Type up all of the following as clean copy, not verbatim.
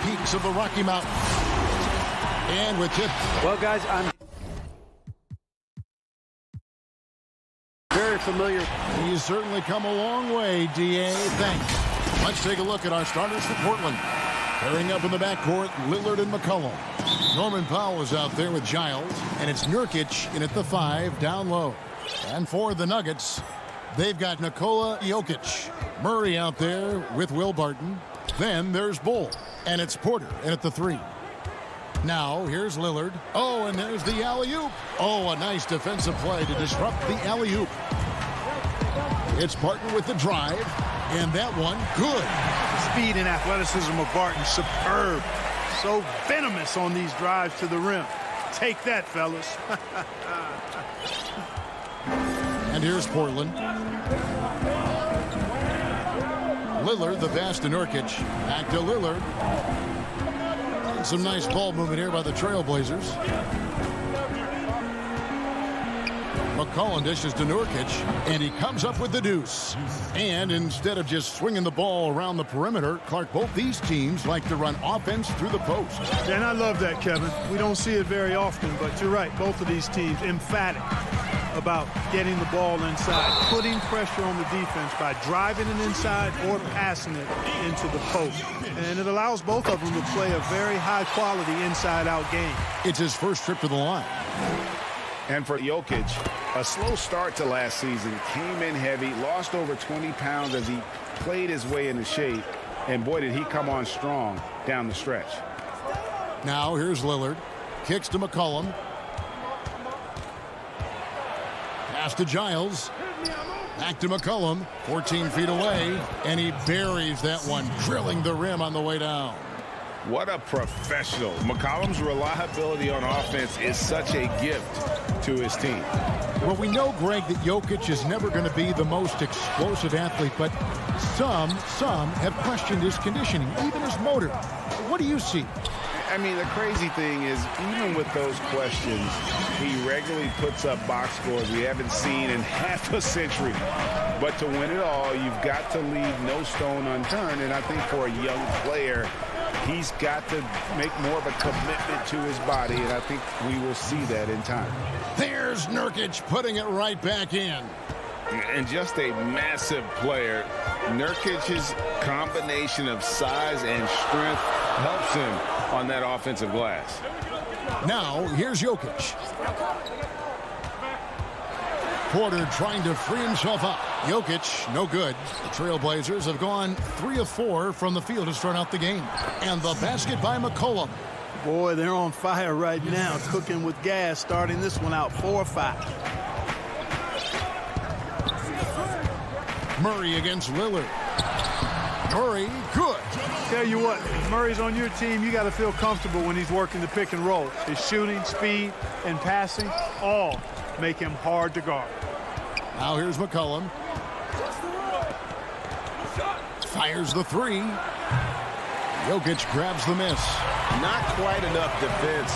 peaks of the Rocky Mountains. And with tip. Well, guys, I'm very familiar. He's certainly come a long way, D.A. Thanks. Let's take a look at our starters for Portland. Pairing up in the backcourt, Lillard and McCollum. Norman Powell is out there with Giles, and it's Nurkic in at the 5 down low. And for the Nuggets, they've got Nikola Jokic. Murray out there with Will Barton. Then there's Bull, and it's Porter in at the 3. Now, here's Lillard. Oh, and there's the alley-oop. Oh, a nice defensive play to disrupt the alley-oop. It's Barton with the drive, and that one, good. The speed and athleticism of Barton, superb. So venomous on these drives to the rim. Take that, fellas. And here's Portland. Lillard, the pass to Nurkic. Back to Lillard. And some nice ball movement here by the Trailblazers. McCollum dishes to Nurkic, and he comes up with the deuce. And instead of just swinging the ball around the perimeter, Clark, both these teams like to run offense through the post. And I love that, Kevin. We don't see it very often, but you're right. Both of these teams emphatic about getting the ball inside, putting pressure on the defense by driving it inside or passing it into the post. And it allows both of them to play a very high-quality inside-out game. It's his first trip to the line. And for Jokic, a slow start to last season, came in heavy, lost over 20 pounds as he played his way into shape, and boy, did he come on strong down the stretch. Now here's Lillard. Kicks to McCollum. Pass to Giles. Back to McCollum. 14 feet away, and he buries that one, drilling the rim on the way down. What a professional. McCollum's reliability on offense is such a gift to his team. Well, we know, Greg, that Jokic is never going to be the most explosive athlete, but some have questioned his conditioning, even his motor. What do you see? I mean, the crazy thing is, even with those questions, he regularly puts up box scores we haven't seen in half a century. But to win it all, you've got to leave no stone unturned, and I think for a young player, he's got to make more of a commitment to his body, and I think we will see that in time. There's Nurkic putting it right back in. And just a massive player. Nurkic's combination of size and strength helps him on that offensive glass. Now, here's Jokic. Porter trying to free himself up. Jokic, no good. The Trailblazers have gone 3 of 4 from the field to start out the game. And the basket by McCollum. Boy, they're on fire right now, cooking with gas, starting this one out 4-5. Murray against Lillard. Murray, good. Tell you what, if Murray's on your team, you got to feel comfortable when he's working the pick and roll. His shooting, speed, and passing all make him hard to guard. Now here's McCollum. Fires the 3. Jokic grabs the miss. Not quite enough defense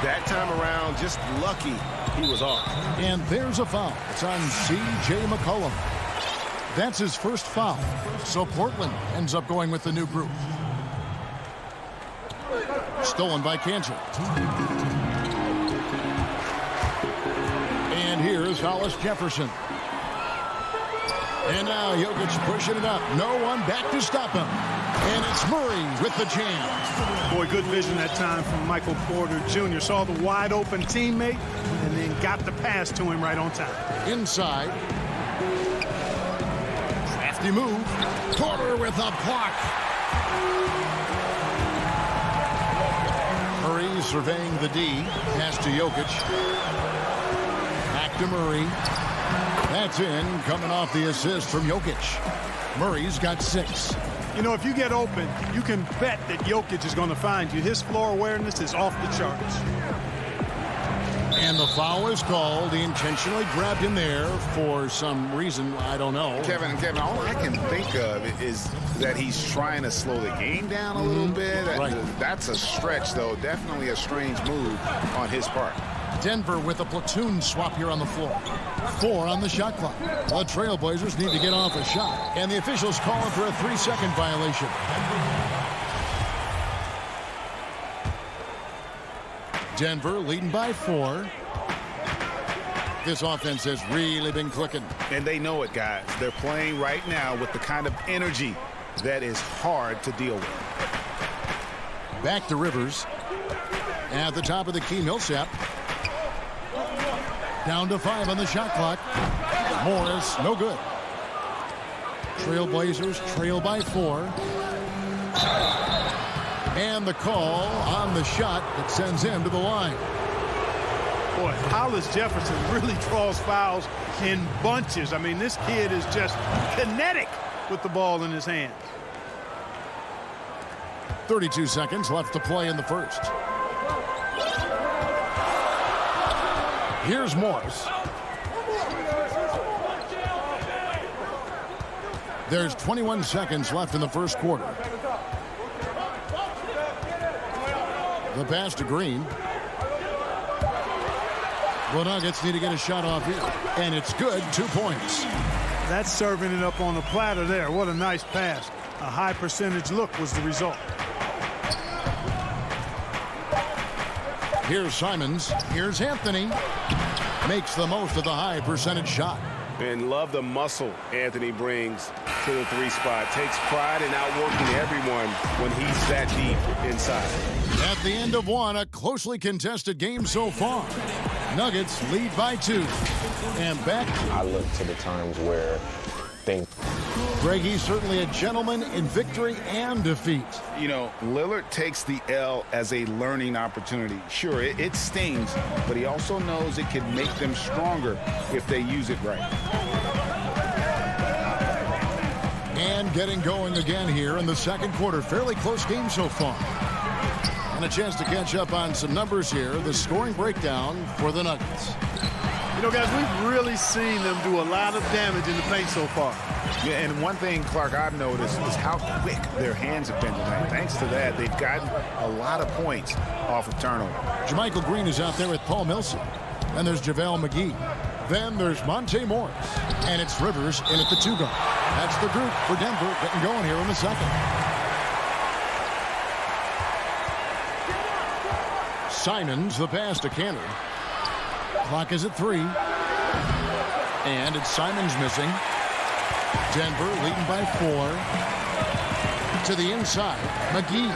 that time around. Just lucky he was off. And there's a foul. It's on C.J. McCollum. That's his first foul. So Portland ends up going with the new group. Stolen by Cantor. And here's Hollis Jefferson. And now Jokic pushing it up. No one back to stop him. And it's Murray with the jam. Boy, good vision that time from Michael Porter Jr. Saw the wide open teammate and then got the pass to him right on time. Inside. Crafty move. Porter with a block. Murray surveying the D. Pass to Jokic. Back to Murray. That's in, coming off the assist from Jokic. Murray's got 6. You know, if you get open, you can bet that Jokic is going to find you. His floor awareness is off the charts. And the foul is called. He intentionally grabbed him there for some reason. I don't know. Kevin, all I can think of is that he's trying to slow the game down a little bit. Right. That's a stretch, though. Definitely a strange move on his part. Denver with a platoon swap here on the floor. 4 on the shot clock. The Trailblazers need to get off a shot. And the officials calling for a 3-second violation. Denver leading by 4. This offense has really been clicking. And they know it, guys. They're playing right now with the kind of energy that is hard to deal with. Back to Rivers. At the top of the key, Millsap. Down to 5 on the shot clock. Morris, no good. Trailblazers trail by 4. And the call on the shot that sends him to the line. Boy, Hollis Jefferson really draws fouls in bunches. I mean, this kid is just kinetic with the ball in his hands. 32 seconds left to play in the first. Here's Morris. There's 21 seconds left in the first quarter. The pass to Green. The Nuggets need to get a shot off here. And it's good. 2 points. That's serving it up on a platter there. What a nice pass. A high percentage look was the result. Here's Simons. Here's Anthony. Makes the most of the high percentage shot. And love the muscle Anthony brings to the 3 spot. Takes pride in outworking everyone when he's that deep inside. At the end of 1, a closely contested game so far. Nuggets lead by 2. And back. I look to the times where things. Greg, he's certainly a gentleman in victory and defeat. You know, Lillard takes the L as a learning opportunity. Sure, it stings, but he also knows it can make them stronger if they use it right. And getting going again here in the second quarter. Fairly close game so far. And a chance to catch up on some numbers here. The scoring breakdown for the Nuggets. You know, guys, we've really seen them do a lot of damage in the paint so far. Yeah, and one thing, Clark, I've noticed is how quick their hands have been tonight. Thanks to that, they've gotten a lot of points off of turnover. JaMychal Green is out there with Paul Millsap. Then there's JaVale McGee. Then there's Monte Morris. And it's Rivers in at the 2 guard. That's the group for Denver getting going here in the second. Simons, the pass to Cantor. Clock is at 3. And it's Simons missing. Denver leading by 4. To the inside. McGee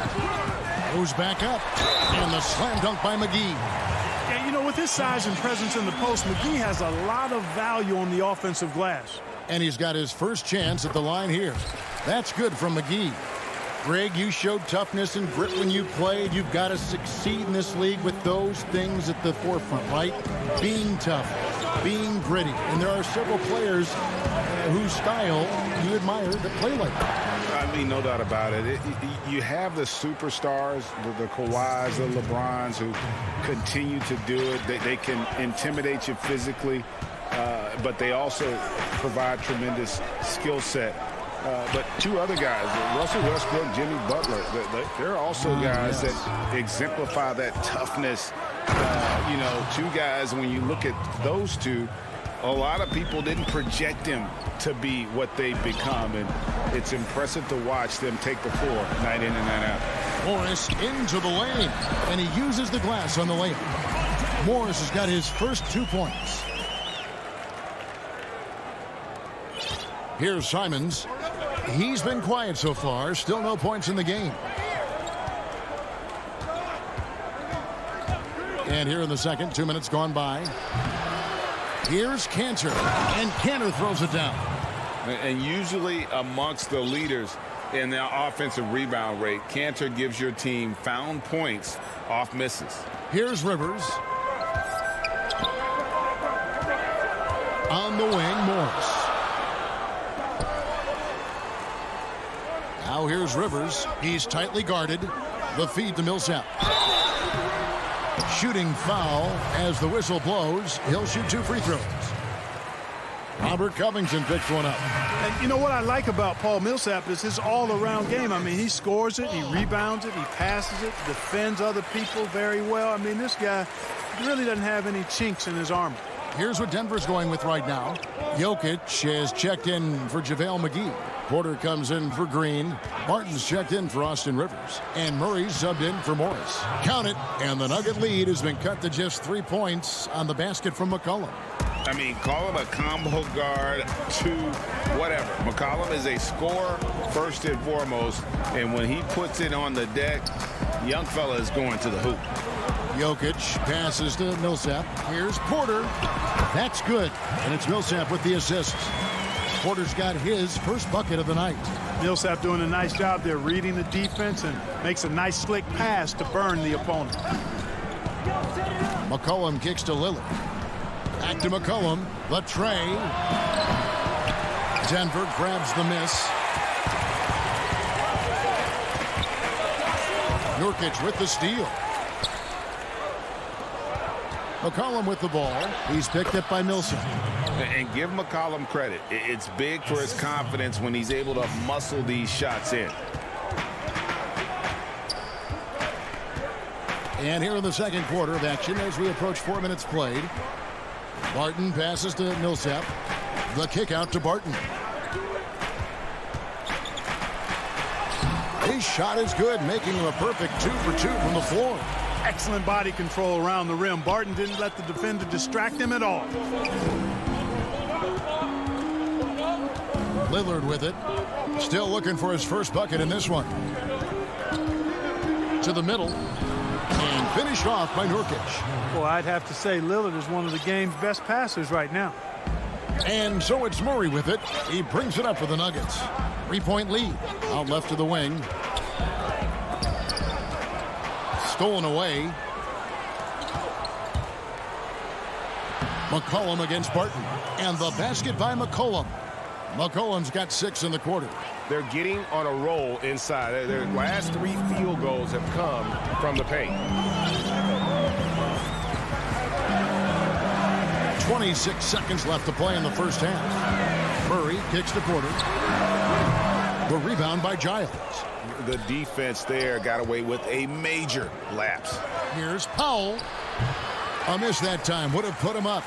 goes back up. And the slam dunk by McGee. Yeah, you know, with his size and presence in the post, McGee has a lot of value on the offensive glass. And he's got his first chance at the line here. That's good from McGee. Greg, you showed toughness and grit when you played. You've got to succeed in this league with those things at the forefront, right? Being tough, being gritty. And there are several players whose style you admire that play like that. I mean, no doubt about it. You have the superstars, the Kawhis, the LeBrons, who continue to do it. They can intimidate you physically, but they also provide tremendous skill set. But 2 other guys, Russell Westbrook, Jimmy Butler, they're also guys that exemplify that toughness. You know, 2 guys, when you look at those 2, a lot of people didn't project them to be what they've become, and it's impressive to watch them take the floor night in and night out. Morris into the lane, and he uses the glass on the layup. Morris has got his first 2 points. Here's Simons. He's been quiet so far. Still no points in the game. And here in the second, 2 minutes gone by. Here's Cantor. And Cantor throws it down. And usually amongst the leaders in the offensive rebound rate, Cantor gives your team found points off misses. Here's Rivers. On the wing, Morris. Now here's Rivers. He's tightly guarded. The feed to Millsap. Shooting foul as the whistle blows. He'll shoot 2 free throws. Robert Covington picks one up. And you know what I like about Paul Millsap is his all-around game. I mean, he scores it, he rebounds it, he passes it, defends other people very well. I mean, this guy really doesn't have any chinks in his armor. Here's what Denver's going with right now. Jokic has checked in for JaVale McGee. Porter comes in for Green. Martin's checked in for Austin Rivers. And Murray's subbed in for Morris. Count it, and the Nugget lead has been cut to just 3 points on the basket from McCollum. I mean, call him a combo guard to whatever. McCollum is a scorer first and foremost, and when he puts it on the deck, young fella is going to the hoop. Jokic passes to Millsap. Here's Porter. That's good, and it's Millsap with the assist. Porter's got his first bucket of the night. Millsap doing a nice job there, reading the defense, and makes a nice slick pass to burn the opponent. McCollum kicks to Lillard. Back to McCollum. The tray. Denver grabs the miss. Nurkic with the steal. McCollum with the ball. He's picked up by Millsap. And give McCollum credit. It's big for his confidence when he's able to muscle these shots in. And here in the second quarter of action as we approach 4 minutes played. Barton passes to Millsap. The kick out to Barton. His shot is good, making him a perfect 2 for 2 from the floor. Excellent body control around the rim. Barton didn't let the defender distract him at all. Lillard with it. Still looking for his first bucket in this one. To the middle. And finished off by Nurkic. Well, I'd have to say Lillard is one of the game's best passers right now. And so it's Murray with it. He brings it up for the Nuggets. 3-point lead. Out left to the wing. Stolen away. McCollum against Barton. And the basket by McCollum. McCollum's got 6 in the quarter. They're getting on a roll inside. Their last 3 field goals have come from the paint. 26 seconds left to play in the first half. Murray kicks to Porter. The rebound by Giles. The defense there got away with a major lapse. Here's Powell. A miss that time. Would have put him up.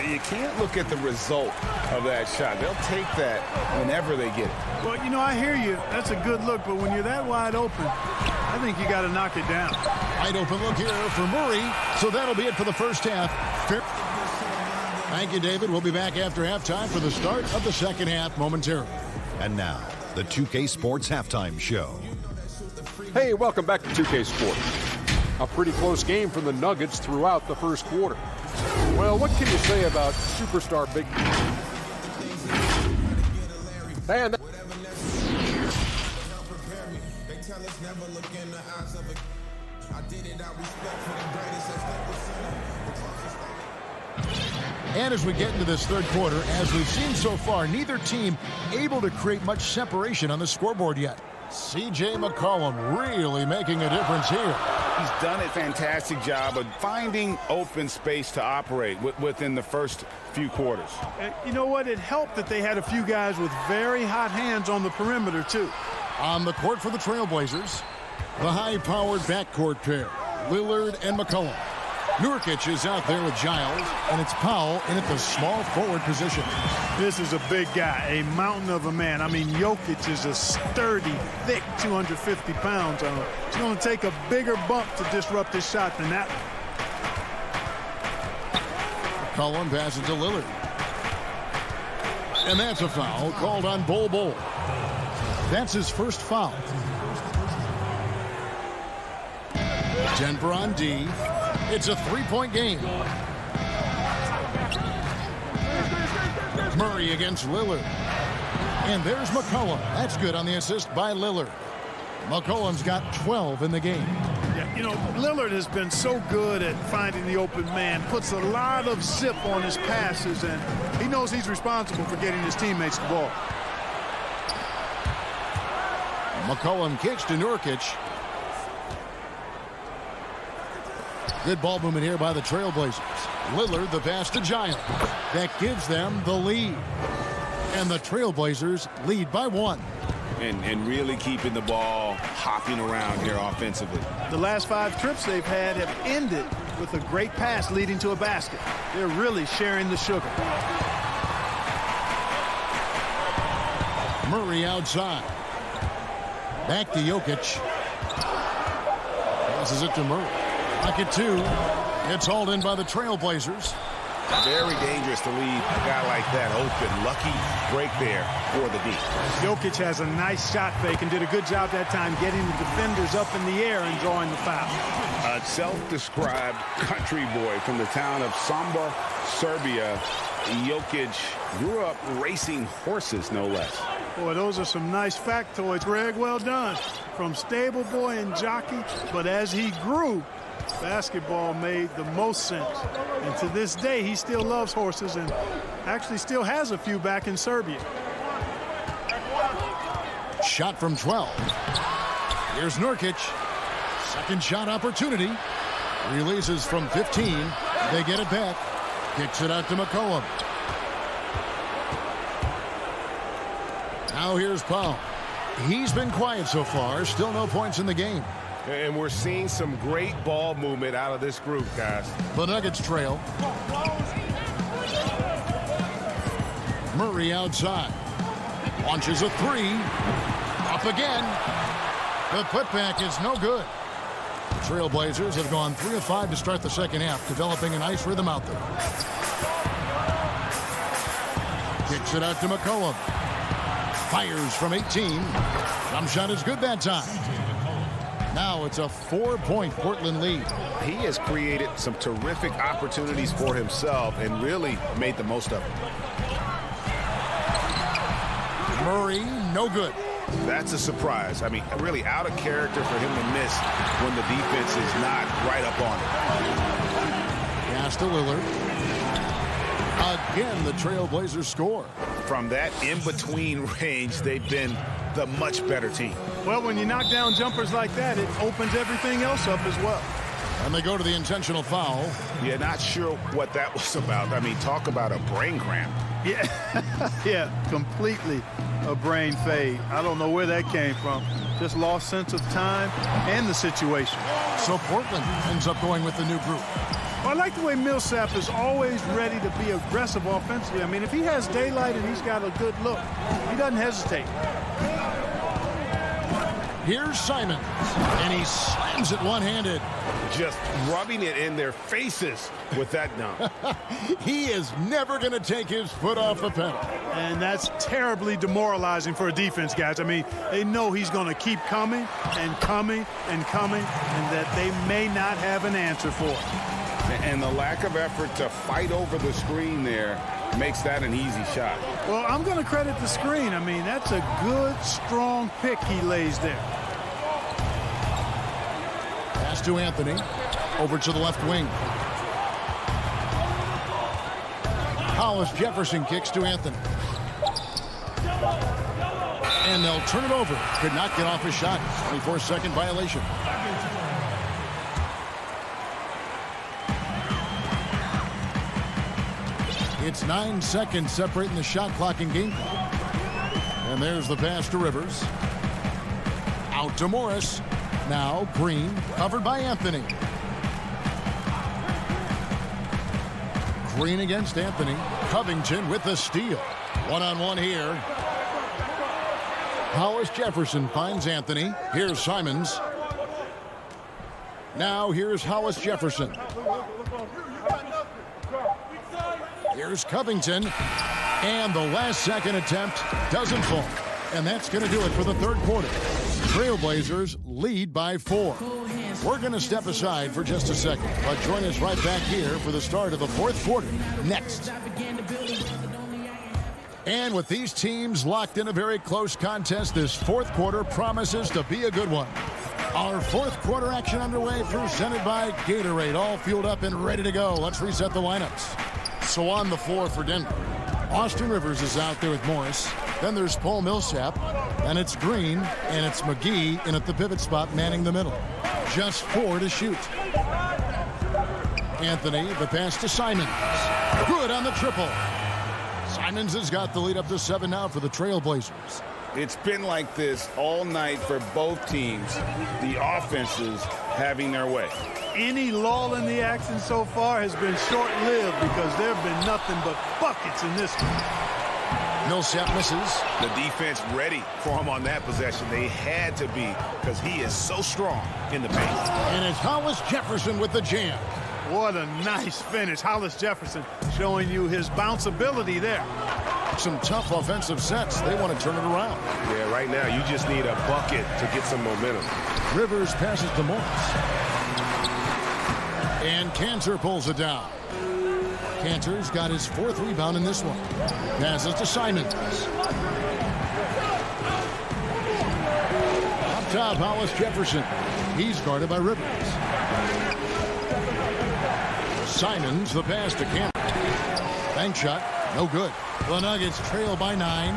You can't look at the result of that shot. They'll take that whenever they get it. Well, you know, I hear you. That's a good look, but when you're that wide open, I think you got to knock it down. Wide open look here for Murray. So that'll be it for the first half. Thank you, David. We'll be back after halftime for the start of the second half momentarily. And now, the 2K Sports Halftime Show. Hey, welcome back to 2K Sports. A pretty close game for the Nuggets throughout the first quarter. Well, what can you say about superstar big... And And as we get into this third quarter, as we've seen so far, neither team able to create much separation on the scoreboard yet. C.J. McCollum really making a difference here. He's done a fantastic job of finding open space to operate within the first few quarters. You know what? It helped that they had a few guys with very hot hands on the perimeter, too. On the court for the Trailblazers, the high-powered backcourt pair, Lillard and McCollum. Nurkic is out there with Giles, and it's Powell in at the small forward position. This is a big guy, a mountain of a man. I mean, Jokic is a sturdy, thick 250 pounds. It's going to take a bigger bump to disrupt his shot than that one. McCollum passes to Lillard. And that's a foul called on Bol. That's his first foul. Denver on D. It's a 3-point game. Murray against Lillard. And there's McCollum. That's good on the assist by Lillard. McCollum's got 12 in the game. Yeah, you know, Lillard has been so good at finding the open man, puts a lot of zip on his passes, and he knows he's responsible for getting his teammates the ball. McCollum kicks to Nurkic. Good ball movement here by the Trailblazers. Lillard, the pass to Giles. That gives them the lead. And the Trailblazers lead by 1. And really keeping the ball hopping around here offensively. The last 5 trips they've had have ended with a great pass leading to a basket. They're really sharing the sugar. Murray outside. Back to Jokic. Passes it to Murray. Back at 2. It's hauled in by the Trailblazers. Very dangerous to leave a guy like that open. Lucky break there for the D. Jokic has a nice shot fake and did a good job that time getting the defenders up in the air and drawing the foul. A self-described country boy from the town of Samba, Serbia. Jokic grew up racing horses, no less. Boy, those are some nice factoids, Greg. Well done. From stable boy and jockey, but as he grew, basketball made the most sense. And to this day, he still loves horses and actually still has a few back in Serbia. Shot from 12. Here's Nurkic. Second shot opportunity. Releases from 15. They get it back. Kicks it out to McCollum. Now here's Powell. He's been quiet so far. Still no points in the game. And we're seeing some great ball movement out of this group, guys. The Nuggets trail. Murray outside. Launches a 3. Up again. The putback is no good. The Trailblazers have gone 3 of 5 to start the second half, developing a nice rhythm out there. Kicks it out to McCollum. Fires from 18. Jump shot is good that time. Now it's a 4-point Portland lead. He has created some terrific opportunities for himself and really made the most of it. Murray, no good. That's a surprise. I mean, really out of character for him to miss when the defense is not right up on him. Pass to Lillard. Again, the Trailblazers score. From that in-between range, they've been the much better team. Well, when you knock down jumpers like that, it opens everything else up as well. And they go to the intentional foul. Yeah, not sure what that was about. I mean, talk about a brain cramp. Yeah, yeah, completely a brain fade. I don't know where that came from. Just lost sense of time and the situation. So Portland ends up going with the new group. Well, I like the way Millsap is always ready to be aggressive offensively. I mean, if he has daylight and he's got a good look, he doesn't hesitate. Here's Simon, and he slams it one-handed. Just rubbing it in their faces with that dunk. He is never going to take his foot off the pedal. And that's terribly demoralizing for a defense, guys. I mean, they know he's going to keep coming and coming and coming, and that they may not have an answer for it. And the lack of effort to fight over the screen there makes that an easy shot. Well, I'm going to credit the screen. I mean, that's a good, strong pick he lays there. Pass to Anthony. Over to the left wing. Hollis Jefferson kicks to Anthony. And they'll turn it over. Could not get off his shot. 24-second violation. It's 9 seconds separating the shot clock and game clock. And there's the pass to Rivers. Out to Morris. Now Green, covered by Anthony. Green against Anthony. Covington with the steal. One-on-one here. Hollis Jefferson finds Anthony. Here's Simons. Now here's Hollis Jefferson. Here's Covington. And the last second attempt doesn't fall. And that's going to do it for the third quarter. Trailblazers lead by 4. We're going to step aside for just a second, but join us right back here for the start of the fourth quarter next. And with these teams locked in a very close contest, this fourth quarter promises to be a good one. Our fourth quarter action underway, presented by Gatorade, all fueled up and ready to go. Let's reset the lineups. So on the floor for Denver, Austin Rivers is out there with Morris. Then there's Paul Millsap, and it's Green, and it's McGee in at the pivot spot manning the middle. Just 4 to shoot. Anthony, the pass to Simons. Good on the triple. Simons has got the lead up to 7 now for the Trailblazers. It's been like this all night for both teams. The offenses having their way. Any lull in the action so far has been short-lived because there have been nothing but buckets in this one. Millsap misses. The defense ready for him on that possession. They had to be because he is so strong in the paint. And it's Hollis Jefferson with the jam. What a nice finish. Hollis Jefferson showing you his bounce ability there. Some tough offensive sets. They want to turn it around. Yeah, right now you just need a bucket to get some momentum. Rivers passes to Morris. And Cantor pulls it down. Cantor's got his 4th rebound in this one. Passes to Simons. Up top, Hollis Jefferson. He's guarded by Rivers. Simons, the pass to Cantor. Bank shot, no good. The Nuggets trail by 9.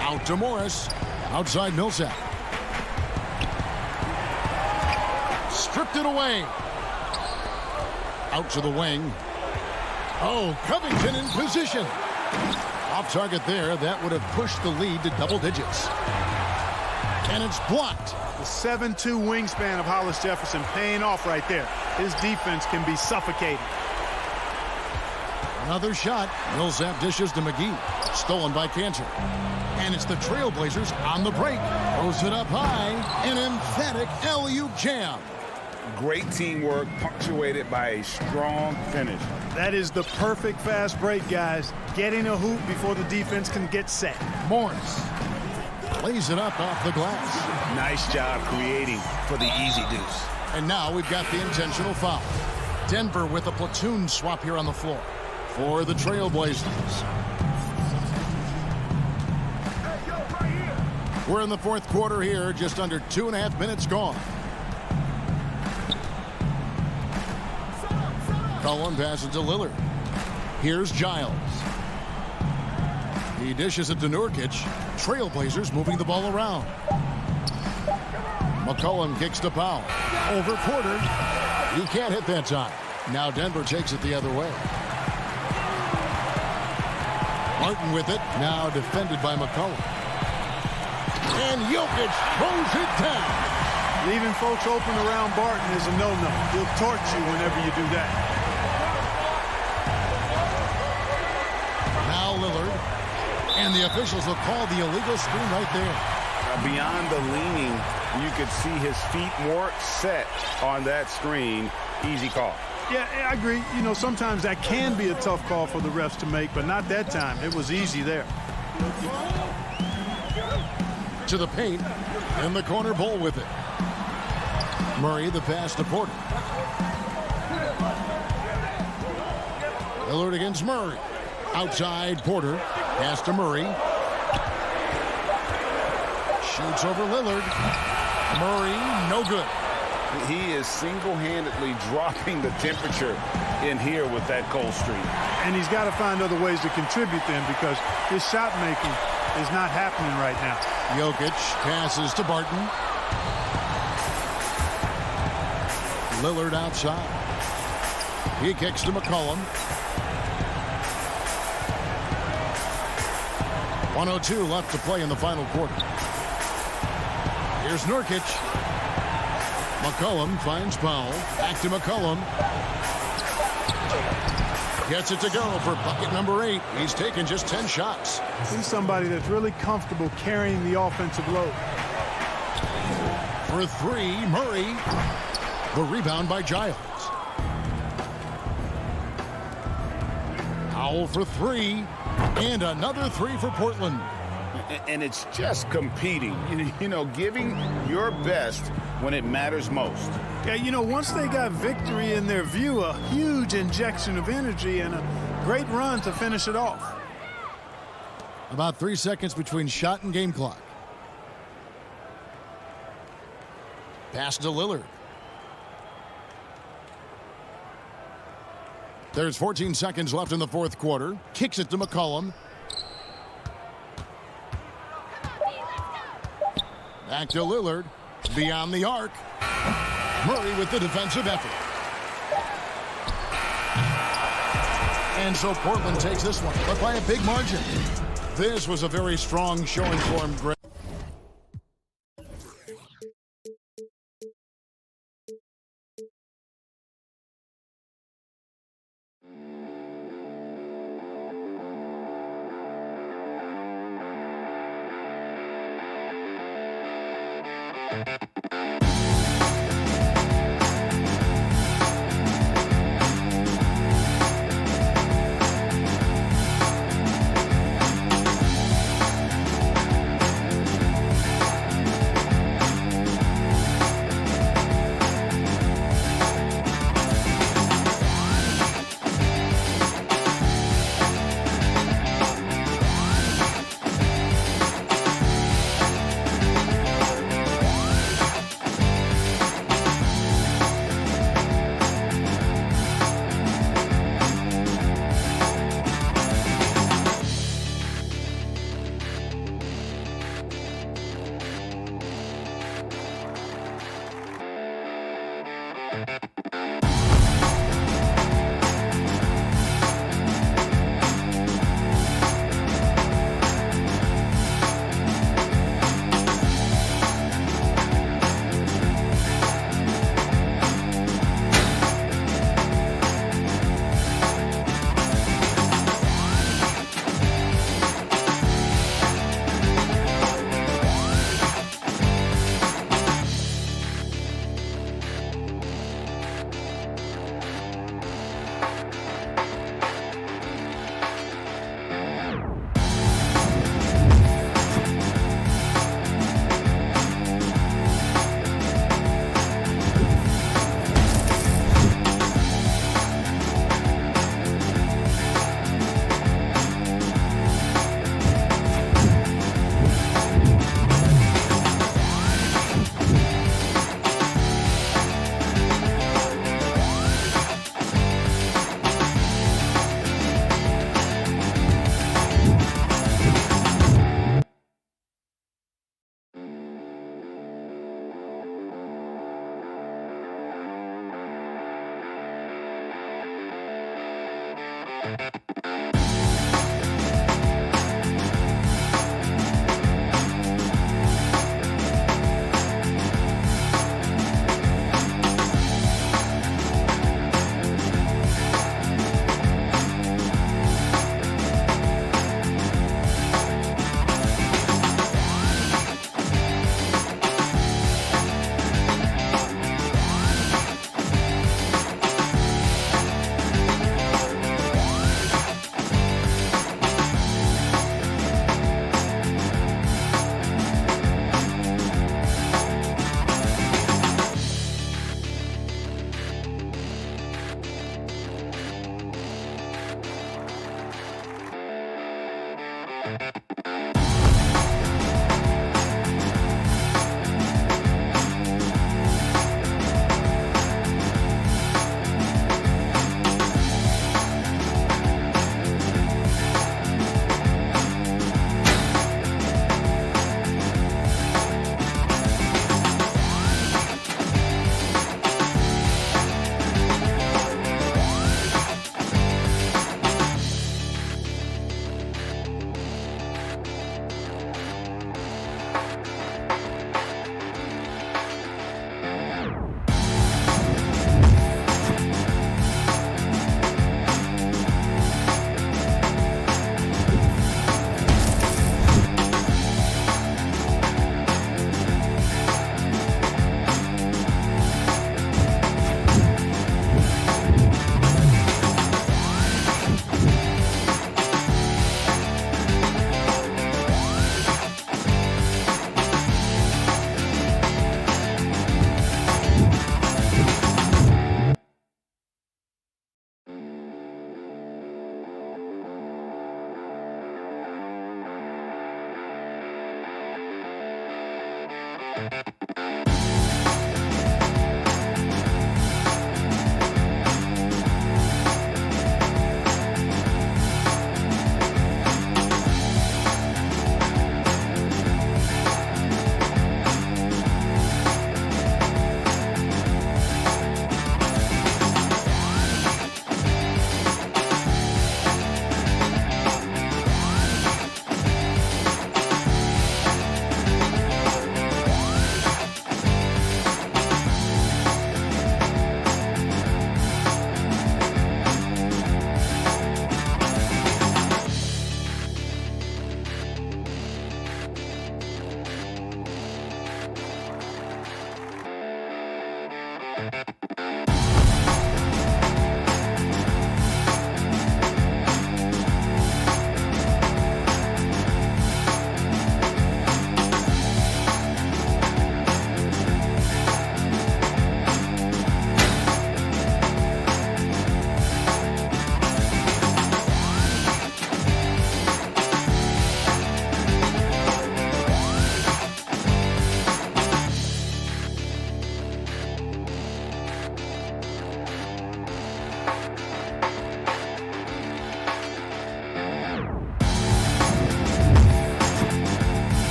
Out to Morris. Outside Millsap. Stripped it away. Out to the wing. Oh, Covington in position. Off target there. That would have pushed the lead to double digits. And it's blocked. The 7'2" wingspan of Hollis Jefferson paying off right there. His defense can be suffocating. Another shot. Millsap dishes to McGee. Stolen by Cantor. And it's the Trailblazers on the break. Throws it up high. An emphatic alley-oop jam. Great teamwork punctuated by a strong finish. That is the perfect fast break, guys. Getting a hoop before the defense can get set. Morris lays it up off the glass. Nice job creating for the easy deuce. And now we've got the intentional foul. Denver with a platoon swap here on the floor for the Trailblazers. We're in the 4th quarter here, just under 2.5 minutes gone. Cullen passes to Lillard. Here's Giles. He dishes it to Nurkic. Trailblazers moving the ball around. McCollum kicks to Powell. Over Porter. He can't hit that time. Now Denver takes it the other way. Martin with it. Now defended by McCollum. And Jokic throws it down. Leaving folks open around Barton is a no-no. He'll torch you whenever you do that. Now Lillard. And the officials will call the illegal screen right there. Beyond the leaning, you could see his feet more set on that screen. Easy call. Yeah, I agree. You know, sometimes that can be a tough call for the refs to make, but not that time. It was easy there. To the paint. In the corner, Bull with it. Murray, the pass to Porter. Lillard against Murray. Outside, Porter. Pass to Murray. Shoots over Lillard. Murray, no good. He is single-handedly dropping the temperature in here with that cold streak. And he's got to find other ways to contribute then because his shot making is not happening right now. Jokic passes to Barton. Lillard outside. He kicks to McCollum. 1:02 left to play in the final quarter. Here's Nurkic. McCollum finds Powell. Back to McCollum. Gets it to go for bucket number 8. He's taken just 10 shots. He's somebody that's really comfortable carrying the offensive load. For 3, Murray. The rebound by Giles. Powell for 3. And another 3 for Portland. And it's just competing, you know, giving your best when it matters most. Yeah, you know, once they got victory in their view, a huge injection of energy and a great run to finish it off. About 3 seconds between shot and game clock. Pass to Lillard. There's 14 seconds left in the 4th quarter. Kicks it to McCollum. Back to Lillard. Beyond the arc. Murray with the defensive effort. And so Portland takes this one, but by a big margin. This was a very strong showing for him, Greg.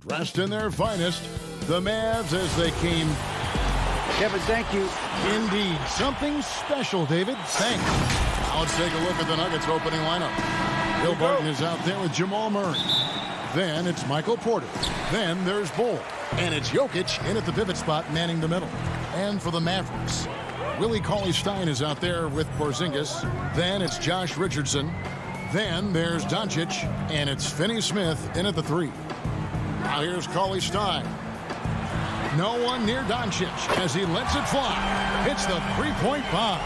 Dressed in their finest, the Mavs as they came. Kevin, thank you. Indeed. Something special, David. Thanks. Now let's take a look at the Nuggets opening lineup. Bill Barton is out there with Jamal Murray. Then it's Michael Porter. Then there's Bull. And it's Jokic in at the pivot spot, manning the middle. And for the Mavericks, Willie Cauley-Stein is out there with Porzingis. Then it's Josh Richardson. Then there's Doncic. And it's Finney-Smith in at the 3. Now here's Cauley-Stein. No one near Doncic as he lets it fly. Hits the three-point bomb.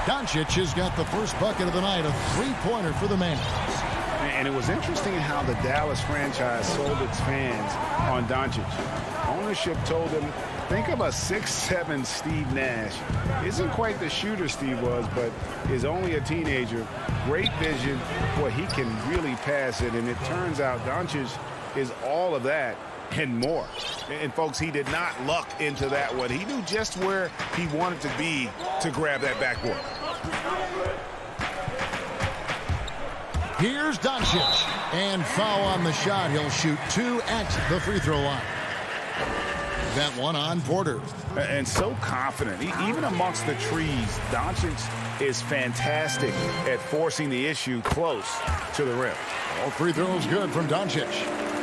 Doncic has got the first bucket of the night, a three-pointer for the Mavs. And it was interesting how the Dallas franchise sold its fans on Doncic. Ownership told them, think of a 6'7" Steve Nash. Isn't quite the shooter Steve was, but is only a teenager. Great vision. Boy, he can really pass it. And it turns out Doncic is all of that and more. And folks, he did not luck into that one. He knew just where he wanted to be to grab that backboard. Here's Doncic. And foul on the shot. He'll shoot 2 at the free throw line. That one on Porter. And so confident. Even amongst the trees, Doncic is fantastic at forcing the issue close to the rim. All free throws good from Doncic.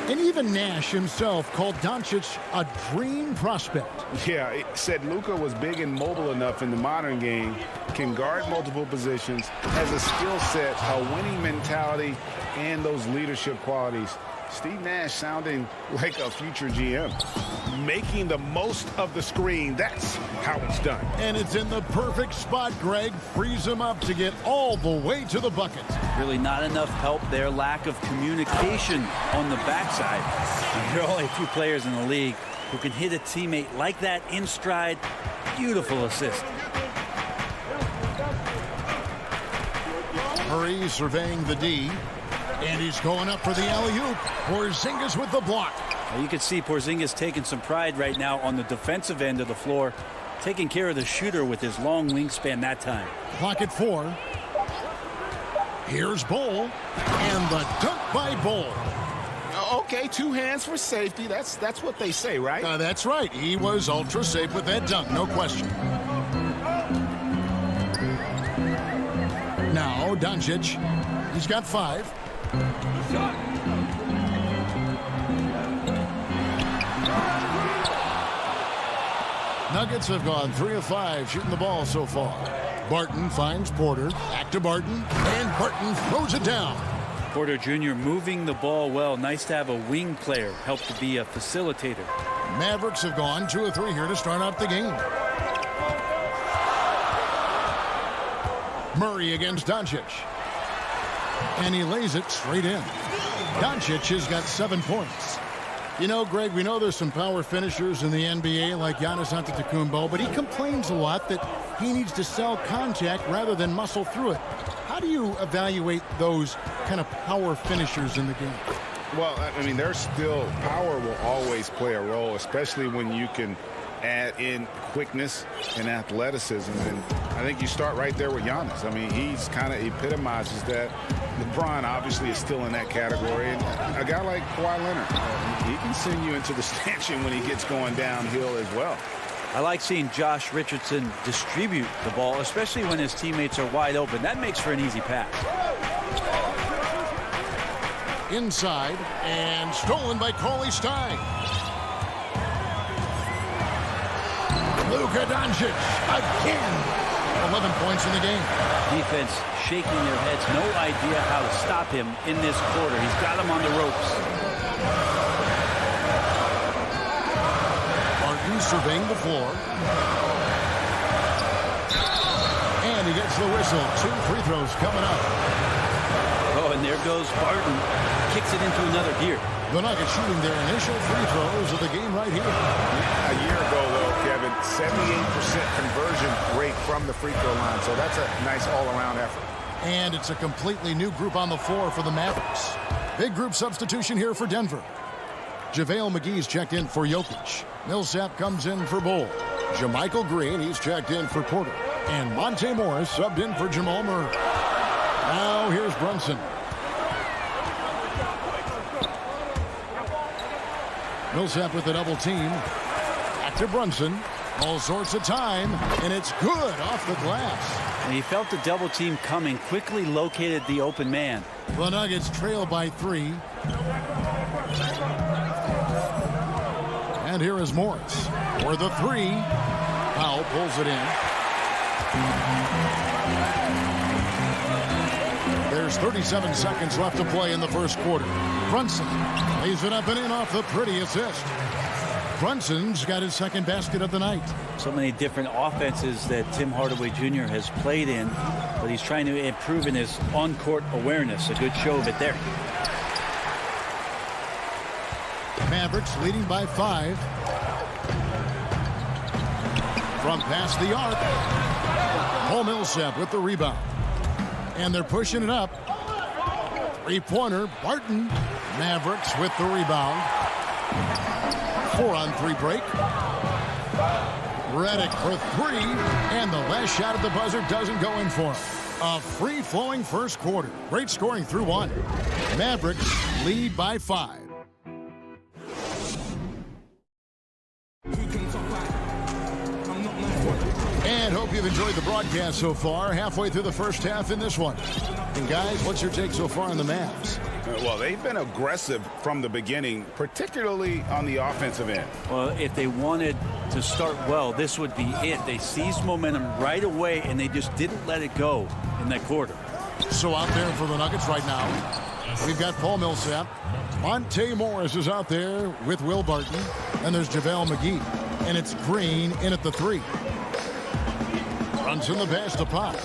And even Nash himself called Doncic a dream prospect. Yeah, it said Luka was big and mobile enough in the modern game, can guard multiple positions, has a skill set, a winning mentality, and those leadership qualities. Steve Nash sounding like a future GM. Making the most of the screen, that's how it's done. And it's in the perfect spot, Greg. Frees him up to get all the way to the bucket. Really not enough help there. Lack of communication on the backside. There are only a few players in the league who can hit a teammate like that in stride. Beautiful assist. Murray surveying the D. And he's going up for the alley-oop. Porzingis with the block. You can see Porzingis taking some pride right now on the defensive end of the floor, taking care of the shooter with his long wingspan that time. Clock at 4. Here's Bull. And the dunk by Bull. Okay, 2 hands for safety. That's what they say, right? That's right. He was ultra safe with that dunk, no question. Now Doncic. He's got 5. Nuggets have gone 3 of 5 shooting the ball so far. Barton finds Porter. Back to Barton. And Barton throws it down. Porter Jr. moving the ball well. Nice to have a wing player help to be a facilitator. Mavericks have gone 2 of 3 here to start out the game. Murray against Doncic. And he lays it straight in. Doncic has got 7 points. You know, Greg, we know there's some power finishers in the NBA like Giannis Antetokounmpo, but he complains a lot that he needs to sell contact rather than muscle through it. How do you evaluate those kind of power finishers in the game? Well, I mean, there's still power will always play a role, especially when you can add in quickness and athleticism. And I think you start right there with Giannis. I mean, he's kind of epitomizes that. LeBron obviously is still in that category. And a guy like Kawhi Leonard, he can send you into the stanchion when he gets going downhill as well. I like seeing Josh Richardson distribute the ball, especially when his teammates are wide open. That makes for an easy pass. Inside and stolen by Cauley-Stein. Luka Doncic again. 11 points in the game. Defense shaking their heads. No idea how to stop him in this quarter. He's got him on the ropes. Barton surveying the floor. And he gets the whistle. 2 free throws coming up. Oh, and there goes Barton. Kicks it into another gear. The Nuggets shooting their initial free throws of the game right here. A year ago, though, Kevin, 78% conversion rate from the free throw line. So that's a nice all-around effort. And it's a completely new group on the floor for the Mavericks. Big group substitution here for Denver. JaVale McGee's checked in for Jokic. Millsap comes in for Bull. JaMychal Green, he's checked in for Porter. And Monte Morris subbed in for Jamal Murray. Now here's Brunson. Millsap with the double team. Back to Brunson. All sorts of time, and it's good off the glass. And he felt the double team coming, quickly located the open man. The Nuggets trail by 3. And here is Morris for the 3. Powell pulls it in. There's 37 seconds left to play in the first quarter. Brunson lays it up and in off the pretty assist. Brunson's got his second basket of the night. So many different offenses that Tim Hardaway Jr. has played in, but he's trying to improve in his on-court awareness. A good show of it there. Mavericks leading by 5. From past the arc. Paul Millsap with the rebound. And they're pushing it up. Three-pointer, Barton. Mavericks with the rebound. 4-on-3 break. Redick for 3. And the last shot at the buzzer doesn't go in for him. A free-flowing first quarter. Great scoring through 1. Mavericks lead by 5. And hope you've enjoyed the broadcast so far. Halfway through the first half in this one. And guys, what's your take so far on the Mavs? Well, they've been aggressive from the beginning, particularly on the offensive end. Well, if they wanted to start well, this would be it. They seized momentum right away, and they just didn't let it go in that quarter. So out there for the Nuggets right now, we've got Paul Millsap. Monte Morris is out there with Will Barton. And there's JaVale McGee. And it's Green in at the 3. Brunson the pass to Pop.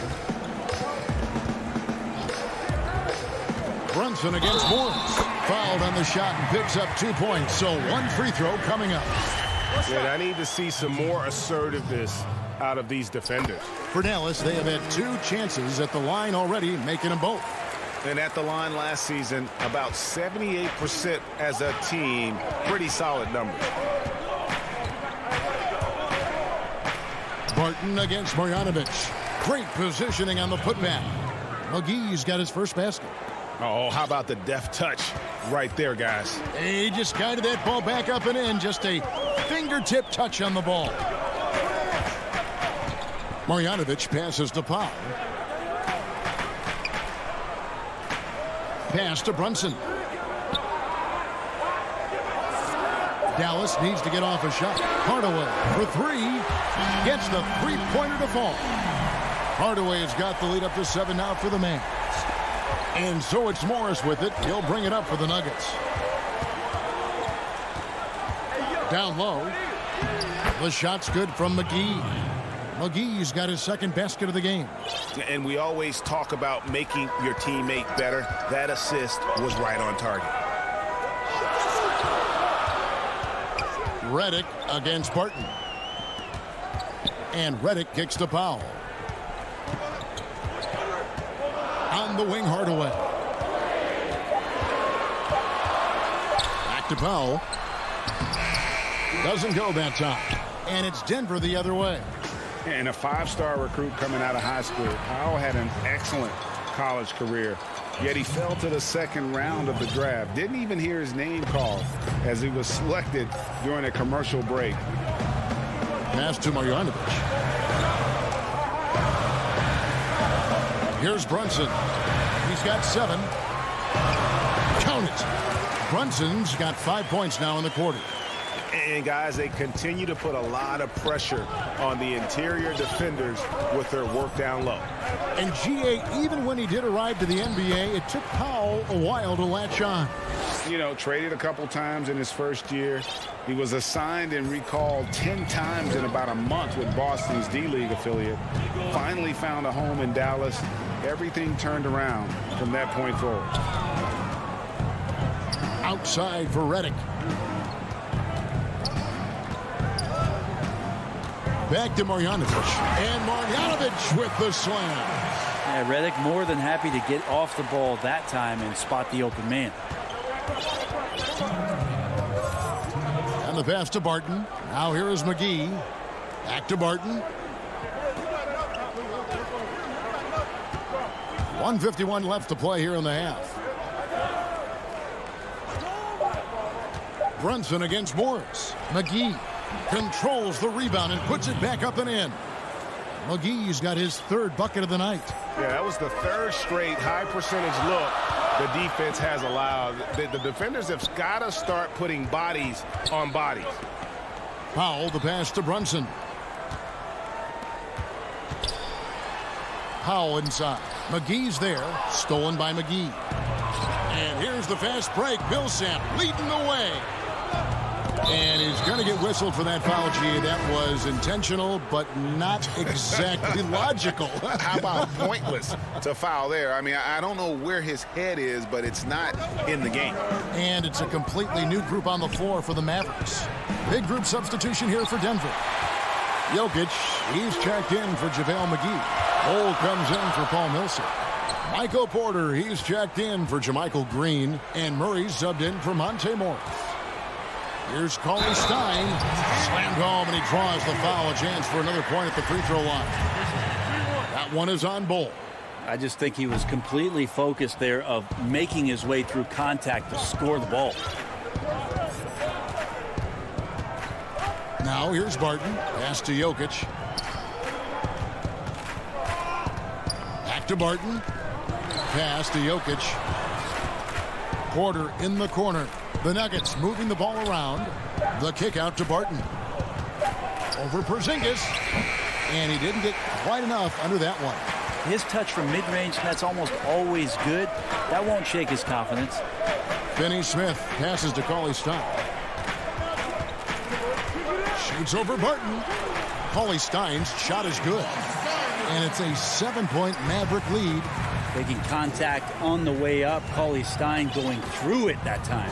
Brunson against Morris. Fouled on the shot and picks up 2 points. So 1 free throw coming up. Yeah, I need to see some more assertiveness out of these defenders. For Dallas, they have had 2 chances at the line already, making them both. And at the line last season, about 78% as a team. Pretty solid numbers. Barton against Marjanovic. Great positioning on the putback. McGee's got his first basket. Oh, how about the deft touch right there, guys? He just guided that ball back up and in. Just a fingertip touch on the ball. Marjanovic passes to Pop. Pass to Brunson. Dallas needs to get off a shot. Hardaway for 3. Gets the three-pointer to fall. Hardaway has got the lead up to 7 now for the Mavs. And so it's Morris with it. He'll bring it up for the Nuggets. Down low. The shot's good from McGee. McGee's got his second basket of the game. And we always talk about making your teammate better. That assist was right on target. Redick against Barton. And Redick kicks to Powell. On the wing, Hardaway. Back to Powell. Doesn't go that time. And it's Denver the other way. And a 5-star recruit coming out of high school. Powell had an excellent college career, yet he fell to the second round of the draft. Didn't even hear his name called as he was selected during a commercial break. Pass to Marjanovic. Here's Brunson. He's got 7. Count it. Brunson's got 5 points now in the quarter. And, guys, they continue to put a lot of pressure on the interior defenders with their work down low. And G.A., even when he did arrive to the NBA, it took Powell a while to latch on. You know, traded a couple times in his first year. He was assigned and recalled 10 times in about a month with Boston's D-League affiliate. Finally found a home in Dallas. Everything turned around from that point forward. Outside for Redick. Back to Marjanovic. And Marjanovic with the slam. Yeah, Redick more than happy to get off the ball that time and spot the open man. And the pass to Barton. Now here is McGee. Back to Barton. 1:51 left to play here in the half. Brunson against Morris. McGee controls the rebound and puts it back up and in. McGee's got his third bucket of the night. Yeah, that was the third straight high percentage look the defense has allowed. The defenders have got to start putting bodies on bodies. Powell, the pass to Brunson. Powell inside. McGee's there. Stolen by McGee. And here's the fast break. Millsap leading the way. And he's going to get whistled for that foul, G. That was intentional, but not exactly logical. How about pointless to foul there? I mean, I don't know where his head is, but it's not in the game. And it's a completely new group on the floor for the Mavericks. Big group substitution here for Denver. Jokic, he's checked in for JaVale McGee. Cole comes in for Paul Millsap. Michael Porter, he's checked in for JaMychal Green. And Murray's subbed in for Monte Morris. Here's Cauley Stein. Slammed home, and he draws the foul. A chance for another point at the free throw line. That one is on Bull. I just think he was completely focused there of making his way through contact to score the ball. Now here's Barton. Pass to Jokic. Back to Barton. Pass to Jokic. Porter in the corner. The Nuggets moving the ball around. The kick out to Barton. Over Porzingis. And he didn't get quite enough under that one. His touch from mid-range, that's almost always good. That won't shake his confidence. Finney Smith passes to Cauley Stein. Shoots over Barton. Cauley Stein's shot is good. And it's a 7-point Maverick lead. Taking contact on the way up. Cauley Stein going through it that time.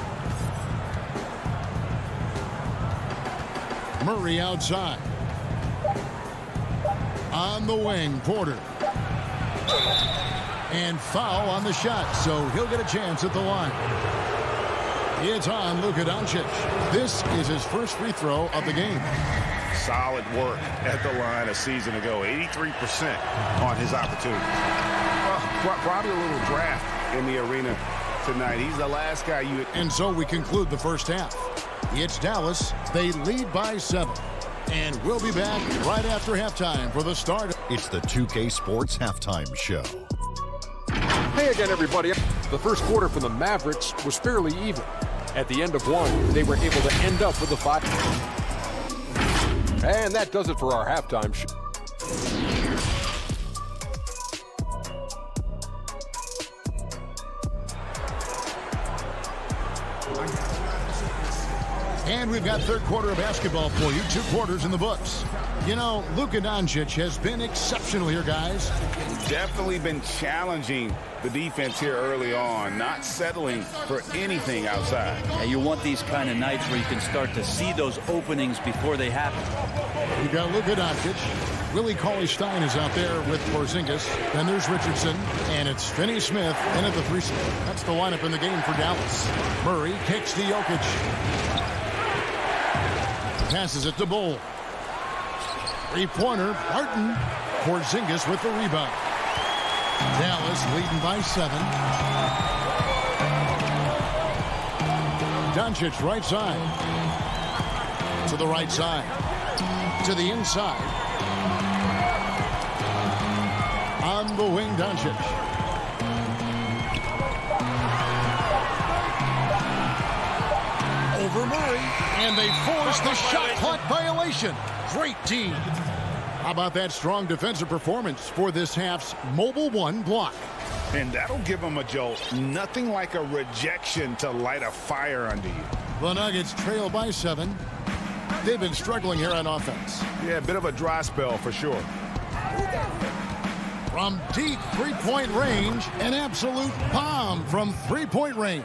Murray outside. On the wing, Porter. And foul on the shot, so he'll get a chance at the line. It's on Luka Doncic. This is his first free throw of the game. Solid work at the line a season ago. 83% on his opportunities. Probably a little draft in the arena tonight. He's the last guy you... And so we conclude the first half. It's Dallas. They lead by 7. And we'll be back right after halftime for the start. It's the 2K Sports Halftime Show. Hey again, everybody. The first quarter for the Mavericks was fairly even. At the end of one, they were able to end up with a 5. And that does it for our halftime show. And we've got third quarter of basketball for you. 2 quarters in the books. You know, Luka Doncic has been exceptional here, guys. Definitely been challenging the defense here early on, not settling for anything outside. Yeah, you want these kind of nights where you can start to see those openings before they happen. We've got Luka Doncic. Willie Cauley-Stein is out there with Porzingis. Then there's Richardson. And it's Finney Smith in at the 3 spot. That's the lineup in the game for Dallas. Murray kicks to Jokic. Passes it to Bull. 3-pointer, Barton. Porzingis with the rebound. Dallas leading by 7. Doncic right side. To the right side. To the inside. On the wing, Doncic. Over for Murray, and they force the shot clock violation. Great D. How about that strong defensive performance for this half's Mobile One block? And that'll give them a jolt. Nothing like a rejection to light a fire under you. The Nuggets trail by 7. They've been struggling here on offense. Yeah, a bit of a dry spell for sure. From deep three-point range, an absolute bomb from three-point range.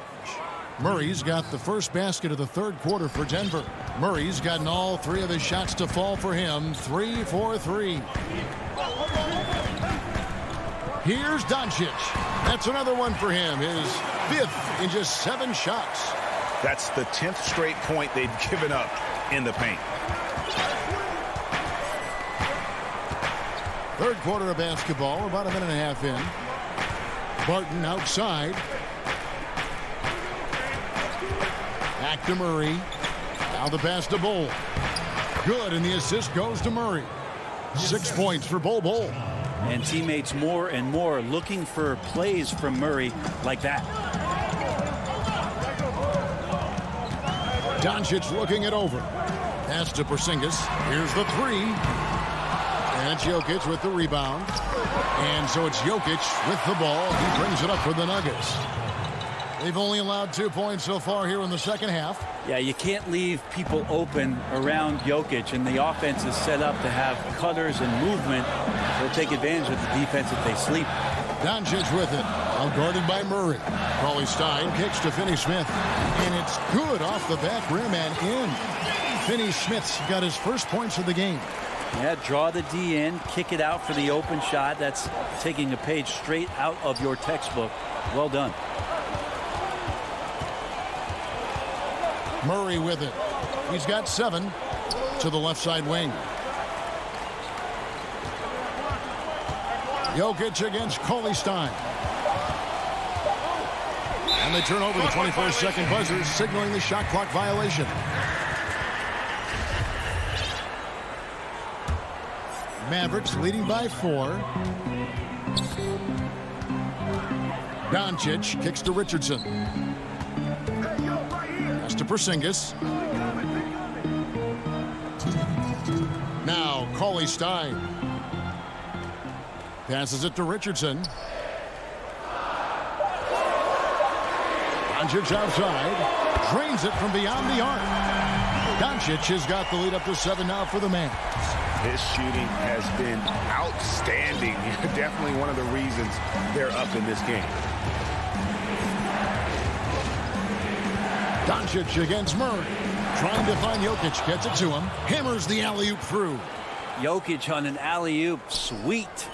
Murray's got the first basket of the third quarter for Denver. Murray's gotten all 3 of his shots to fall for him. 3 for 3. Here's Doncic. That's another one for him. His 5th in just 7 shots. That's the 10th straight point they've given up in the paint. Third quarter of basketball, about a minute and a half in. Barton outside. Back to Murray. Now the pass to Bol. Good, and the assist goes to Murray. 6 points for Bol. And teammates more and more looking for plays from Murray like that. Doncic looking it over. Pass to Porzingis. Here's the 3. And it's Jokic with the rebound. And so it's Jokic with the ball. He brings it up for the Nuggets. They've only allowed 2 points so far here in the second half. Yeah, you can't leave people open around Jokic, and the offense is set up to have cutters and movement. They'll take advantage of the defense if they sleep. Doncic with it. Outguarded by Murray. Cauley-Stein kicks to Finney-Smith. And it's good off the back rim and in. Finney-Smith's got his first points of the game. Yeah, draw the D in, kick it out for the open shot. That's taking a page straight out of your textbook. Well done. Murray with it. He's got 7 to the left side wing. Jokic against Cauley-Stein. And they turn over the 21st-second buzzer, signaling the shot clock violation. Mavericks leading by 4. Doncic kicks to Richardson. Pass to Porzingis. Now Cauley-Stein. Passes it to Richardson. Doncic outside. Drains it from beyond the arc. Doncic has got the lead up to 7 now for the Mavs. His shooting has been outstanding. Definitely one of the reasons they're up in this game. Doncic against Murray. Trying to find Jokic. Gets it to him. Hammers the alley-oop through. Jokic on an alley-oop. Sweet.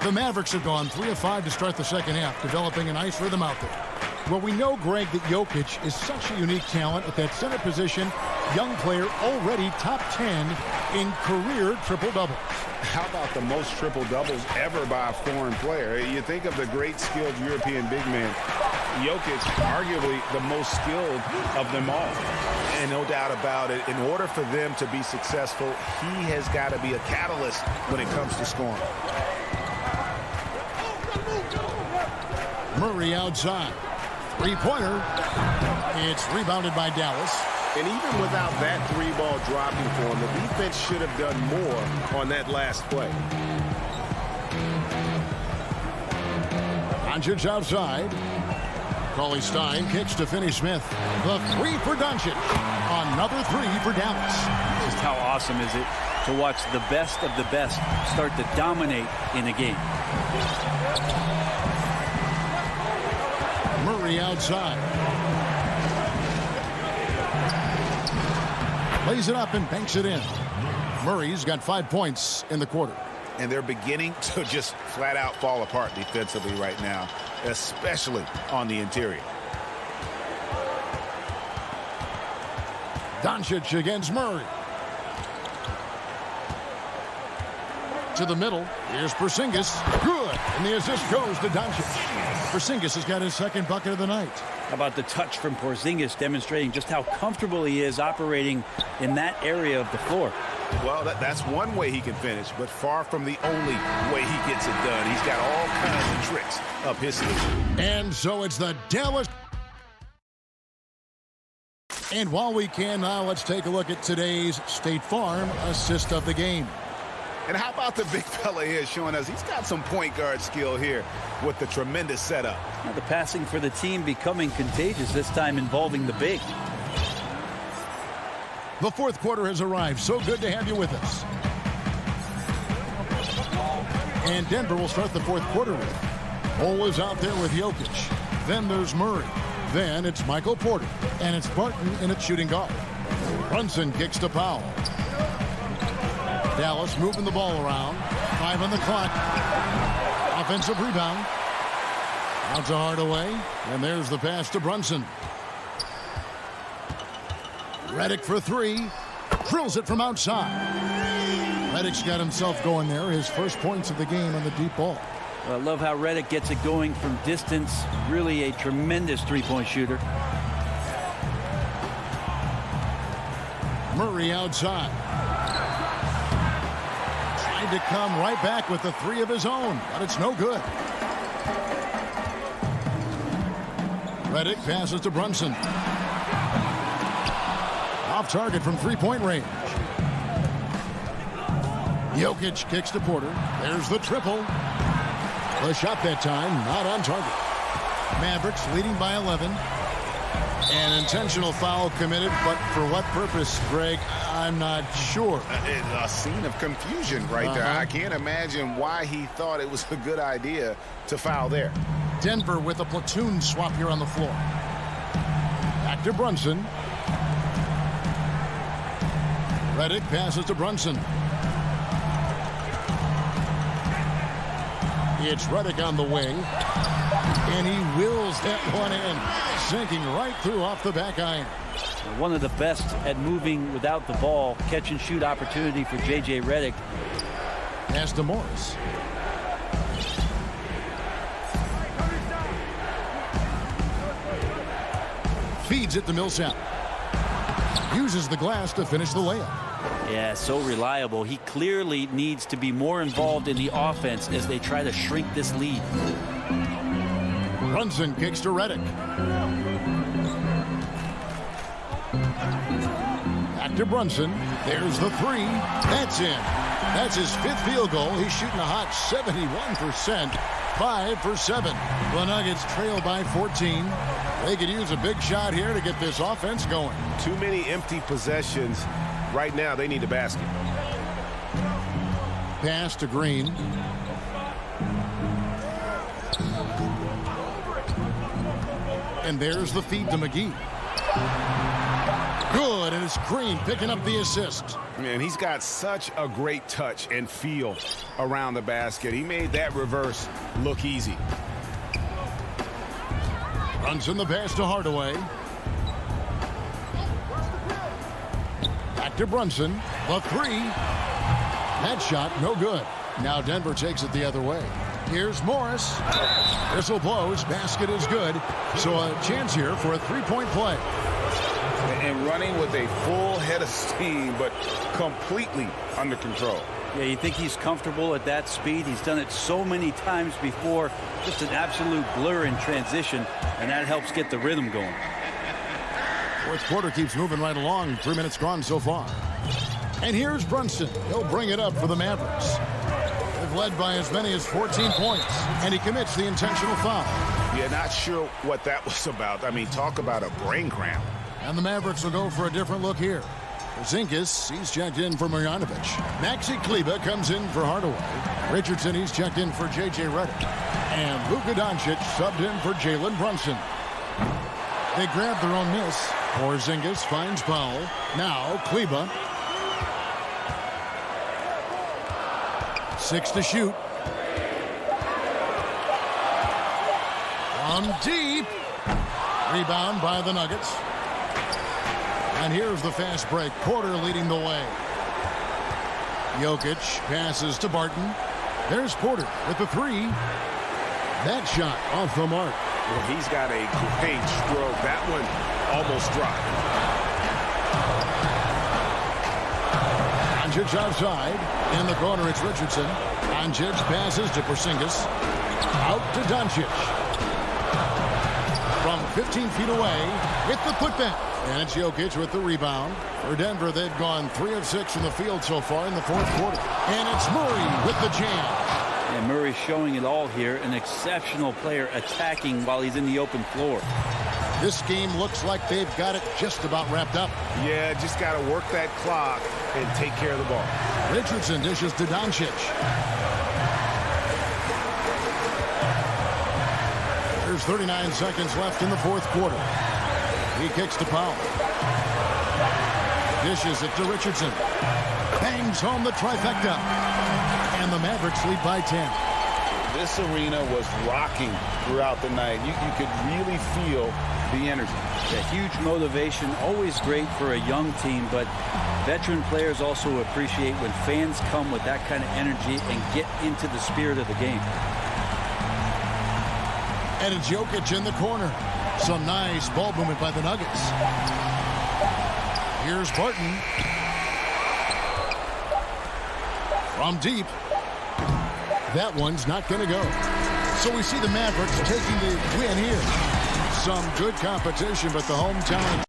The Mavericks have gone 3 of 5 to start the second half, developing a nice rhythm out there. Well, we know, Greg, that Jokic is such a unique talent at that center position. Young player, already top 10 in career triple-doubles. How about the most triple-doubles ever by a foreign player? You think of the great skilled European big man. Jokic, arguably the most skilled of them all. And no doubt about it, in order for them to be successful, he has got to be a catalyst when it comes to scoring. Murray outside. Three-pointer. It's rebounded by Dallas. And even without that 3-ball dropping for him, the defense should have done more on that last play. Doncic outside. Cauley-Stein kicks to Finney-Smith. The 3 for Doncic. Another 3 for Dallas. Just how awesome is it to watch the best of the best start to dominate in a game. Murray outside. Lays it up and banks it in. Murray's got 5 points in the quarter. And they're beginning to just flat out fall apart defensively right now, especially on the interior. Doncic against Murray. To the middle. Here's Porzingis. Good. And the assist goes to Doncic. Porzingis has got his second bucket of the night. How about the touch from Porzingis, demonstrating just how comfortable he is operating in that area of the floor. Well, that's one way he can finish, but far from the only way he gets it done. He's got all kinds of tricks up his sleeve. And so it's the Dallas And while we can now, let's take a look at today's State Farm assist of the game. And how about the big fella here showing us he's got some point guard skill here with the tremendous setup. Now the passing for the team becoming contagious, this time involving the big. The fourth quarter has arrived. So good to have you with us. And Denver will start the fourth quarter with. Ole is out there with Jokic. Then there's Murray. Then it's Michael Porter. And it's Barton in at shooting guard. Brunson kicks to Powell. Dallas moving the ball around. 5 on the clock. Offensive rebound. Out to Hardaway. And there's the pass to Brunson. Redick for 3. Drills it from outside. Redick's got himself going there. His first points of the game on the deep ball. Well, I love how Redick gets it going from distance. Really a tremendous three-point shooter. Murray outside. Tried to come right back with the 3 of his own, but it's no good. Redick passes to Brunson. Off target from three-point range. Jokic kicks to Porter. There's the triple. The shot that time, not on target. Mavericks leading by 11. An intentional foul committed, but for what purpose, Greg? I'm not sure. A scene of confusion right there. I can't imagine why he thought it was a good idea to foul there. Denver with a platoon swap here on the floor. Back to Brunson. Redick passes to Brunson. It's Redick on the wing. And he wills that one in. Sinking right through off the back iron. One of the best at moving without the ball. Catch and shoot opportunity for J.J. Redick. Pass to Morris. Feeds it to Millsap. Uses the glass to finish the layup. Yeah, so reliable. He clearly needs to be more involved in the offense as they try to shrink this lead. Brunson kicks to Redick. Back to Brunson. There's the 3. That's in. That's his 5th field goal. He's shooting a hot 71%. 5 for 7. The Nuggets trail by 14. They could use a big shot here to get this offense going. Too many empty possessions. Right now, they need the basket. Pass to Green. And there's the feed to McGee. Good, and it's Green picking up the assist. And he's got such a great touch and feel around the basket. He made that reverse look easy. Runs in the pass to Hardaway. Back to Brunson. The 3. That shot, no good. Now Denver takes it the other way. Here's Morris. Whistle blows. Basket is good. So a chance here for a three-point play. And running with a full head of steam, but completely under control. Yeah, you think he's comfortable at that speed. He's done it so many times before. Just an absolute blur in transition, and that helps get the rhythm going. Fourth quarter keeps moving right along. 3 minutes gone so far. And here's Brunson. He'll bring it up for the Mavericks. They've led by as many as 14 points, and he commits the intentional foul. Yeah, not sure what that was about. I mean, talk about a brain cramp. And the Mavericks will go for a different look here. Porzingis, he's checked in for Marjanovic. Maxi Kleber comes in for Hardaway. Richardson, he's checked in for J.J. Redick. And Luka Doncic subbed in for Jalen Brunson. They grab their own miss. Porzingis finds Powell. Now Kleber. 6 to shoot. From deep. Rebound by the Nuggets. And here's the fast break. Porter leading the way. Jokic passes to Barton. There's Porter with the 3. That shot off the mark. Well, he's got a great stroke. That one almost dropped. Doncic outside. In the corner, it's Richardson. Doncic passes to Porzingis. Out to Doncic. From 15 feet away with the putback. And it's Jokic with the rebound. For Denver, they've gone 3 of 6 from the field so far in the fourth quarter. And it's Murray with the jam. And Murray showing it all here. An exceptional player attacking while he's in the open floor. This game looks like they've got it just about wrapped up. Yeah, just got to work that clock and take care of the ball. Richardson dishes to Doncic. There's 39 seconds left in the fourth quarter. He kicks to Powell. Dishes it to Richardson. Bangs home the trifecta. And the Mavericks lead by 10. This arena was rocking throughout the night. You could really feel the energy. A huge motivation, always great for a young team, but veteran players also appreciate when fans come with that kind of energy and get into the spirit of the game. And it's Jokic in the corner. Some nice ball movement by the Nuggets. Here's Barton. From deep. That one's not going to go. So we see the Mavericks taking the win here. Some good competition, but the hometown.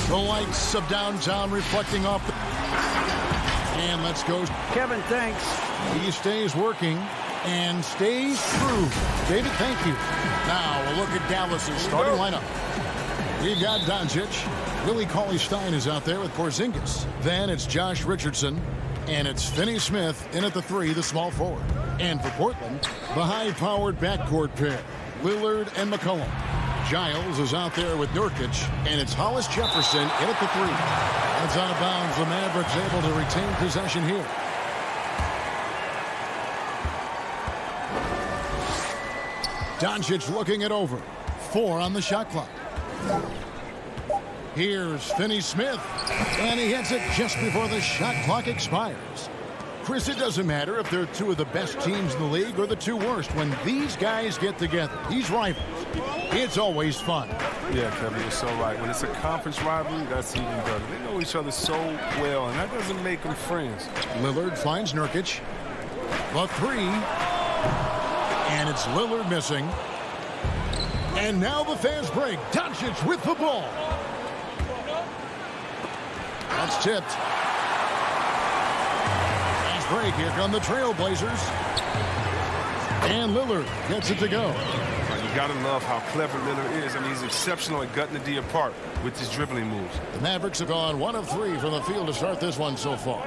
The lights of downtown reflecting off the... And let's go. Kevin, thanks. He stays working and stays true. David, thank you. Now we'll look at Dallas's starting lineup. We've got Doncic. Willie Cauley-Stein is out there with Porzingis. Then it's Josh Richardson. And it's Finney Smith in at the 3, the small forward. And for Portland, the high-powered backcourt pair, Lillard and McCollum. Giles is out there with Nurkic, and it's Hollis Jefferson in at the 3. That's out of bounds. The Mavericks able to retain possession here. Doncic looking it over. 4 on the shot clock. Here's Finney Smith, and he hits it just before the shot clock expires. Chris, it doesn't matter if they're two of the best teams in the league or the two worst. When these guys get together, these rivals, it's always fun. Yeah, Kevin, you're so right. When it's a conference rivalry, that's even better. They know each other so well, and that doesn't make them friends. Lillard finds Nurkic. The 3. And it's Lillard missing. And now the fast break. Doncic with the ball. That's tipped. Fast break. Here come the Trailblazers. And Lillard gets it to go. You got to love how clever Lillard is. I mean, he's exceptional at gutting the D apart with his dribbling moves. The Mavericks have gone 1 of 3 from the field to start this one so far.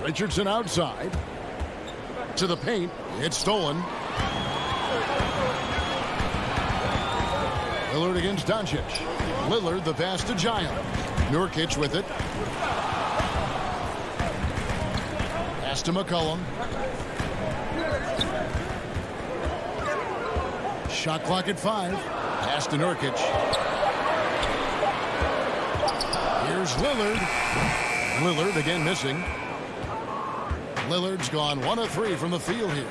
Richardson outside. To the paint. It's stolen. Lillard against Doncic. Lillard the pass to Giles. Nurkic with it. Pass to McCollum. Shot clock at 5. Pass to Nurkic. Here's Lillard. Lillard again missing. Lillard's gone 1 of 3 from the field here.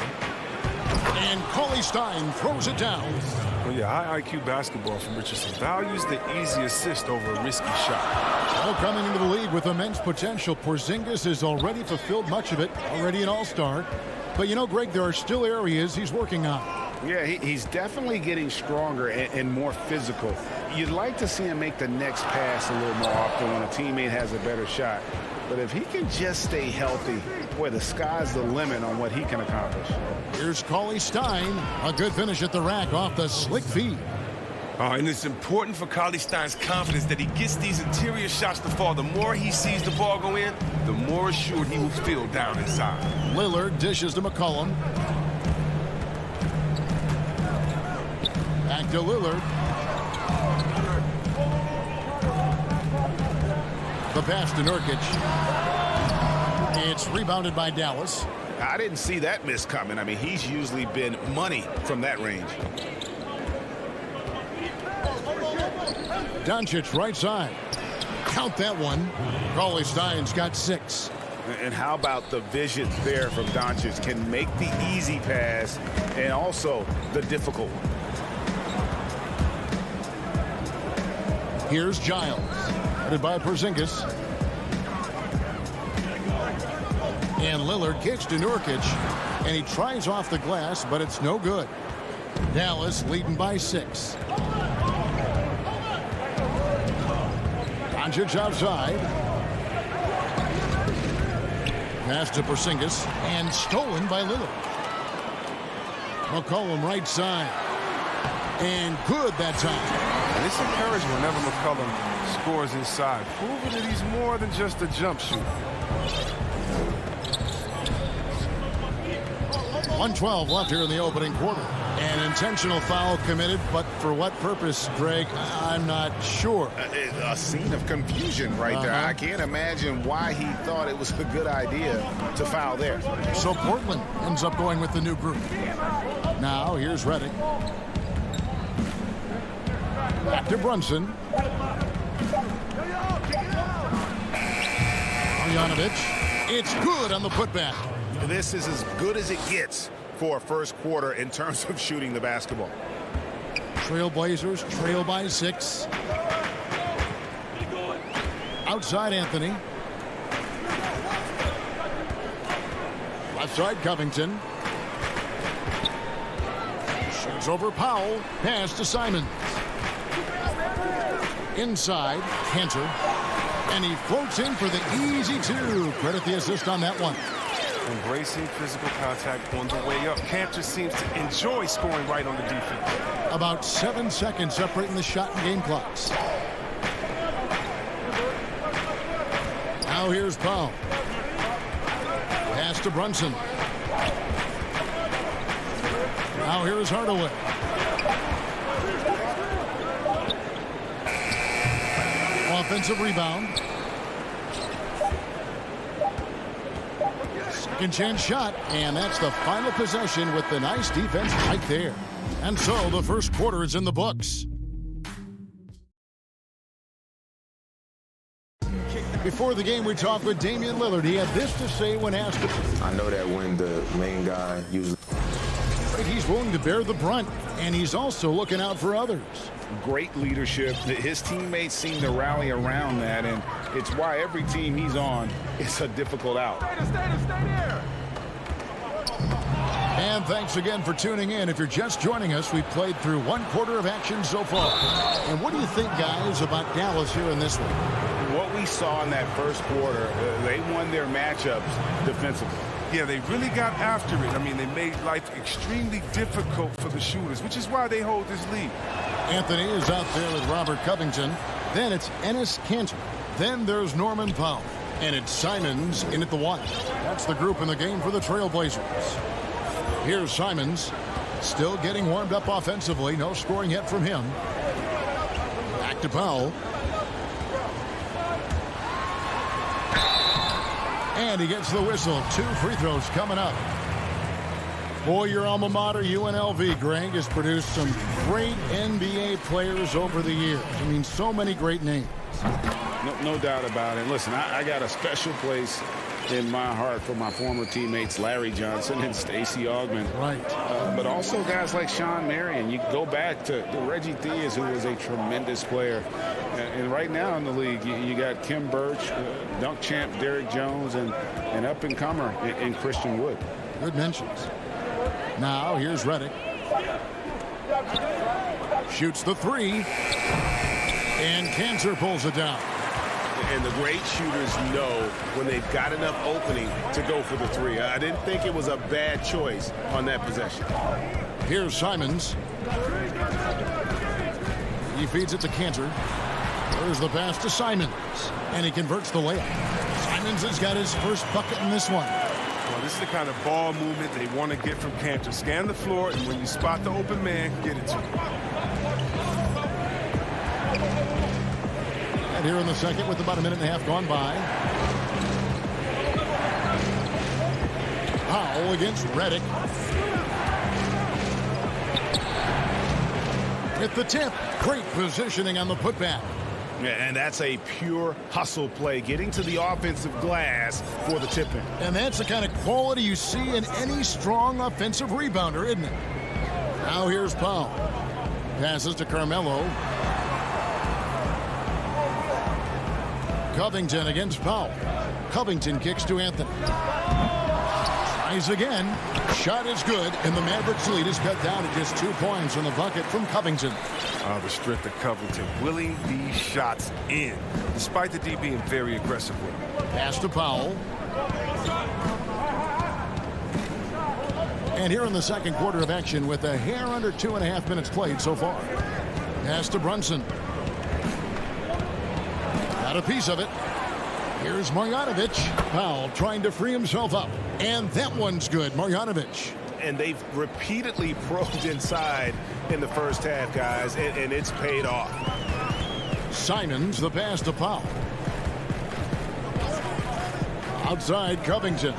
And Cauley-Stein throws it down. Well, yeah, high IQ basketball from Richardson. Values the easy assist over a risky shot. Well, coming into the league with immense potential, Porzingis has already fulfilled much of it, already an all-star. But you know, Greg, there are still areas he's working on. Yeah, he's definitely getting stronger and more physical. You'd like to see him make the next pass a little more often when a teammate has a better shot. But if he can just stay healthy, boy, the sky's the limit on what he can accomplish. Here's Cauley-Stein. A good finish at the rack off the slick feed. And it's important for Cauley-Stein's confidence that he gets these interior shots to fall. The more he sees the ball go in, the more assured he will feel down inside. Lillard dishes to McCollum. Back to Lillard. The pass to Nurkic. It's rebounded by Dallas. I didn't see that miss coming. I mean, he's usually been money from that range. Doncic right side. Count that one. Cauley-Stein's got 6. And how about the vision there from Doncic? Can make the easy pass and also the difficult one. Here's Giles. Headed by Porzingis. And Lillard kicks to Nurkic. And he tries off the glass, but it's no good. Dallas leading by 6. Doncic outside. Pass to Porzingis. And stolen by Lillard. McCollum right side. And good that time. And it's encouraging whenever McCollum scores inside, proving that he's more than just a jump shooter. 1:12 left here in the opening quarter. An intentional foul committed, but for what purpose, Greg? I'm not sure. A scene of confusion right there. I can't imagine why he thought it was a good idea to foul there. So Portland ends up going with the new group. Now here's Redick. Back to Brunson. Marjanovic. It's good on the putback. This is as good as it gets for a first quarter in terms of shooting the basketball. Trailblazers trail by 6. Outside Anthony. Left side Covington. Shoots over Powell. Pass to Simons. Inside, Cantor. And he floats in for the easy two. Credit the assist on that one. Embracing physical contact on the way up. Cantor seems to enjoy scoring right on the defense. About 7 seconds separating the shot and game clocks. Now here's Powell. Pass to Brunson. Now here's Hardaway. Offensive rebound. Second chance shot, and that's the final possession with the nice defense right there. And so the first quarter is in the books. Before the game, we talked with Damian Lillard. He had this to say when asked. I know that when the main guy usually... He's willing to bear the brunt, and he's also looking out for others. Great leadership. His teammates seem to rally around that, and it's why every team he's on is a difficult out. And thanks again for tuning in. If you're just joining us, we've played through one quarter of action so far. And what do you think, guys, about Dallas here in this one? What we saw in that first quarter, they won their matchups defensively. Yeah, they really got after it. I mean, they made life extremely difficult for the shooters, which is why they hold this lead. Anthony is out there with Robert Covington. Then it's Enes Kanter. Then there's Norman Powell. And it's Simons in at the one. That's the group in the game for the Trailblazers. Here's Simons. Still getting warmed up offensively. No scoring yet from him. Back to Powell. And he gets the whistle. 2 free throws coming up. Boy, your alma mater, UNLV, Greg, has produced some great NBA players over the years. I mean, so many great names. No doubt about it. Listen, I got a special place in my heart for my former teammates Larry Johnson and Stacey Augmon. Right. But also guys like Sean Marion. You go back to Reggie Theus, who was a tremendous player. And right now in the league, you got Kim Birch, dunk champ Derrick Jones, and an up-and-comer in Christian Wood. Good mentions. Now here's Redick. Shoots the three. And Kanter pulls it down. And the great shooters know when they've got enough opening to go for the three. I didn't think it was a bad choice on that possession. Here's Simons. He feeds it to Kanter. There's the pass to Simons. And he converts the layup. Simons has got his first bucket in this one. Well, this is the kind of ball movement they want to get from Kanter. Scan the floor, and when you spot the open man, get it to him. And here in the second with about a minute and a half gone by. Powell against Redick. With the tip. Great positioning on the putback. And that's a pure hustle play, getting to the offensive glass for the tip-in. And that's the kind of quality you see in any strong offensive rebounder, isn't it? Now here's Powell. Passes to Carmelo. Covington against Powell. Covington kicks to Anthony. Tries again. Shot is good, and the Mavericks lead is cut down to just 2 points on the bucket from Covington. The strength of Covington, willing these shots in, despite the D being very aggressive with him. Pass to Powell. And here in the second quarter of action with a hair under 2.5 minutes played so far. Pass to Brunson. Got a piece of it. Here's Marjanovic. Powell trying to free himself up. And that one's good, Marjanovic. And they've repeatedly probed inside in the first half, guys, and it's paid off. Simons, the pass to Powell. Outside, Covington.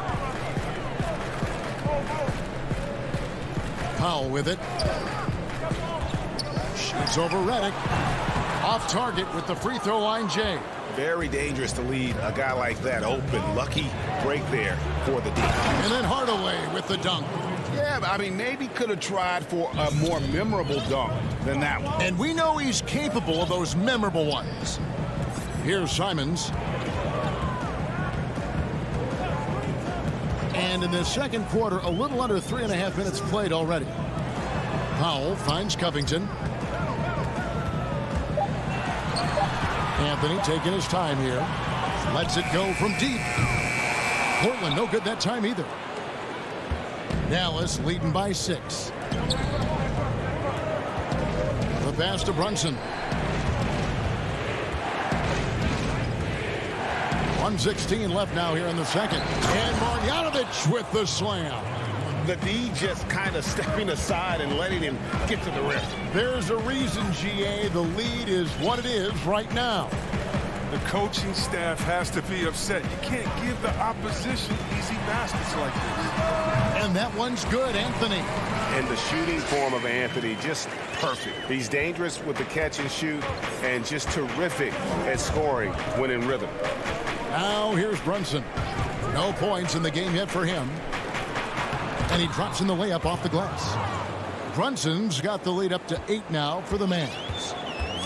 Powell with it. Shoots over Redick. Off target with the free throw line, Jay. Very dangerous to lead a guy like that open. Lucky break there for the D. And then Hardaway with the dunk. Yeah, I mean, maybe could have tried for a more memorable dunk than that one. And we know he's capable of those memorable ones. Here's Simons. And in the second quarter, a little under 3.5 minutes played already. Powell finds Covington. Anthony taking his time here. Lets it go from deep. Portland no good that time either. Dallas leading by 6. The pass to Brunson. 1:16 left now here in the second. And Marjanovic with the slam. The D just kind of stepping aside and letting him get to the rim. There's a reason, GA, the lead is what it is right now. The coaching staff has to be upset. You can't give the opposition easy baskets like this. And that one's good, Anthony. And the shooting form of Anthony, just perfect. He's dangerous with the catch and shoot and just terrific at scoring when in rhythm. Now here's Brunson. No points in the game yet for him. And he drops in the layup off the glass. Brunson's got the lead up to 8 now for the Mavs.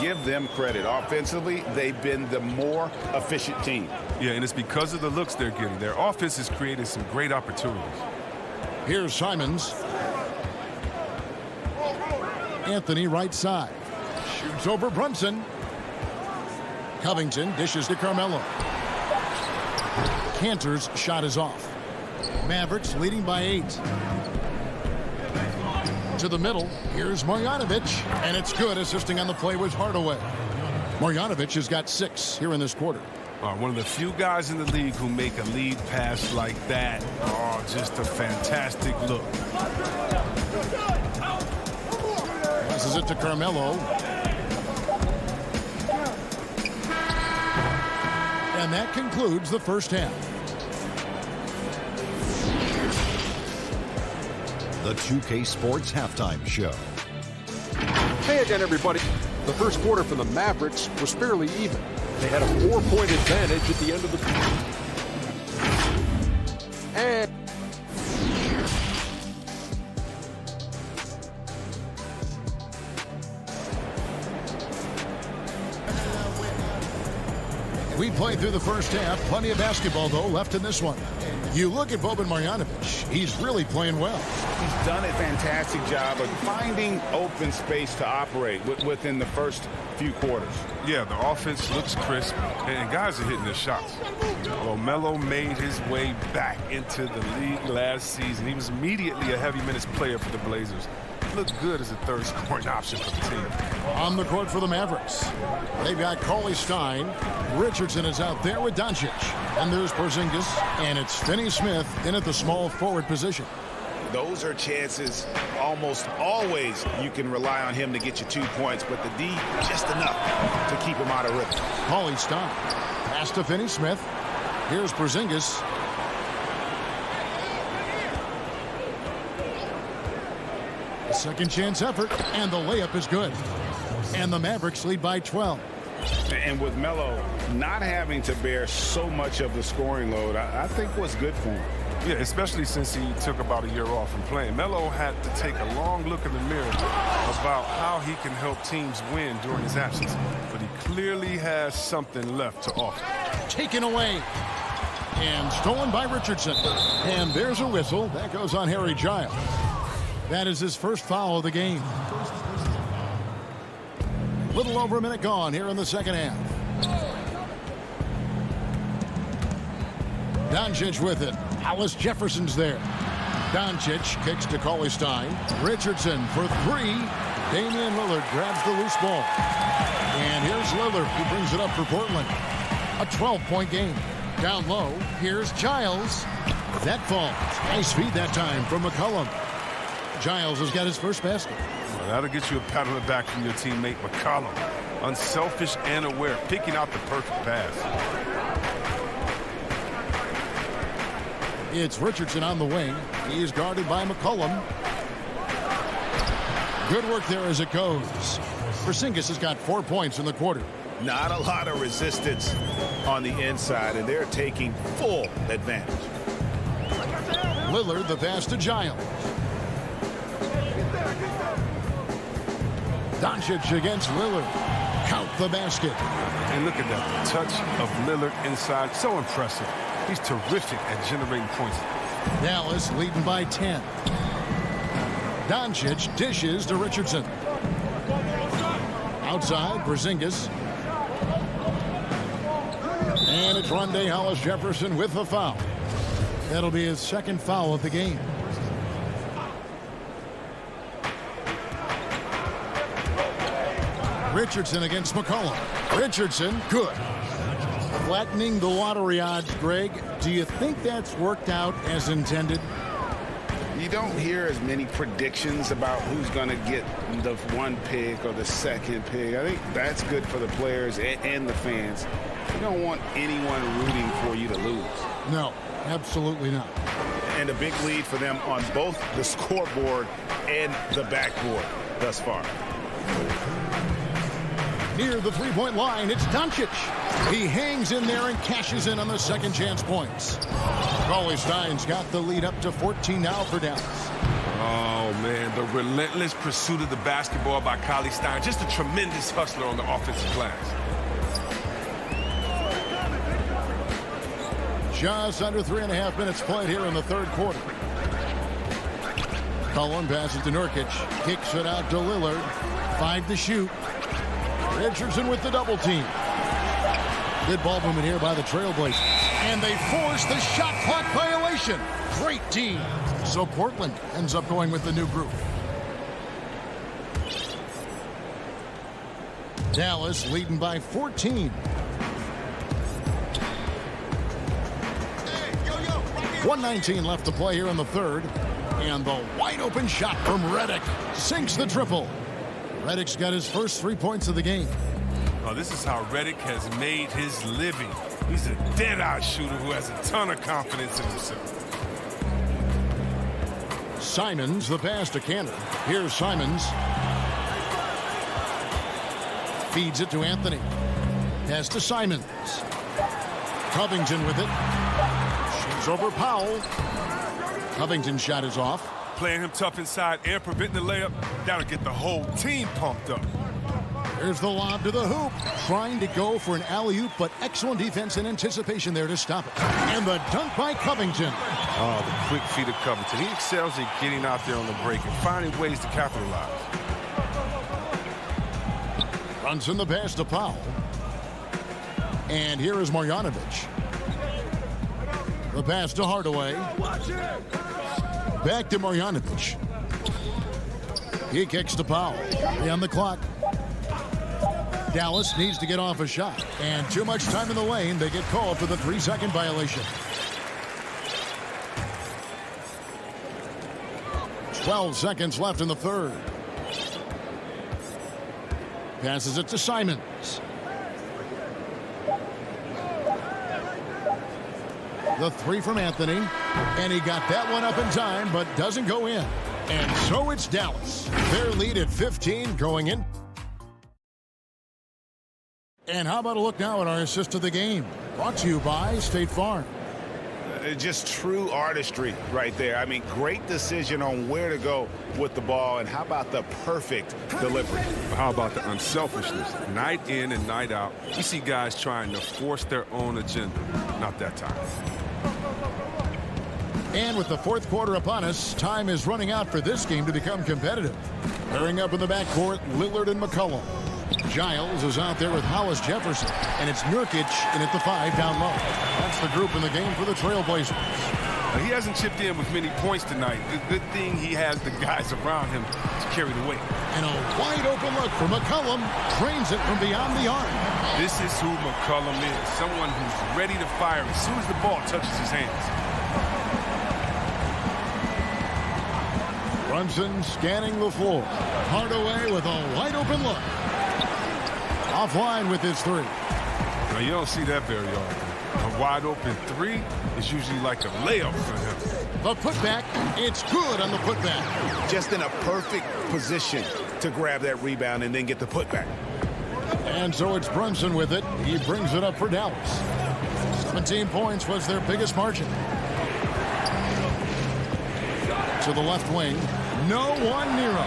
Give them credit. Offensively, they've been the more efficient team. Yeah, and it's because of the looks they're getting. Their offense has created some great opportunities. Here's Simons. Anthony right side. Shoots over Brunson. Covington dishes to Carmelo. Cantor's shot is off. Mavericks leading by 8. To the middle. Here's Marjanovic. And it's good. Assisting on the play was Hardaway. Marjanovic has got 6 here in this quarter. One of the few guys in the league who make a lead pass like that. Oh, just a fantastic look. Passes it to Carmelo. And that concludes the first half. The 2K Sports Halftime Show. Hey again, everybody. The first quarter for the Mavericks was fairly even. They had a 4-point advantage at the end of the and we played through the first half. Plenty of basketball, though, left in this one. You look at Boban Marjanovic. He's really playing well. He's done a fantastic job of finding open space to operate within the first few quarters. Yeah, the offense looks crisp, and guys are hitting their shots. Well, Melo made his way back into the league last season. He was immediately a heavy minutes player for the Blazers. Looked good as a third scoring option for the team. On the court for the Mavericks. They've got Cauley Stein. Richardson is out there with Doncic. And there's Porzingis. And it's Finney-Smith in at the small forward position. Those are chances almost always you can rely on him to get you 2 points, but the D just enough to keep him out of rhythm. Cauley Stein. Pass to Finney-Smith. Here's Porzingis. Second chance effort, and the layup is good. And the Mavericks lead by 12. And with Melo not having to bear so much of the scoring load, I think was good for him. Yeah, especially since he took about a year off from playing. Melo had to take a long look in the mirror about how he can help teams win during his absence. But he clearly has something left to offer. Taken away. And stolen by Richardson. And there's a whistle. That goes on Harry Giles. That is his first foul of the game. Little over a minute gone here in the second half. Doncic with it. Alice Jefferson's there. Doncic kicks to Cauley Stein. Richardson for 3. Damian Lillard grabs the loose ball. And here's Lillard who brings it up for Portland. A 12-point game. Down low, here's Giles. That falls. Nice feed that time from McCollum. Giles has got his first basket. Well, that'll get you a pat on the back from your teammate McCollum. Unselfish and aware, picking out the perfect pass. It's Richardson on the wing. He is guarded by McCollum. Good work there as it goes. Porzingis has got 4 points in the quarter. Not a lot of resistance on the inside, and they're taking full advantage. Lillard, the pass to Giles. Doncic against Lillard. Count the basket. And look at that. The touch of Lillard inside. So impressive. He's terrific at generating points. Dallas leading by 10. Doncic dishes to Richardson. Outside, Porzingis. And it's Rondé Hollis-Jefferson with the foul. That'll be his second foul of the game. Richardson against McCollum. Richardson, good. Flattening the lottery odds, Greg. Do you think that's worked out as intended? You don't hear as many predictions about who's going to get the one pick or the second pick. I think that's good for the players and the fans. You don't want anyone rooting for you to lose. No, absolutely not. And a big lead for them on both the scoreboard and the backboard thus far. Near the three-point line, it's Doncic. He hangs in there and cashes in on the second chance points. Cauley Stein's got the lead up to 14 now for Dallas. Oh, man, the relentless pursuit of the basketball by Cauley Stein. Just a tremendous hustler on the offensive glass. Just under 3.5 minutes played here in the third quarter. Cullen passes to Nurkic. Kicks it out to Lillard. 5 to shoot. Richardson with the double team. Good ball movement here by the Trailblazers. And they force the shot clock violation. Great team. So Portland ends up going with the new group. Dallas leading by 14. .119 left to play here in the third. And the wide open shot from Redick sinks the triple. Redick's got his first 3 points of the game. Oh, this is how Redick has made his living. He's a dead-eye shooter who has a ton of confidence in himself. Simons, the pass to Cantor. Here's Simons. Feeds it to Anthony. Pass to Simons. Covington with it. Shoots over Powell. Covington's shot is off. Playing him tough inside and preventing the layup, that'll get the whole team pumped up. There's the lob to the hoop. Trying to go for an alley-oop, but excellent defense and anticipation there to stop it. And the dunk by Covington. Oh, the quick feet of Covington. He excels at getting out there on the break and finding ways to capitalize. Brunson the pass to Powell. And here is Marjanovic. The pass to Hardaway. Back to Marjanovic. He kicks to Powell. On the clock. Dallas needs to get off a shot. And too much time in the lane. They get called for the 3-second violation. 12 seconds left in the third. Passes it to Simons. The three from Anthony. And he got that one up in time, but doesn't go in. And so it's Dallas. Their lead at 15 going in. And how about a look now at our assist of the game? Brought to you by State Farm. Just true artistry right there. I mean, great decision on where to go with the ball. And how about the perfect delivery? How about the unselfishness? Night in and night out, you see guys trying to force their own agenda. Not that time. And with the fourth quarter upon us, time is running out for this game to become competitive. Pairing up in the backcourt, Lillard and McCollum. Giles is out there with Hollis-Jefferson, and it's Nurkic in at the 5 down low. That's the group in the game for the Trailblazers. He hasn't chipped in with many points tonight. The good thing he has the guys around him to carry the weight. And a wide open look for McCollum. Trains it from beyond the arc. This is who McCollum is, someone who's ready to fire as soon as the ball touches his hands. Brunson scanning the floor. Hardaway with a wide open look. Offline with his three. Now, you don't see that very often. A wide open three is usually like a layup for him. The putback, it's good on the putback. Just in a perfect position to grab that rebound and then get the putback. And so it's Brunson with it. He brings it up for Dallas. 17 points was their biggest margin. To the left wing. No one near him.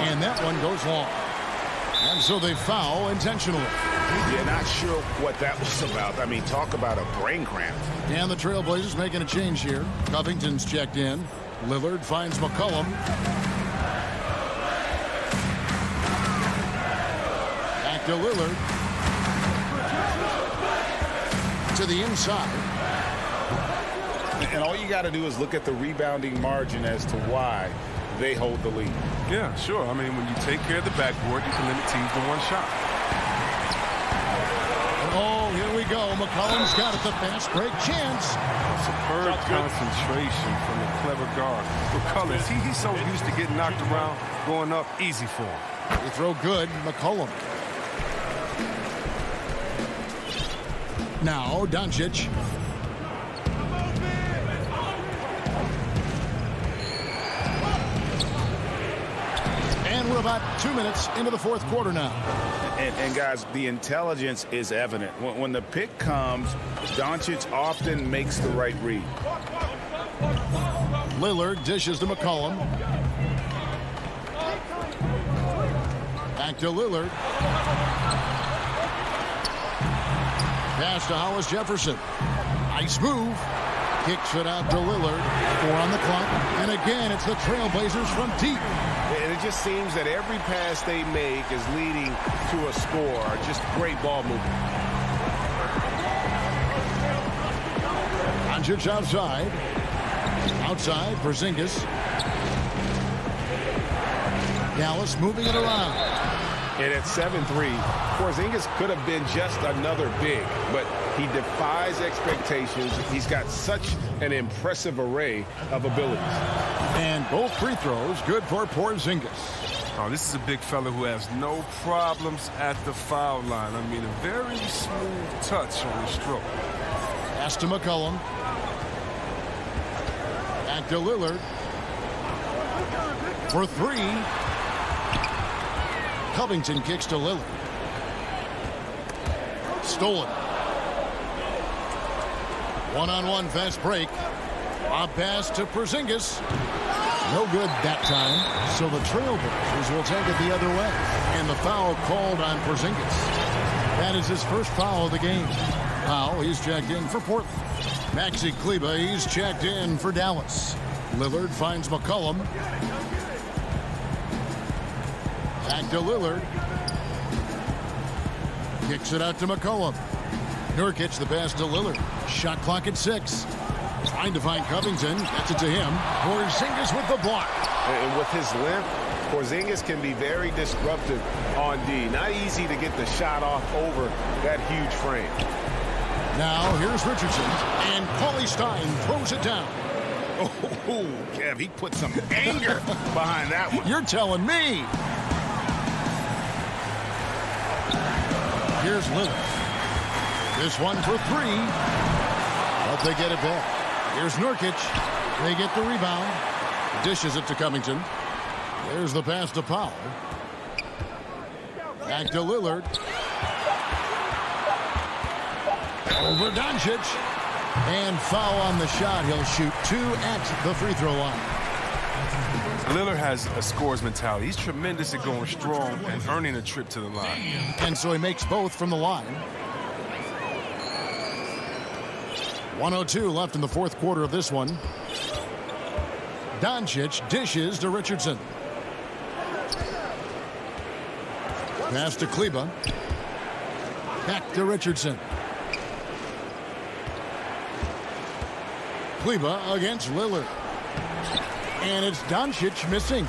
And that one goes long. And so they foul intentionally. Yeah, not sure what that was about. I mean, talk about a brain cramp. And the Trailblazers making a change here. Covington's checked in. Lillard finds McCollum. Back to Lillard. to the inside. And all you got to do is look at the rebounding margin as to why they hold the lead. Yeah, sure. I mean, when you take care of the backboard, you can limit teams to one shot. And oh, here we go. McCollum's got it, the fast break chance. Superb concentration from the clever guard. McCollum, he's so used to getting knocked around, going up easy for him. They throw good, McCollum. Now, Doncic. And we're about 2 minutes into the fourth quarter now. And guys, the intelligence is evident. When the pick comes, Doncic often makes the right read. Lillard dishes to McCollum. Back to Lillard. Pass to Hollis Jefferson. Nice move. Kicks it out to Lillard. 4 on the clock. And again, it's the Trailblazers from deep. And it just seems that every pass they make is leading to a score. Just great ball movement. Doncic outside. Outside, Porzingis. Dallas moving it around. And at 7-3, Porzingis could have been just another big, but he defies expectations. He's got such an impressive array of abilities. And both free throws good for Porzingis. Oh, this is a big fella who has no problems at the foul line. I mean, a very smooth touch on the stroke. Pass to McCollum. Back to Lillard. For 3. Covington kicks to Lillard. Stolen. One-on-one fast break. Lob pass to Porzingis. No good that time. So the Trailblazers will take it the other way. And the foul called on Porzingis. That is his first foul of the game. Powell, he's checked in for Portland. Maxi Kleber, he's checked in for Dallas. Lillard finds McCollum. Back to Lillard. Kicks it out to McCollum. Nurkic the pass to Lillard. Shot clock at 6. Trying to find Covington. Gets it to him. Porzingis with the block. And with his length, Porzingis can be very disruptive on D. Not easy to get the shot off over that huge frame. Now here's Richardson. And Cauley Stein throws it down. Oh, Kev, he put some anger behind that one. You're telling me. Here's Lillard. This one for 3. But they get it back. Here's Nurkic. They get the rebound. Dishes it to Covington. There's the pass to Powell. Back to Lillard. Over Doncic. And foul on the shot. He'll shoot 2 at the free throw line. Lillard has a scorer's mentality. He's tremendous at going strong and earning a trip to the line. And so he makes both from the line. 1:02 left in the fourth quarter of this one. Doncic dishes to Richardson. Pass to Kleber. Back to Richardson. Kleber against Lillard. And it's Doncic missing.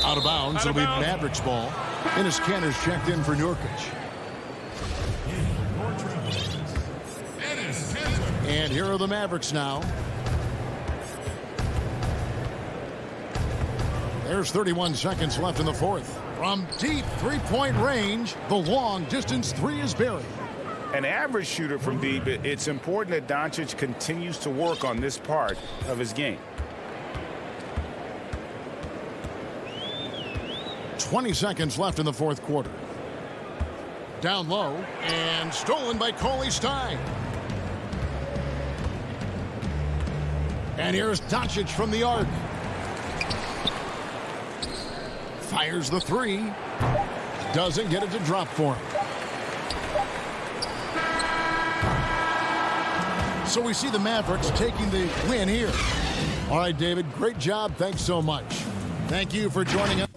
Out of bounds. It'll be Mavericks ball. Enes Kanter's checked in for Nurkic. And here are the Mavericks now. There's 31 seconds left in the fourth. From deep three-point range, the long-distance 3 is buried. An average shooter from deep, it's important that Doncic continues to work on this part of his game. 20 seconds left in the fourth quarter. Down low, and stolen by Cauley Stein. And here's Doncic from the arc. Fires the 3. Doesn't get it to drop for him. So we see the Mavericks taking the win here. All right, David, great job. Thanks so much. Thank you for joining us.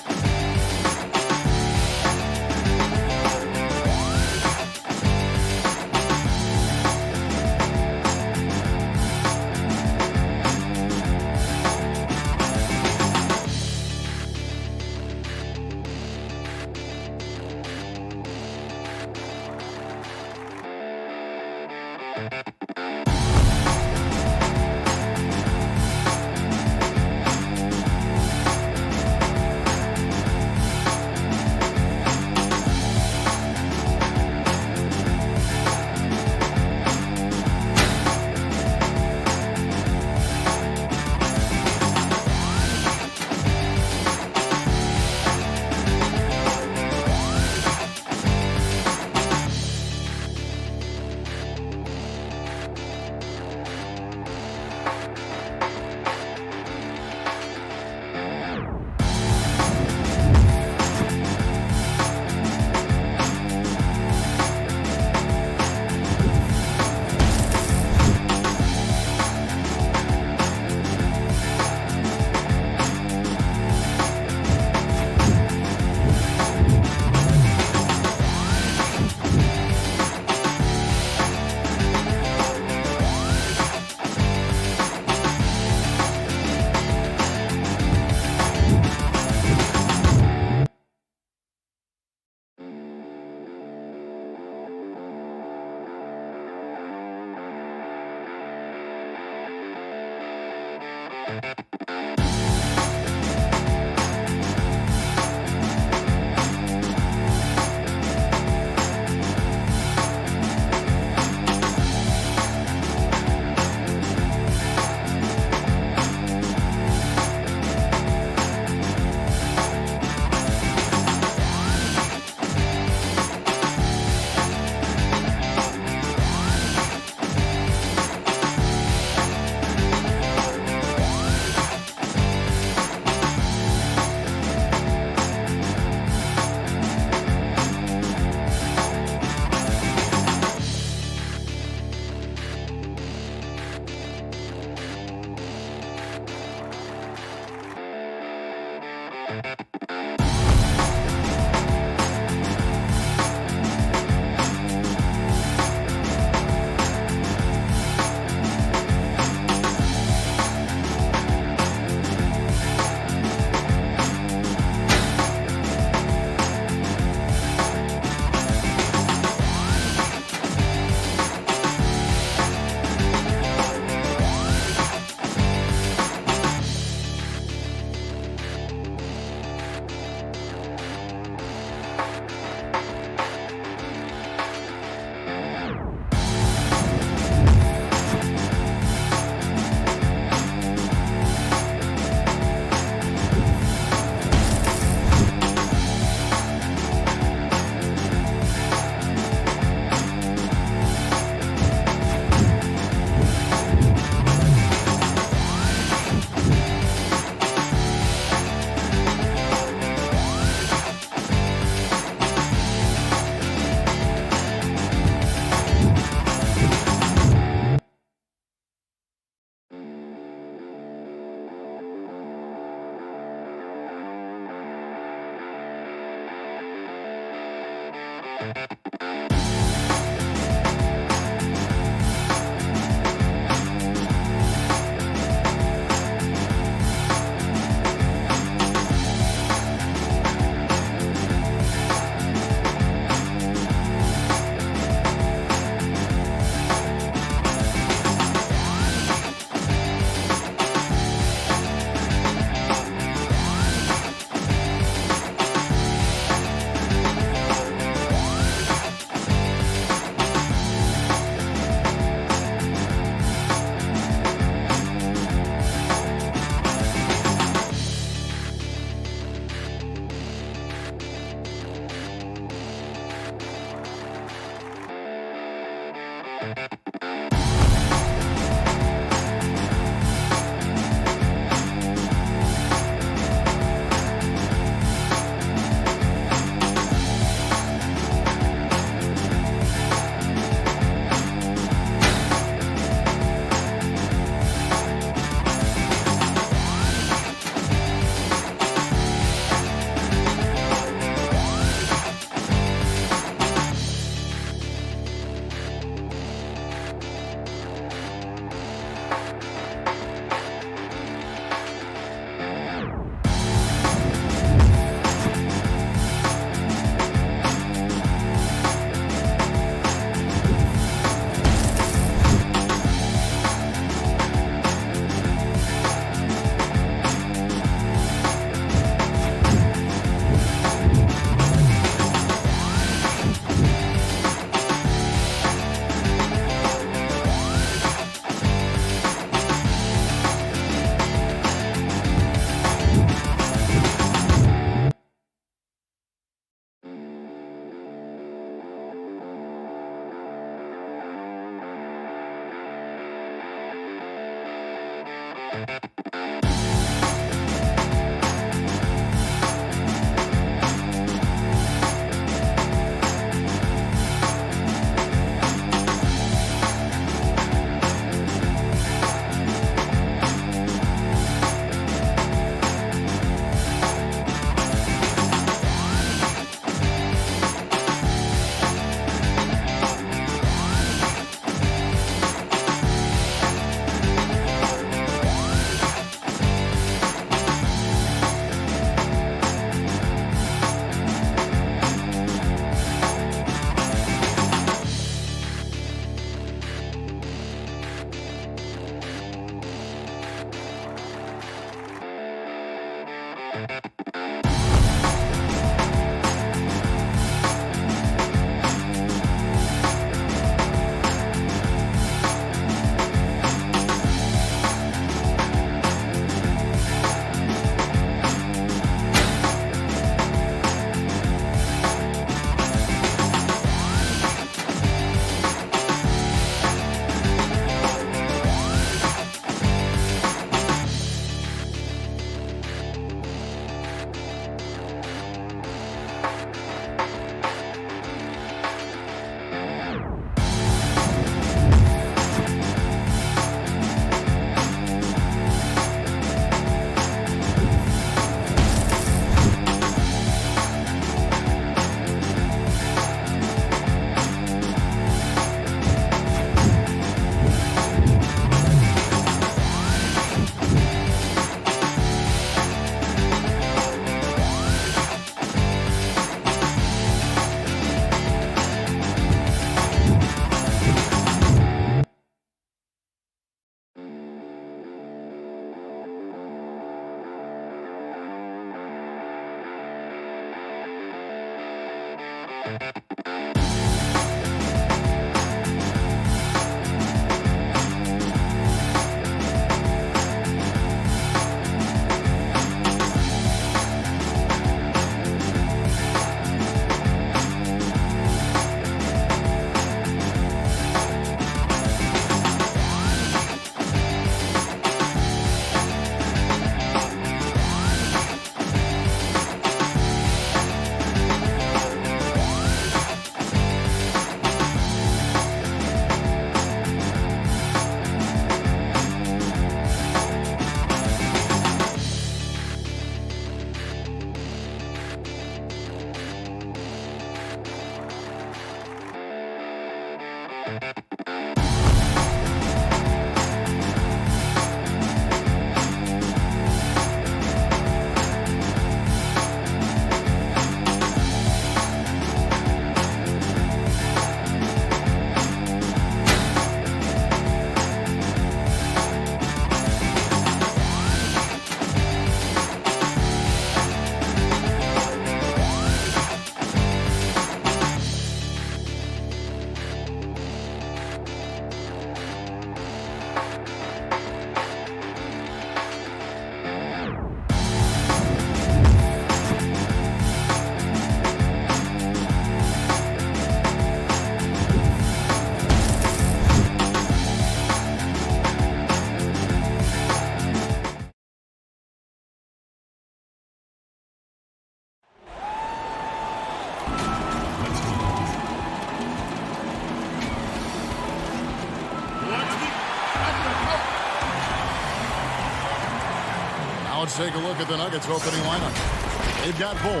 Let's take a look at the Nuggets opening lineup. They've got Bull.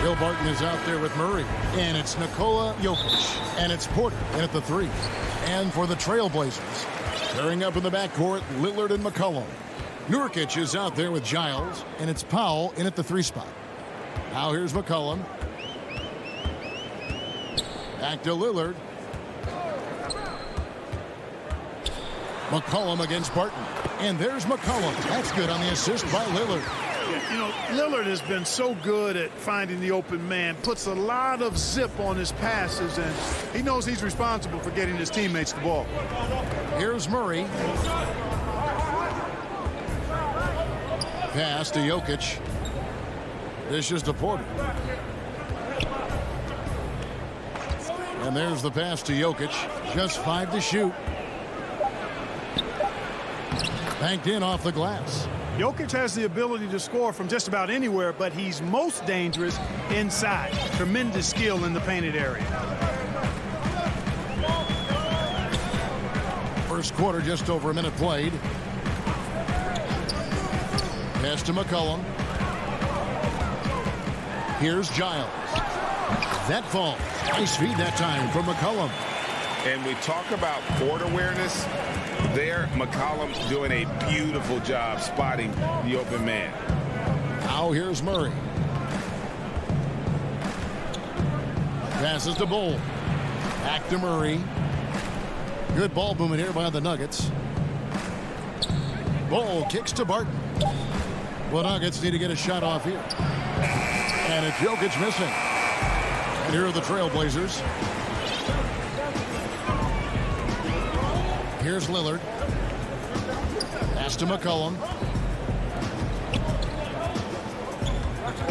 Bill Barton is out there with Murray. And it's Nikola Jokic. And it's Porter in at the 3. And for the Trailblazers, pairing up in the backcourt, Lillard and McCollum. Nurkic is out there with Giles. And it's Powell in at the 3 spot. Now here's McCollum. Back to Lillard. McCollum against Barton. And there's McCollum. That's good on the assist by Lillard. Yeah, you know, Lillard has been so good at finding the open man, puts a lot of zip on his passes, and he knows he's responsible for getting his teammates the ball. Here's Murray. Pass to Jokic. Dishes to Porter. And there's the pass to Jokic. Just 5 to shoot. Banked in off the glass. Jokic has the ability to score from just about anywhere, but he's most dangerous inside. Tremendous skill in the painted area. First quarter, just over a minute played. Pass to McCollum. Here's Giles. That falls. Nice feed that time from McCollum. And we talk about court awareness. There, McCollum doing a beautiful job spotting the open man. Now here's Murray. Passes to Bull. Back to Murray. Good ball movement here by the Nuggets. Bull kicks to Barton. Well, Nuggets need to get a shot off here. And it's Jokic missing. And here are the Trailblazers. Here's Lillard. Pass to McCollum.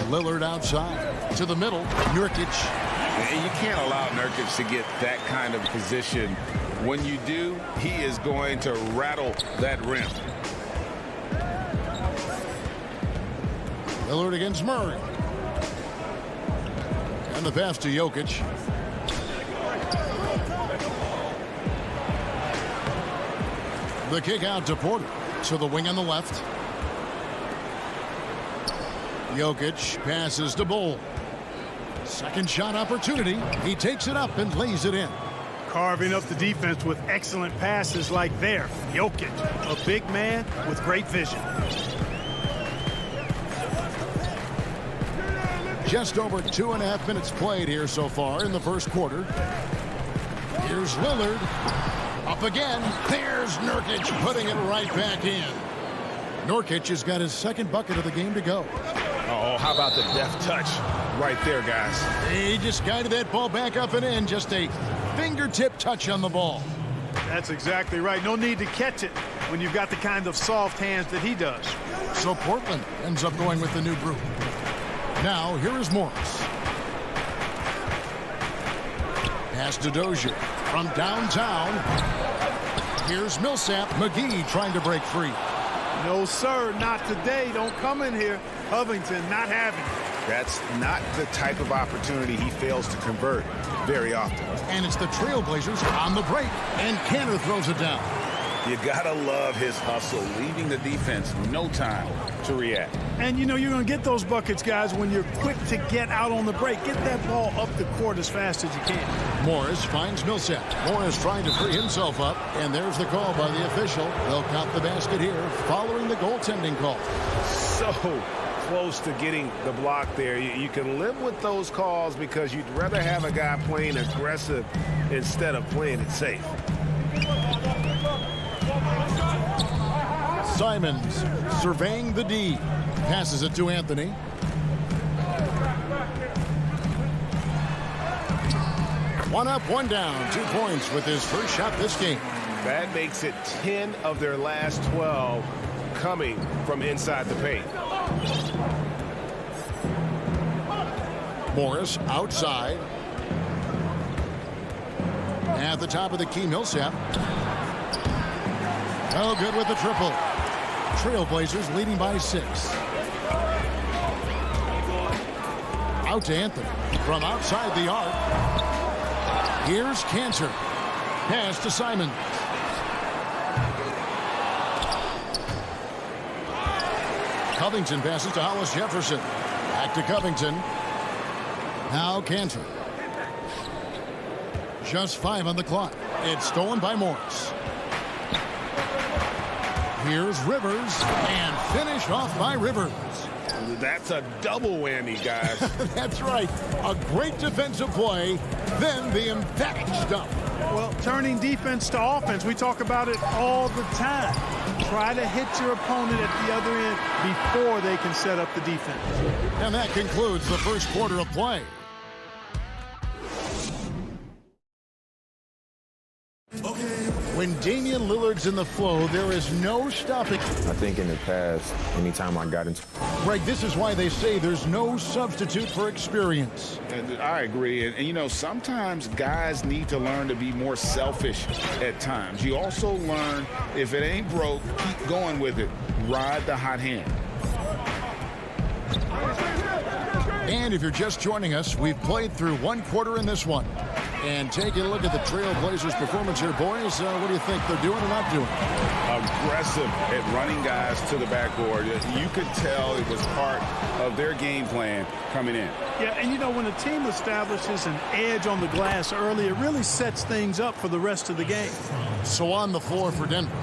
Lillard outside. To the middle. Nurkic. And you can't allow Nurkic to get that kind of position. When you do, he is going to rattle that rim. Lillard against Murray. And the pass to Jokic. The kick out to Porter. To the wing on the left. Jokic passes to Bull. Second shot opportunity. He takes it up and lays it in. Carving up the defense with excellent passes like there. Jokic, a big man with great vision. Just over 2.5 minutes played here so far in the first quarter. Here's Lillard. Up again. There's Nurkic putting it right back in. Nurkic has got his second bucket of the game to go. Oh, how about the deft touch right there, guys? He just guided that ball back up and in. Just a fingertip touch on the ball. That's exactly right. No need to catch it when you've got the kind of soft hands that he does. So Portland ends up going with the new group. Now, here is Morris. Pass to Dozier from downtown. Here's Millsap. McGee trying to break free. No, sir, not today. Don't come in here. Covington not having it. That's not the type of opportunity he fails to convert very often. And it's the Trailblazers on the break. And Cantor throws it down. You gotta love his hustle, leaving the defense no time to react. And you know you're going to get those buckets, guys, when you're quick to get out on the break. Get that ball up the court as fast as you can. Morris finds Millsap. Morris trying to free himself up. And there's the call by the official. They'll count the basket here following the goaltending call. So close to getting the block there. You can live with those calls because you'd rather have a guy playing aggressive instead of playing it safe. Simons surveying the D. Passes it to Anthony. One up, one down. 2 points with his first shot this game. That makes it 10 of their last 12 coming from inside the paint. Morris outside. At the top of the key, Millsap. Oh, good with the triple. Trailblazers leading by 6. Out to Anthony from outside the arc. Here's Cantor. Pass to Simon. Covington passes to Hollis Jefferson. Back to Covington. Now Cantor. Just 5 on the clock. It's stolen by Morris. Here's Rivers, and finished off by Rivers. That's a double whammy, guys. That's right. A great defensive play, then the emphatic stuff. Well, turning defense to offense, we talk about it all the time. Try to hit your opponent at the other end before they can set up the defense. And that concludes the first quarter of play. When Damian Damian Lillard's in the flow. There is no stopping. I think in the past, anytime I got into Greg, this is why they say there's no substitute for experience. And I agree. And, you know, sometimes guys need to learn to be more selfish at times. You also learn if it ain't broke, keep going with it. Ride the hot hand. And if you're just joining us, we've played through one quarter in this one. And taking a look at the Trailblazers' performance here, boys, what do you think they're doing or not doing? Aggressive at running guys to the backboard. You could tell it was part of their game plan coming in. Yeah, and you know, when a team establishes an edge on the glass early, it really sets things up for the rest of the game. So on the floor for Denver,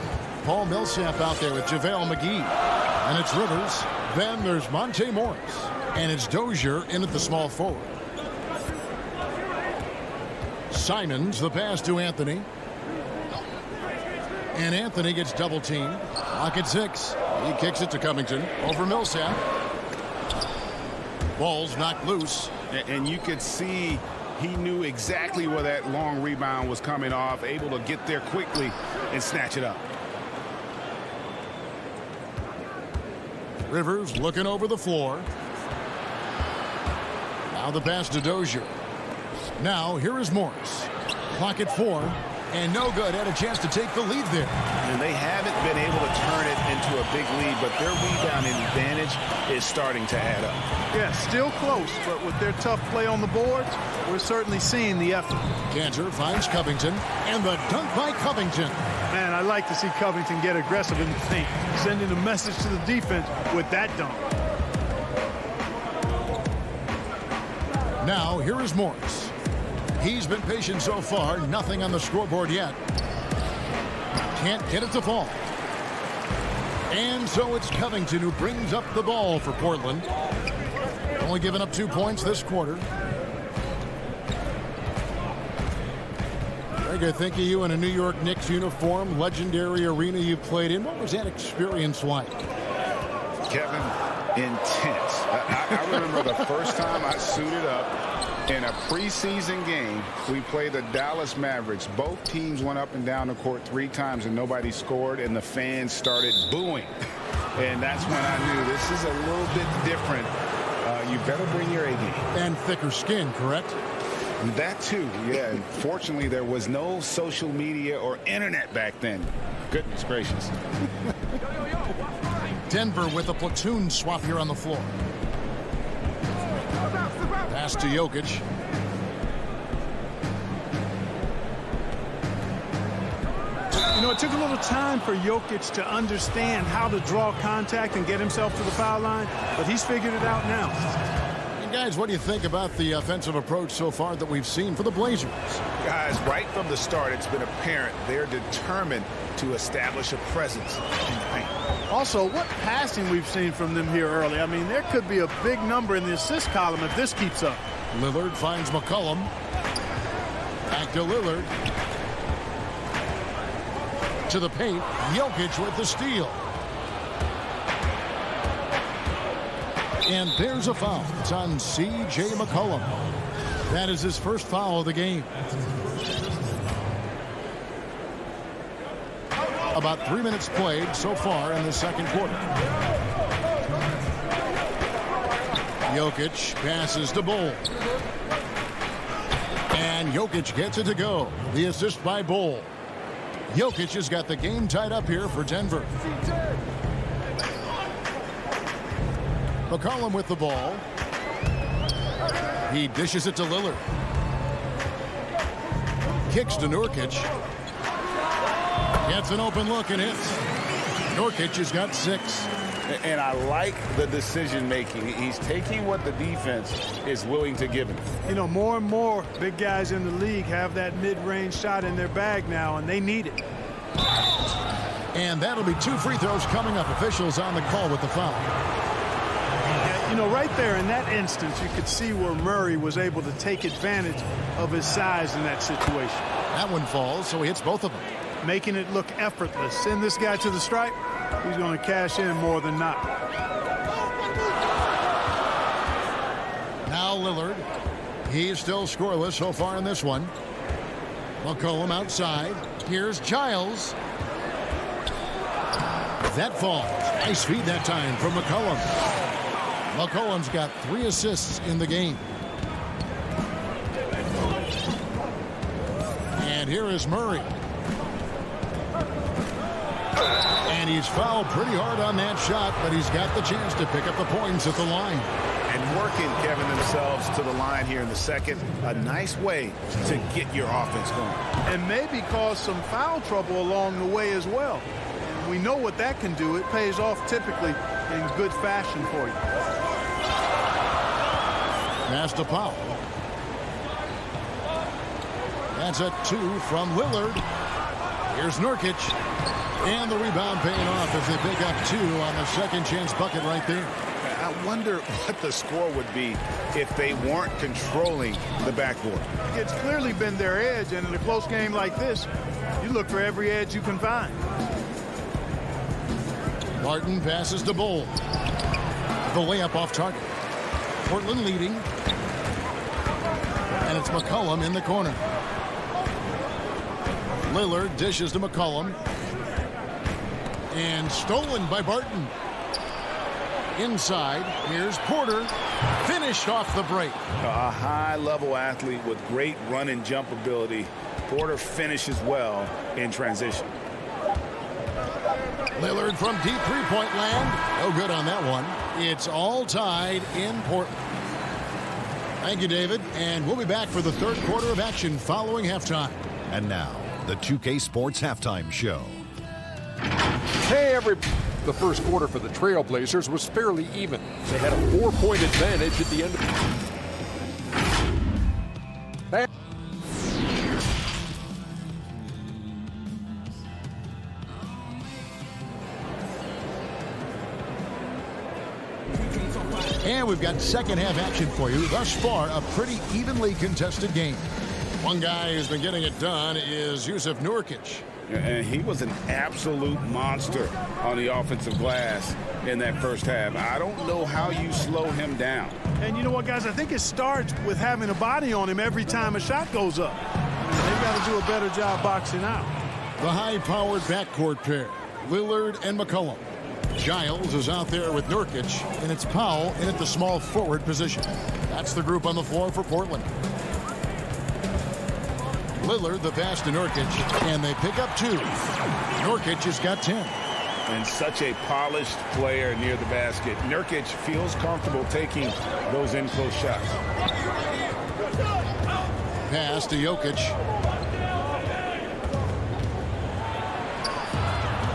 Paul Millsap out there with JaVale McGee. And it's Rivers. Then there's Monte Morris. And it's Dozier in at the small forward. Simons, the pass to Anthony. And Anthony gets double teamed. Clock at 6. He kicks it to Covington over Millsap. Ball's knocked loose. And you could see he knew exactly where that long rebound was coming off, able to get there quickly and snatch it up. Rivers looking over the floor. Now the pass to Dozier. Now here is Morris. Clock at 4. And no good. Had a chance to take the lead there. And they haven't been able to turn it into a big lead, but their rebounding advantage is starting to add up. Yeah, still close, but with their tough play on the boards, we're certainly seeing the effort. Cantor finds Covington, and the dunk by Covington. Man, I like to see Covington get aggressive in the paint, sending a message to the defense with that dunk. Now here is Morris. He's been patient so far. Nothing on the scoreboard yet. Can't get it to fall. And so it's Covington who brings up the ball for Portland. Only giving up 2 points this quarter. Greg, I think of you in a New York Knicks uniform, legendary arena you played in. What was that experience like? Kevin, intense. I remember the first time I suited up in a preseason game. We played the Dallas Mavericks. Both teams went up and down the court 3 times and nobody scored, and the fans started booing. And that's when I knew this is a little bit different. You better bring your A game. And thicker skin, correct? That too, yeah. Fortunately, there was no social media or internet back then. Goodness gracious. Denver with a platoon swap here on the floor. Pass to Jokic. You know, it took a little time for Jokic to understand how to draw contact and get himself to the foul line, but he's figured it out now. And guys, what do you think about the offensive approach so far that we've seen for the Blazers? Guys, right from the start, it's been apparent they're determined to establish a presence in the paint. Also, what passing we've seen from them here early. I mean, there could be a big number in the assist column if this keeps up. Lillard finds McCollum. Back to Lillard. To the paint. Jokic with the steal. And there's a foul. It's on C.J. McCollum. That is his first foul of the game. About 3 minutes played so far in the second quarter. Jokic passes to Bull. And Jokic gets it to go. The assist by Bull. Jokic has got the game tied up here for Denver. McCollum with the ball. He dishes it to Lillard. Kicks to Nurkic. Gets an open look and hits. Nurkic has got 6. And I like the decision making. He's taking what the defense is willing to give him. You know, more and more big guys in the league have that mid-range shot in their bag now, and they need it. And that'll be 2 free throws coming up. Officials on the call with the foul. Yeah, you know, right there in that instance, you could see where Murray was able to take advantage of his size in that situation. That one falls, so he hits both of them. Making it look effortless. Send this guy to the stripe. He's going to cash in more than not. Now Lillard. He's still scoreless so far in this one. McCollum outside. Here's Giles. That falls. Nice feed that time from McCollum. McCollum's got 3 assists in the game. And here is Murray. And he's fouled pretty hard on that shot, but he's got the chance to pick up the points at the line. And working, Kevin, themselves to the line here in the second. A nice way to get your offense going. And maybe cause some foul trouble along the way as well. We know what that can do. It pays off typically in good fashion for you. Pass to Powell. That's a 2 from Lillard. Here's Nurkic. And the rebound paying off as they pick up 2 on the second chance bucket right there. I wonder what the score would be if they weren't controlling the backboard. It's clearly been their edge, and in a close game like this, you look for every edge you can find. Martin passes to Bull. The layup off target. Portland leading. And it's McCollum in the corner. Lillard dishes to McCollum. And stolen by Barton. Inside, here's Porter. Finished off the break. A high-level athlete with great run and jump ability. Porter finishes well in transition. Lillard from deep three-point land. No good on that one. It's all tied in Portland. Thank you, David. And we'll be back for the third quarter of action following halftime. And now, the 2K Sports Halftime Show. Hey, the first quarter for the Trailblazers was fairly even. They had a 4-point advantage at the end of that. And we've got second half action for you. Thus far, a pretty evenly contested game. One guy who's been getting it done is Jusuf Nurkic. And he was an absolute monster on the offensive glass in that first half. I don't know how you slow him down. And you know what, guys? I think it starts with having a body on him every time a shot goes up. They've got to do a better job boxing out. The high-powered backcourt pair, Lillard and McCollum. Giles is out there with Nurkic, and it's Powell in at the small forward position. That's the group on the floor for Portland. Lillard, the pass to Nurkic, and they pick up 2. Nurkic has got 10. And such a polished player near the basket. Nurkic feels comfortable taking those in-close shots. Pass to Jokic.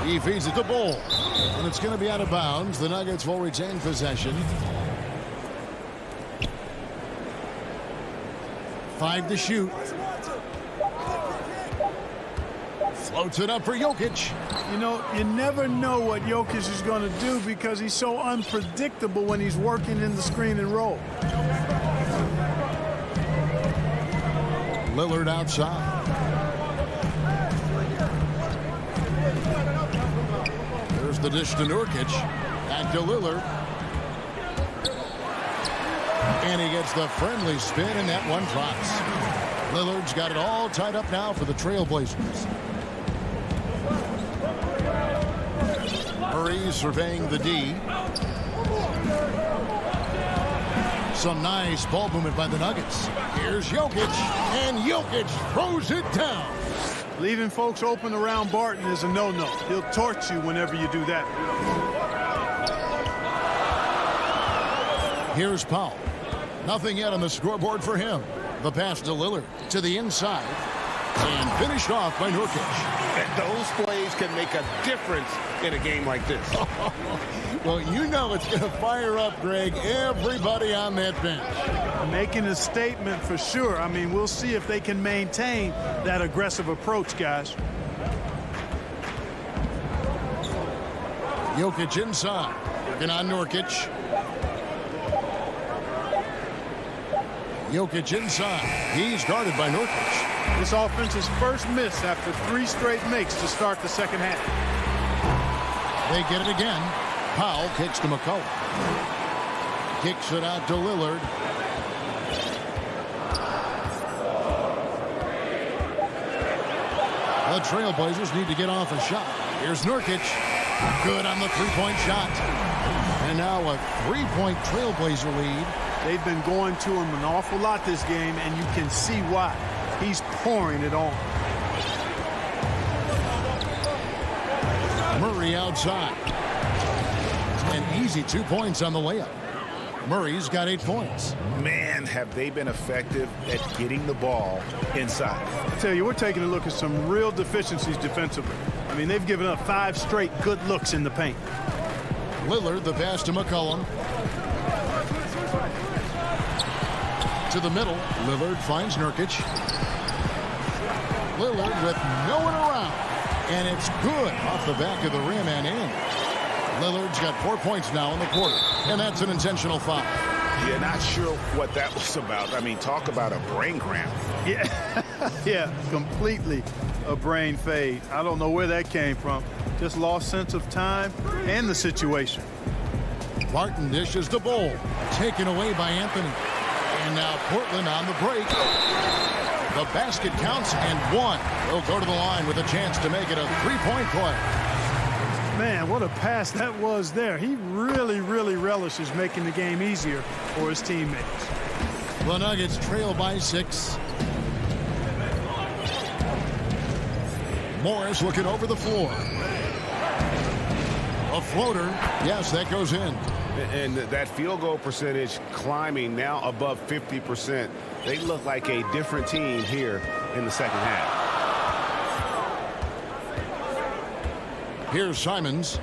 He feeds it to Bull. And it's going to be out of bounds. The Nuggets will retain possession. 5 to shoot. Floats it up for Jokic. You know, you never know what Jokic is going to do because he's so unpredictable when he's working in the screen and roll. Lillard outside. There's the dish to Nurkic. Back to Lillard. And he gets the friendly spin, and that one drops. Lillard's got it all tied up now for the Trailblazers. Murray surveying the D. Some nice ball movement by the Nuggets. Here's Jokic, and Jokic throws it down. Leaving folks open around Barton is a no-no. He'll torch you whenever you do that. Here's Powell. Nothing yet on the scoreboard for him. The pass to Lillard to the inside. And finished off by Nurkic. And those plays can make a difference in a game like this. Well, you know it's going to fire up, Greg, everybody on that bench. Making a statement for sure. I mean, we'll see if they can maintain that aggressive approach, guys. Jokic inside. Working on Nurkic. Jokic inside. He's guarded by Nurkic. This offense's first miss after 3 straight makes to start the second half. They get it again. Powell kicks to McCollum. Kicks it out to Lillard. The Trailblazers need to get off a shot. Here's Nurkic. Good on the three-point shot. And now a three-point Trailblazer lead. They've been going to him an awful lot this game, and you can see why. He's pouring it on. Murray outside. An easy 2 points on the layup. Murray's got 8 points. Man, have they been effective at getting the ball inside. I tell you, we're taking a look at some real deficiencies defensively. I mean, they've given up 5 straight good looks in the paint. Lillard, the pass to McCollum. To the middle. Lillard finds Nurkic. Lillard with no one around. And it's good off the back of the rim and in. Lillard's got 4 points now in the quarter. And that's an intentional foul. Yeah, not sure what that was about. I mean, talk about a brain cramp. Yeah, yeah, completely a brain fade. I don't know where that came from. Just lost sense of time and the situation. Martin dishes the ball. Taken away by Anthony. And now Portland on the break. The basket counts and one. He'll go to the line with a chance to make it a three-point play. Man, what a pass that was there. He really relishes making the game easier for his teammates. The Nuggets trail by 6. Morris looking over the floor. A floater. Yes, that goes in. And that field goal percentage climbing now above 50%. They look like a different team here in the second half. Here's Simons.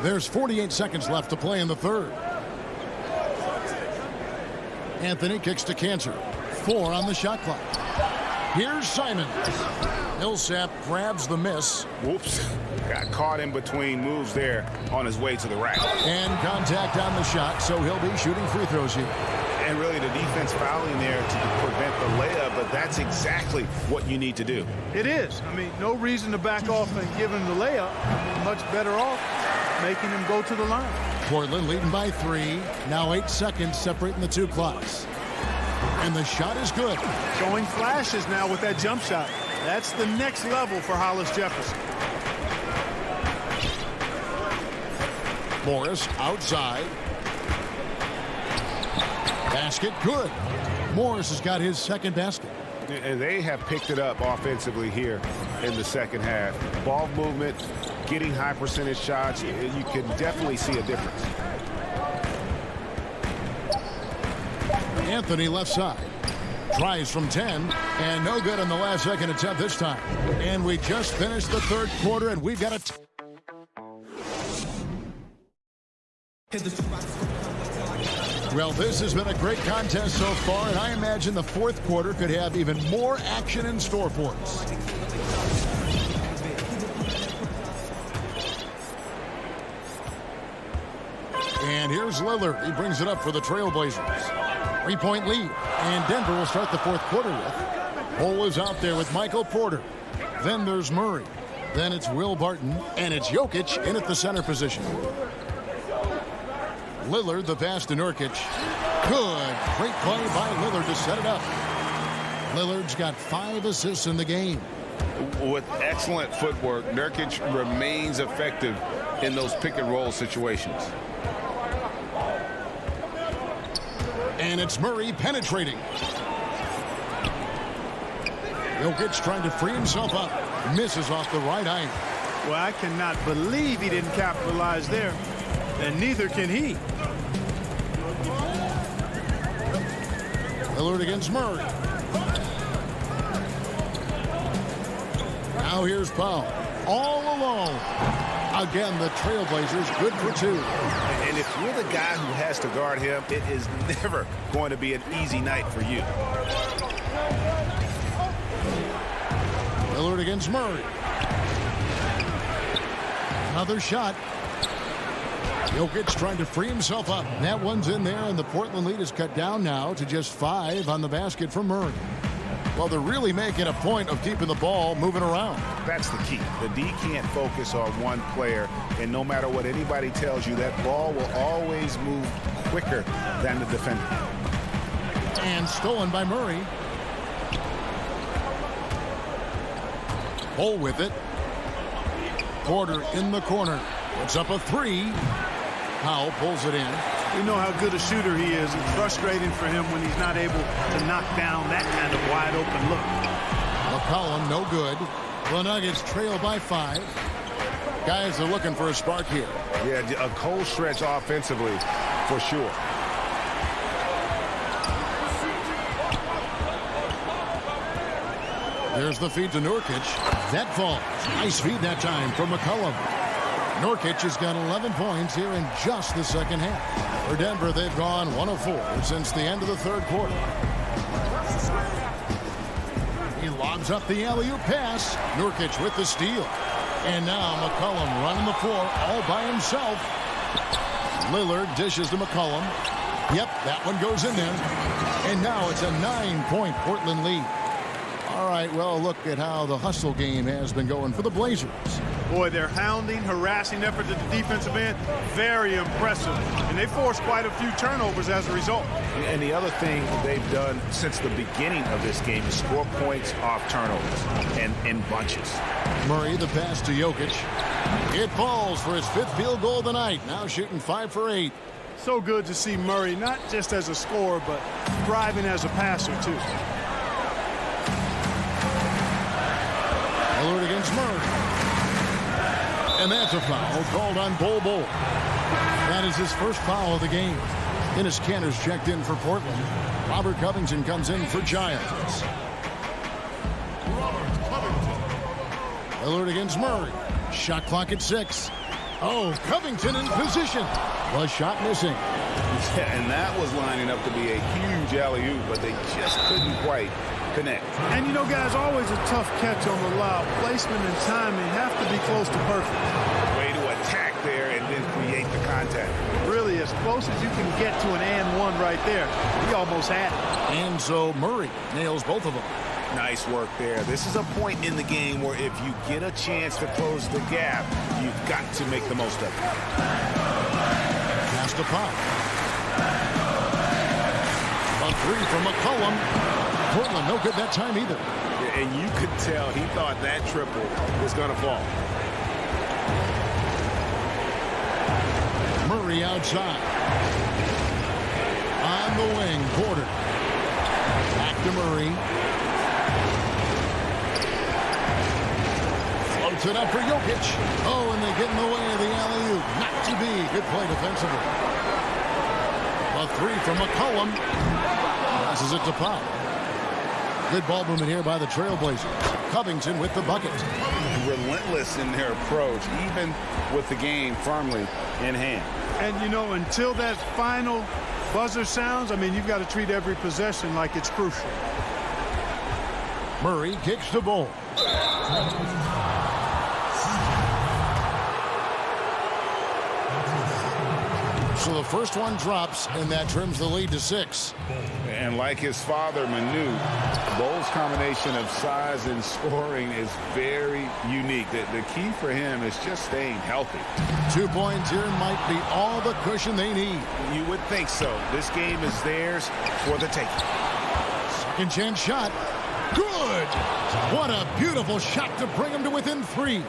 There's 48 seconds left to play in the third. Anthony kicks to Cancer. 4 on the shot clock. Here's Simons. Millsap grabs the miss. Whoops. Got caught in between moves there on his way to the rack. And contact on the shot, so he'll be shooting free throws here. And really the defense fouling there to prevent the layup, but that's exactly what you need to do. It is. I mean, no reason to back off and give him the layup. Much better off making him go to the line. Portland leading by 3. Now 8 seconds separating the two clocks. And the shot is good. Showing flashes now with that jump shot. That's the next level for Hollis Jefferson. Morris outside. Basket good. Morris has got his second basket. And they have picked it up offensively here in the second half. Ball movement, getting high percentage shots. You can definitely see a difference. Anthony left side. Tries from 10. And no good on the last second attempt this time. And we just finished the third quarter, and we've got a... Well, this has been a great contest so far, and I imagine the fourth quarter could have even more action in store for us. And here's Lillard. He brings it up for the Trailblazers. 3-point lead. And Denver will start the fourth quarter with. Cole is out there with Michael Porter. Then there's Murray. Then it's Will Barton. And it's Jokic in at the center position. Lillard, the pass to Nurkic. Good. Great play by Lillard to set it up. Lillard's got 5 assists in the game. With excellent footwork, Nurkic remains effective in those pick and roll situations. And it's Murray penetrating. Jokic trying to free himself up. Misses off the right iron. Well, I cannot believe he didn't capitalize there. And neither can he. Lillard against Murray. Now here's Powell. All alone. Again, the Trailblazers good for 2. And if you're the guy who has to guard him, it is never going to be an easy night for you. Lillard against Murray. Another shot. Jokic trying to free himself up. That one's in there, and the Portland lead is cut down now to just 5 on the basket for Murray. Well, they're really making a point of keeping the ball moving around. That's the key. The D can't focus on one player, and no matter what anybody tells you, that ball will always move quicker than the defender. And stolen by Murray. Bull with it. Porter in the corner. Puts up a three. Powell pulls it in. We know how good a shooter he is. It's frustrating for him when he's not able to knock down that kind of wide open look. McCollum, no good. The Nuggets trail by 5. Guys are looking for a spark here. Yeah, a cold stretch offensively for sure. There's the feed to Nurkic. That falls. Nice feed that time from McCollum. Nurkic has got 11 points here in just the second half. For Denver, they've gone 1 of 4 since the end of the third quarter. He lobs up the alley-oop pass. Nurkic with the steal. And now McCollum running the floor all by himself. Lillard dishes to McCollum. Yep, that one goes in there. And now it's a 9-point Portland lead. All right, well, look at how the hustle game has been going for the Blazers. Boy, their hounding, harassing effort at the defensive end, very impressive. And they forced quite a few turnovers as a result. And the other thing they've done since the beginning of this game is score points off turnovers and in bunches. Murray, the pass to Jokic. It falls for his 5th field goal of the night. Now shooting 5 for 8. So good to see Murray, not just as a scorer, but thriving as a passer, too. Lillard against Murray. And that's a foul called on Bol Bol. That is his first foul of the game. Dennis Cantor's checked in for Portland. Robert Covington comes in for Giants. Lillard against Murray. Shot clock at 6. Oh, Covington in position. The shot missing. Yeah, and that was lining up to be a huge alley-oop, but they just couldn't quite connect. And you know, guys, always a tough catch on the lob. Placement and timing have to be close to perfect. Way to attack there and then create the contact. Really, as close as you can get to an and one right there. He almost had it. And so Murray nails both of them. Nice work there. This is a point in the game where if you get a chance to close the gap, you've got to make the most of it. Pass to Pop. A three from McCollum. Portland no good that time either. And you could tell he thought that triple was going to fall. Murray outside. On the wing, Porter. Back to Murray. Floats it up for Jokic. Oh, and they get in the way of the alley-oop. Not to be. Good play defensively. A three from McCollum. Passes it to Pop. Good ball movement here by the Trailblazers. Covington with the bucket. Relentless in their approach, even with the game firmly in hand. And, you know, until that final buzzer sounds, I mean, you've got to treat every possession like it's crucial. Murray kicks the ball. So the first one drops, and that trims the lead to 6. And like his father, Manu, Bol's combination of size and scoring is very unique. The key for him is just staying healthy. 2 points here might be all the cushion they need. You would think so. This game is theirs for the taking. Second chance shot. Good! What a beautiful shot to bring them to within 3.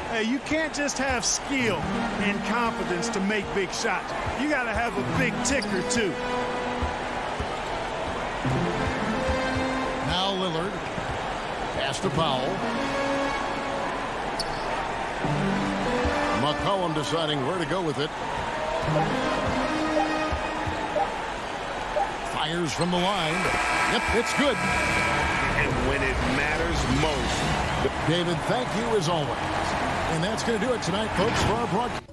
Hey, you can't just have skill and confidence to make big shots. You got to have a big ticker, too. Now Lillard. Pass to Powell. McCollum deciding where to go with it. Fires from the line. Yep, it's good. And when it matters most. David, thank you as always. And that's going to do it tonight, folks, for our broadcast.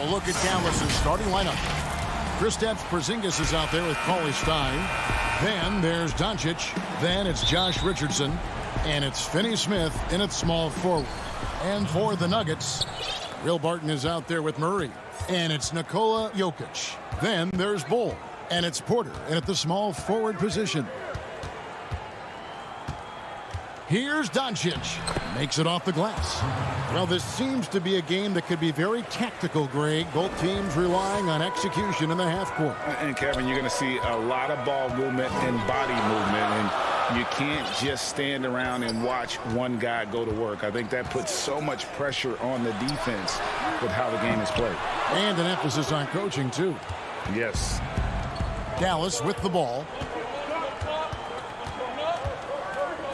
Look at Dallas's starting lineup. Kristaps Porzingis is out there with Cauley Stein. Then there's Doncic. Then it's Josh Richardson. And it's Finney-Smith in at small forward. And for the Nuggets, Will Barton is out there with Murray. And it's Nikola Jokic. Then there's Bull. And it's Porter in at the small forward position. Here's Doncic. Makes it off the glass. Well, this seems to be a game that could be very tactical, Greg. Both teams relying on execution in the half court. And, Kevin, you're going to see a lot of ball movement and body movement. And you can't just stand around and watch one guy go to work. I think that puts so much pressure on the defense with how the game is played. And an emphasis on coaching, too. Yes. Dallas with the ball.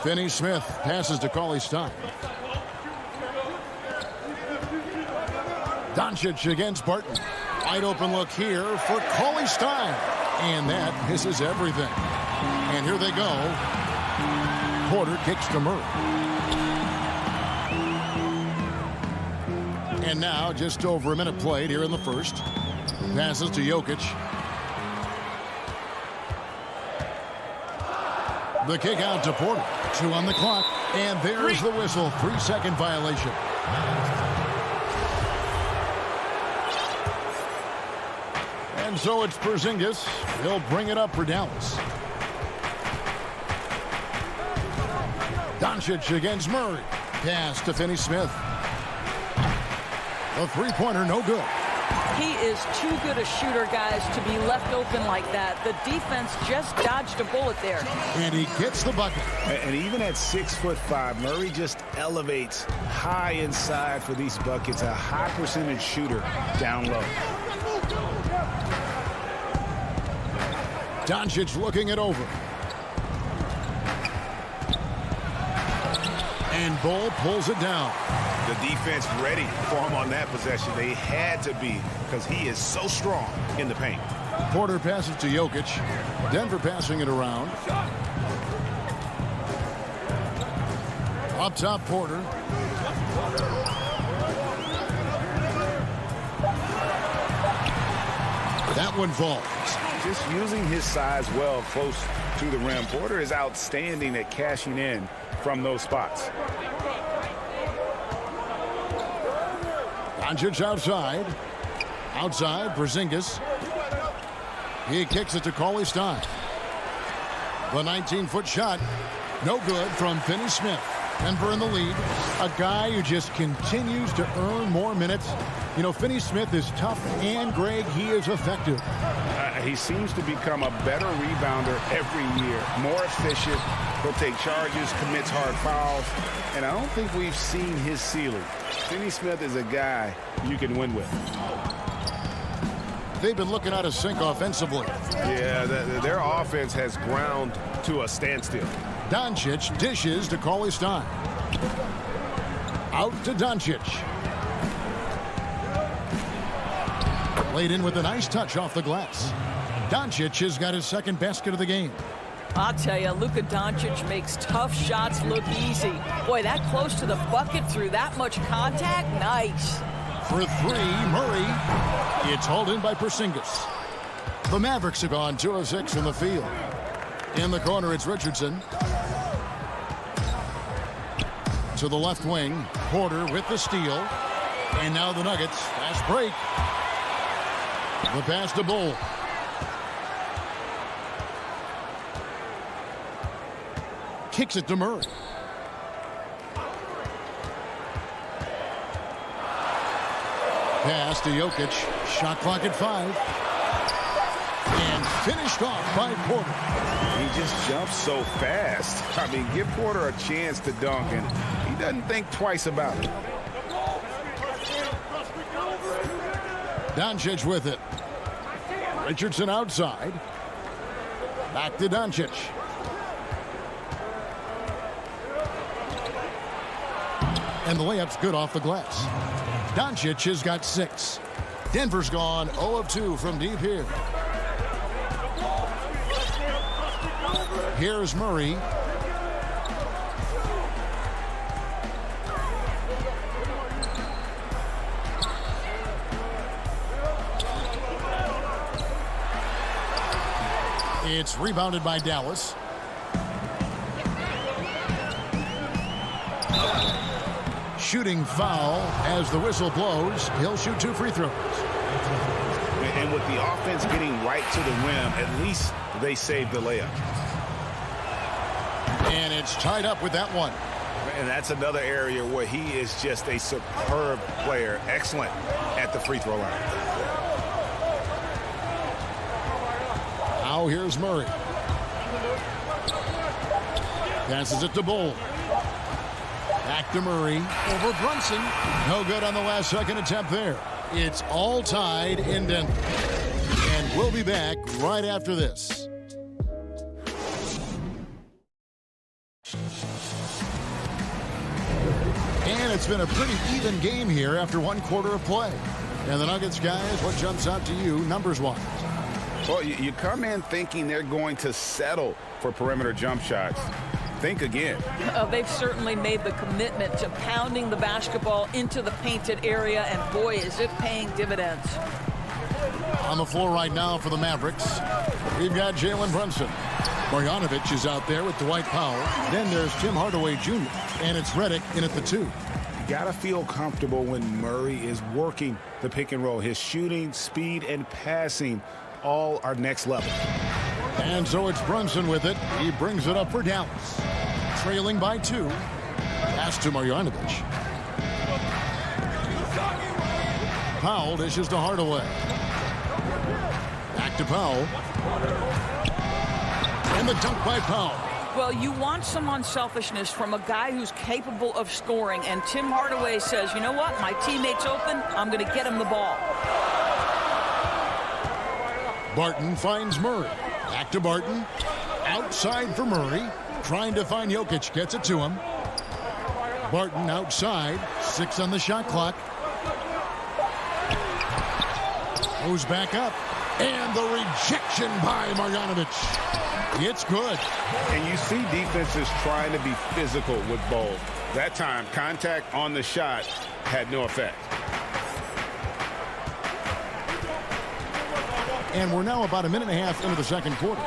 Finney-Smith passes to Cauley Stein. Doncic against Barton. Wide open look here for Cauley Stein. And that misses everything. And here they go. Porter kicks to Murray. And now just over a minute played here in the first. Passes to Jokic. The kick out to Porter. 2 on the clock. And there's the whistle. 3-second violation. And so it's Porzingis. He'll bring it up for Dallas. Doncic against Murray. Pass to Finney-Smith. The three-pointer no good. He is too good a shooter, guys, to be left open like that. The defense just dodged a bullet there. And he gets the bucket. And even at 6'5", Murray just elevates high inside for these buckets. A high percentage shooter down low. Doncic looking it over. And Bull pulls it down. The defense ready for him on that possession. They had to be, because he is so strong in the paint. Porter passes to Jokic. Denver passing it around. Up top, Porter. That one falls. Just using his size well close to the rim. Porter is outstanding at cashing in from those spots. Doncic outside. Outside, Porzingis. He kicks it to Cauley Stein. The 19-foot shot, no good from Finney-Smith. Denver in the lead. A guy who just continues to earn more minutes. You know, Finney-Smith is tough, and, Greg, he is effective. He seems to become a better rebounder every year, more efficient. He'll take charges, commits hard fouls, and I don't think we've seen his ceiling. Finney-Smith is a guy you can win with. They've been looking out of sync offensively. Yeah, their offense has ground to a standstill. Doncic dishes to Cauley-Stein. Out to Doncic. Laid in with a nice touch off the glass. Doncic has got his second basket of the game. I'll tell you, Luka Doncic makes tough shots look easy. Boy, that close to the bucket through that much contact, nice. For three, Murray. It's hauled in by Porzingis. The Mavericks have gone 2 of 6 from the field. In the corner, it's Richardson. To the left wing, Porter with the steal. And now the Nuggets. Fast break. The pass to Bull. Kicks it to Murray. Pass to Jokic. Shot clock at 5. And finished off by Porter. He just jumps so fast. I mean, give Porter a chance to dunk, and he doesn't think twice about it. Doncic with it. Richardson outside. Back to Doncic. And the layup's good off the glass. Doncic has got 6. Denver's gone 0 of 2 from deep here. Here's Murray. It's rebounded by Dallas. Shooting foul as the whistle blows. He'll shoot 2 free throws. And with the offense getting right to the rim, at least they saved the layup. And it's tied up with that one. And that's another area where he is just a superb player. Excellent at the free throw line. Now here's Murray. Passes it to Bull. Back to Murray. Over Brunson. No good on the last second attempt there. It's all tied in Denver. And we'll be back right after this. And it's been a pretty even game here after 1 quarter of play. And the Nuggets, guys, what jumps out to you numbers-wise? Well, you come in thinking they're going to settle for perimeter jump shots. Think again. They've certainly made the commitment to pounding the basketball into the painted area, and boy, is it paying dividends. On the floor right now for the Mavericks, we've got Jalen Brunson. Marjanovic is out there with Dwight Powell. Then there's Tim Hardaway Jr., and it's Redick in at the 2. You got to feel comfortable when Murray is working the pick and roll. His shooting, speed, and passing all are next level. And so it's Brunson with it. He brings it up for Dallas. Trailing by 2. Pass to Marjanovic. Powell dishes to Hardaway. Back to Powell. And the dunk by Powell. Well, you want some unselfishness from a guy who's capable of scoring. And Tim Hardaway says, you know what? My teammate's open. I'm going to get him the ball. Barton finds Murray. Back to Barton. Outside for Murray. Trying to find Jokic. Gets it to him. Barton outside. 6 on the shot clock. Goes back up. And the rejection by Marjanovic. It's good. And you see defenses trying to be physical with Bull. That time, contact on the shot had no effect. And we're now about a minute and a half into the second quarter.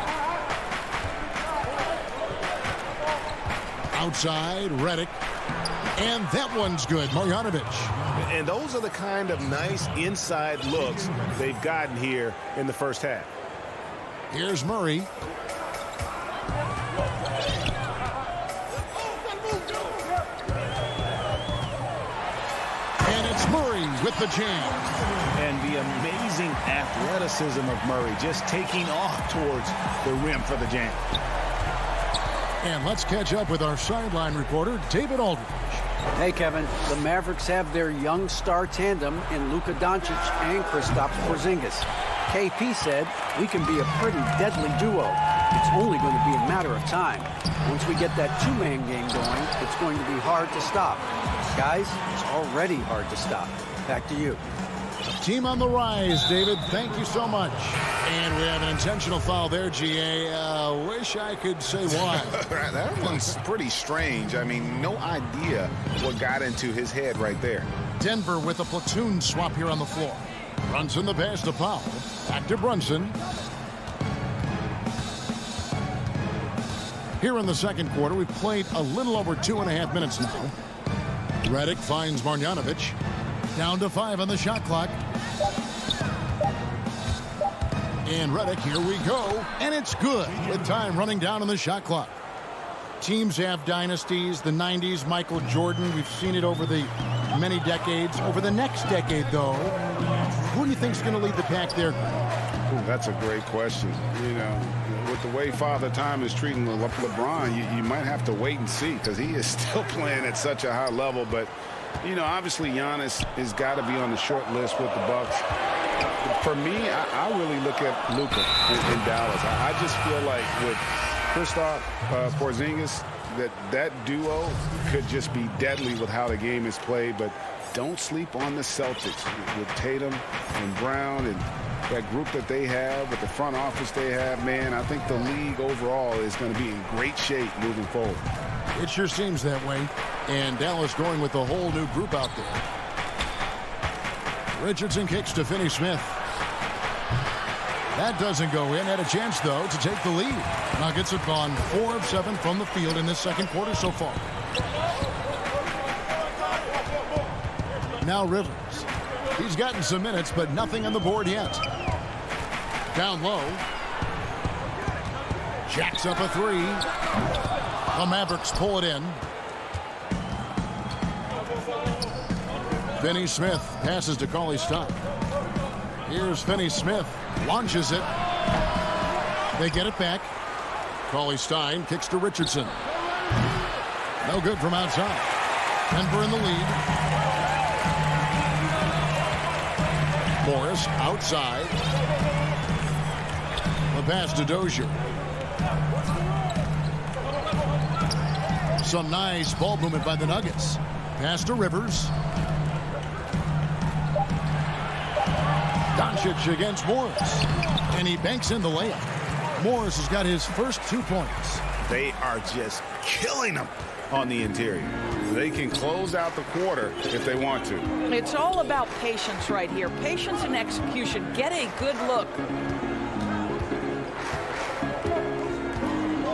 Outside, Redick. And that one's good, Marjanovic. And those are the kind of nice inside looks they've gotten here in the first half. Here's Murray. And it's Murray with the jam. And the amazing athleticism of Murray just taking off towards the rim for the jam. And let's catch up with our sideline reporter, David Aldridge. Hey, Kevin. The Mavericks have their young star tandem in Luka Doncic and Kristaps Porzingis. KP said, we can be a pretty deadly duo. It's only going to be a matter of time. Once we get that two-man game going, it's going to be hard to stop. Guys, it's already hard to stop. Back to you. Team on the rise, David. Thank you so much. And we have an intentional foul there, GA. Wish I could say why. That one's pretty strange. I mean, no idea what got into his head right there. Denver with a platoon swap here on the floor. Brunson the pass to Powell. Back to Brunson. Here in the second quarter, we've played a little over 2.5 minutes now. Redick finds Marjanovic. Down to 5 on the shot clock. And Redick, here we go. And it's good with time running down on the shot clock. Teams have dynasties. The 90s, Michael Jordan. We've seen it over the many decades. Over the next decade, though, who do you think is going to lead the pack there? Ooh, that's a great question. You know, with the way Father Time is treating LeBron, you might have to wait and see because he is still playing at such a high level. But, you know, obviously Giannis has got to be on the short list with the Bucks. For me, I really look at Luka in Dallas. I just feel like with Kristaps Porzingis, that duo could just be deadly with how the game is played. But don't sleep on the Celtics with Tatum and Brown and that group that they have, with the front office they have. Man, I think the league overall is going to be in great shape moving forward. It sure seems that way. And Dallas going with a whole new group out there. Richardson kicks to Finney-Smith. That doesn't go in. Had a chance, though, to take the lead. Nuggets have gone 4 of 7 from the field in this second quarter so far. Now Rivers. He's gotten some minutes, but nothing on the board yet. Down low. Jacks up a 3. The Mavericks pull it in. Finney-Smith passes to Cauley-Stein. Here's Finney-Smith. Launches it. They get it back. Cauley-Stein kicks to Richardson. No good from outside. Denver in the lead. Morris outside. The pass to Dozier. Some nice ball movement by the Nuggets. Pass to Rivers. Doncic against Morris. And he banks in the layup. Morris has got his first 2 points. They are just killing them on the interior. They can close out the quarter if they want to. It's all about patience right here. Patience and execution. Get a good look.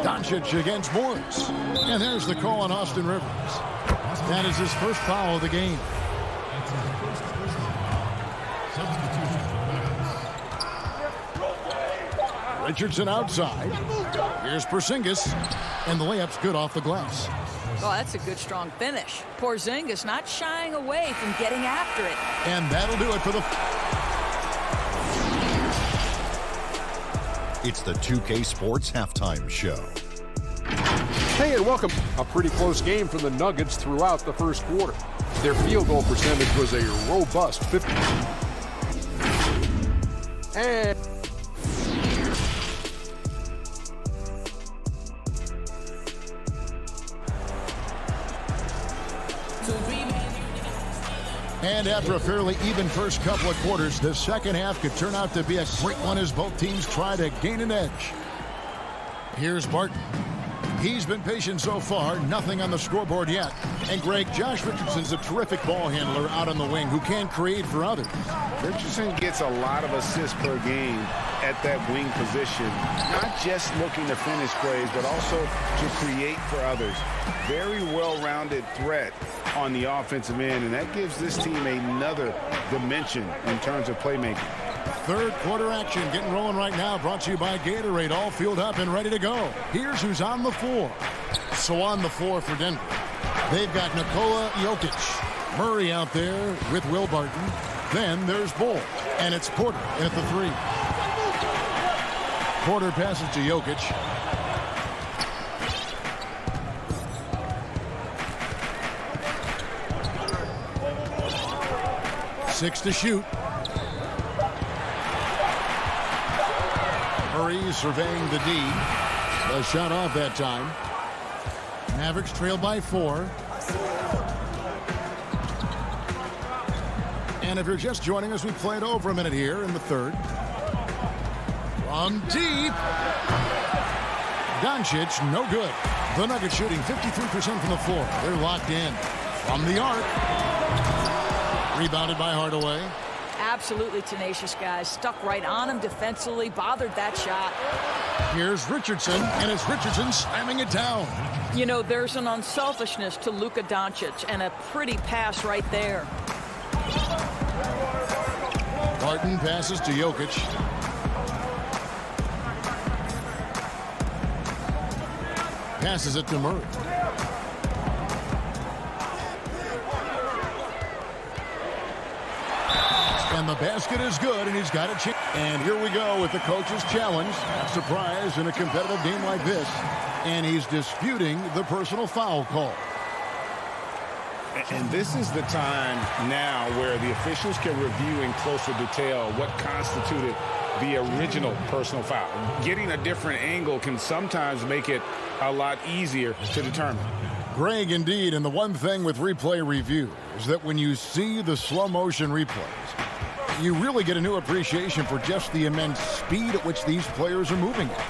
Doncic against Morris. And there's the call on Austin Rivers. That is his first foul of the game. Richardson outside. Here's Porzingis. And the layup's good off the glass. Oh, that's a good, strong finish. Porzingis not shying away from getting after it. And that'll do it for the... It's the 2K Sports Halftime Show. Hey, and welcome. A pretty close game for the Nuggets throughout the first quarter. Their field goal percentage was a robust 50. And... And after a fairly even first couple of quarters, the second half could turn out to be a great one as both teams try to gain an edge. Here's Barton. He's been patient so far, nothing on the scoreboard yet. And Greg, Josh Richardson's a terrific ball handler out on the wing who can create for others. Richardson gets a lot of assists per game at that wing position, not just looking to finish plays, but also to create for others. Very well-rounded threat on the offensive end, and that gives this team another dimension in terms of playmaking. Third quarter action getting rolling right now, brought to you by Gatorade, all fueled up and ready to go. Here's who's on the floor. So on the floor for Denver, they've got Nikola Jokic. Murray out there with Will Barton. Then there's Bull, and it's Porter at the 3. Porter passes to Jokic. Six to shoot. Murray surveying the D. A shot off that time. Mavericks trail by 4. And if you're just joining us, we played over a minute here in the third. From deep. Doncic, no good. The Nuggets shooting 53% from the floor. They're locked in. From the arc. Rebounded by Hardaway. Absolutely tenacious, guys. Stuck right on him defensively, bothered that shot. Here's Richardson, and it's Richardson slamming it down. You know, there's an unselfishness to Luka Doncic, and a pretty pass right there. Barton passes to Jokic. Passes it to Murray. And the basket is good, and he's got a chance. And here we go with the coach's challenge. Surprise in a competitive game like this. And he's disputing the personal foul call. And this is the time now where the officials can review in closer detail what constituted the original personal foul. Getting a different angle can sometimes make it a lot easier to determine. Greg, indeed, and the one thing with replay review is that when you see the slow motion replays, you really get a new appreciation for just the immense speed at which these players are moving at,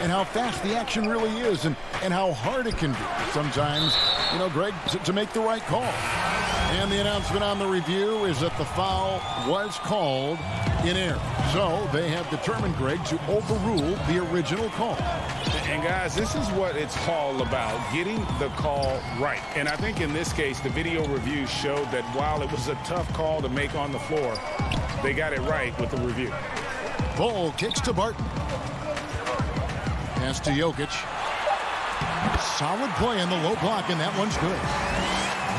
and how fast the action really is, and how hard it can be sometimes, you know, Greg, to make the right call. And the announcement on the review is that the foul was called in error. So they have determined, Greg, to overrule the original call. And guys, this is what it's all about, getting the call right. And I think in this case, the video review showed that while it was a tough call to make on the floor, they got it right with the review. Bull kicks to Barton. Pass to Jokic. Solid play in the low block, and that one's good.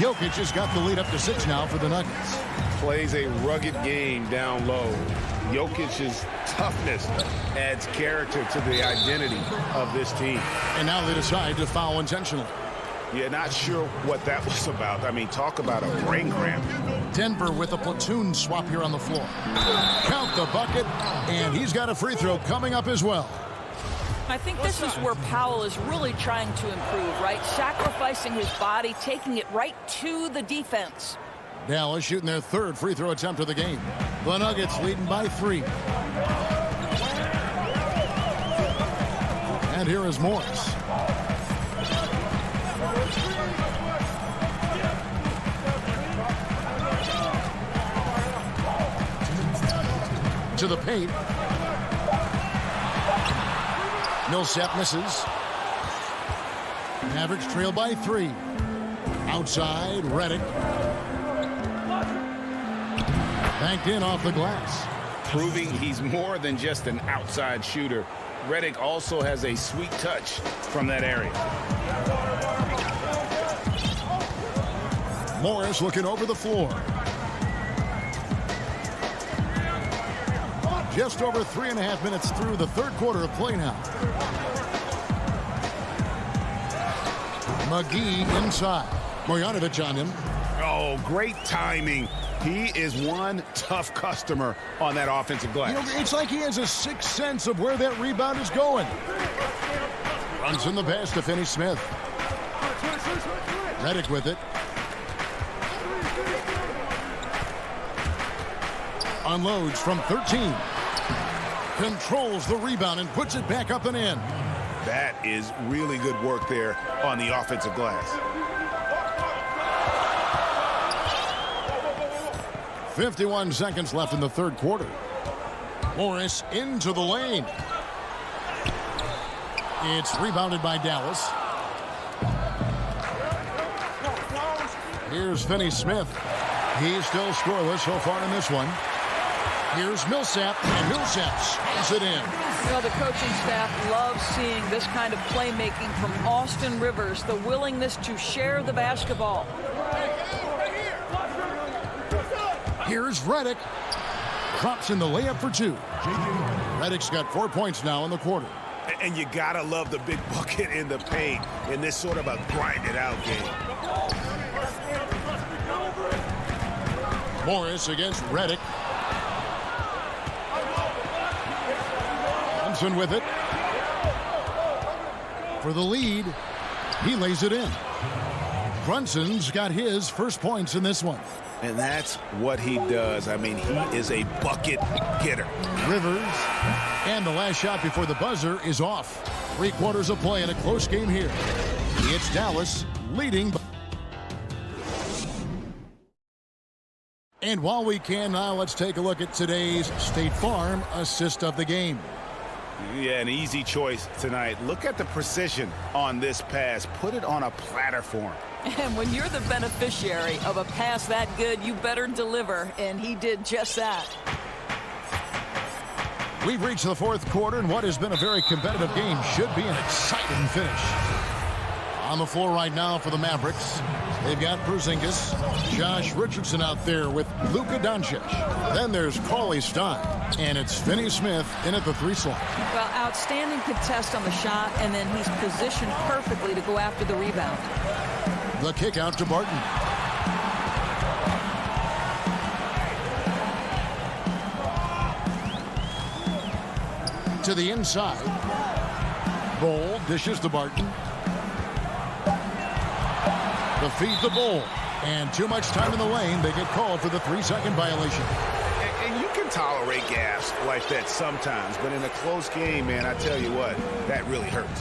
Jokic has got the lead up to 6 now for the Nuggets. Plays a rugged game down low. Jokic's toughness adds character to the identity of this team. And now they decide to foul intentionally. Yeah, not sure what that was about. I mean, talk about a brain cramp. Denver with a platoon swap here on the floor. Count the bucket, and he's got a free throw coming up as well. I think this is where Powell is really trying to improve, right? Sacrificing his body, taking it right to the defense. Dallas shooting their 3rd free throw attempt of the game. The Nuggets leading by 3. And here is Morris. To the paint. Millsap misses. Mavericks trail by 3. Outside, Redick. Banked in off the glass. Proving he's more than just an outside shooter. Redick also has a sweet touch from that area. Morris looking over the floor. Just over 3.5 minutes through the 3rd quarter of play now. McGee inside. Marjanovic on him. Oh, great timing. He is one tough customer on that offensive glass. You know, it's like he has a sixth sense of where that rebound is going. Runs in the pass to Finney-Smith. Redick with it. Unloads from 13. Controls the rebound and puts it back up and in. That is really good work there on the offensive glass. 51 seconds left in the 3rd quarter. Morris into the lane. It's rebounded by Dallas. Here's Finney-Smith. He's still scoreless so far in this one. Here's Millsap, and Millsap slots it in. You know, the coaching staff loves seeing this kind of playmaking from Austin Rivers, the willingness to share the basketball. Here's Redick. Drops in the layup for 2. Redick's got 4 points now in the quarter. And you gotta love the big bucket in the paint in this sort of a grinded out game. Morris against Redick. Thompson with it. For the lead, he lays it in. Brunson's got his first points in this one. And that's what he does. I mean, he is a bucket getter. Rivers. And the last shot before the buzzer is off. 3 quarters of play in a close game here. It's Dallas leading. And while we can now, let's take a look at today's State Farm assist of the game. Yeah, an easy choice tonight. Look at the precision on this pass. Put it on a platter for him. And when you're the beneficiary of a pass that good, you better deliver, and he did just that. We've reached the 4th quarter, and what has been a very competitive game should be an exciting finish. On the floor right now for the Mavericks, they've got Porzingis, Josh Richardson out there with Luka Doncic. Then there's Cauley Stein, and it's Finney Smith in at the 3 slot. Well, outstanding contest on the shot, and then he's positioned perfectly to go after the rebound. The kick out to Barton. To the inside. Bowl dishes to Barton. To feed the Bowl. And too much time in the lane. They get called for the 3-second violation. And you can tolerate gaps like that sometimes, but in a close game, man, I tell you what, that really hurts.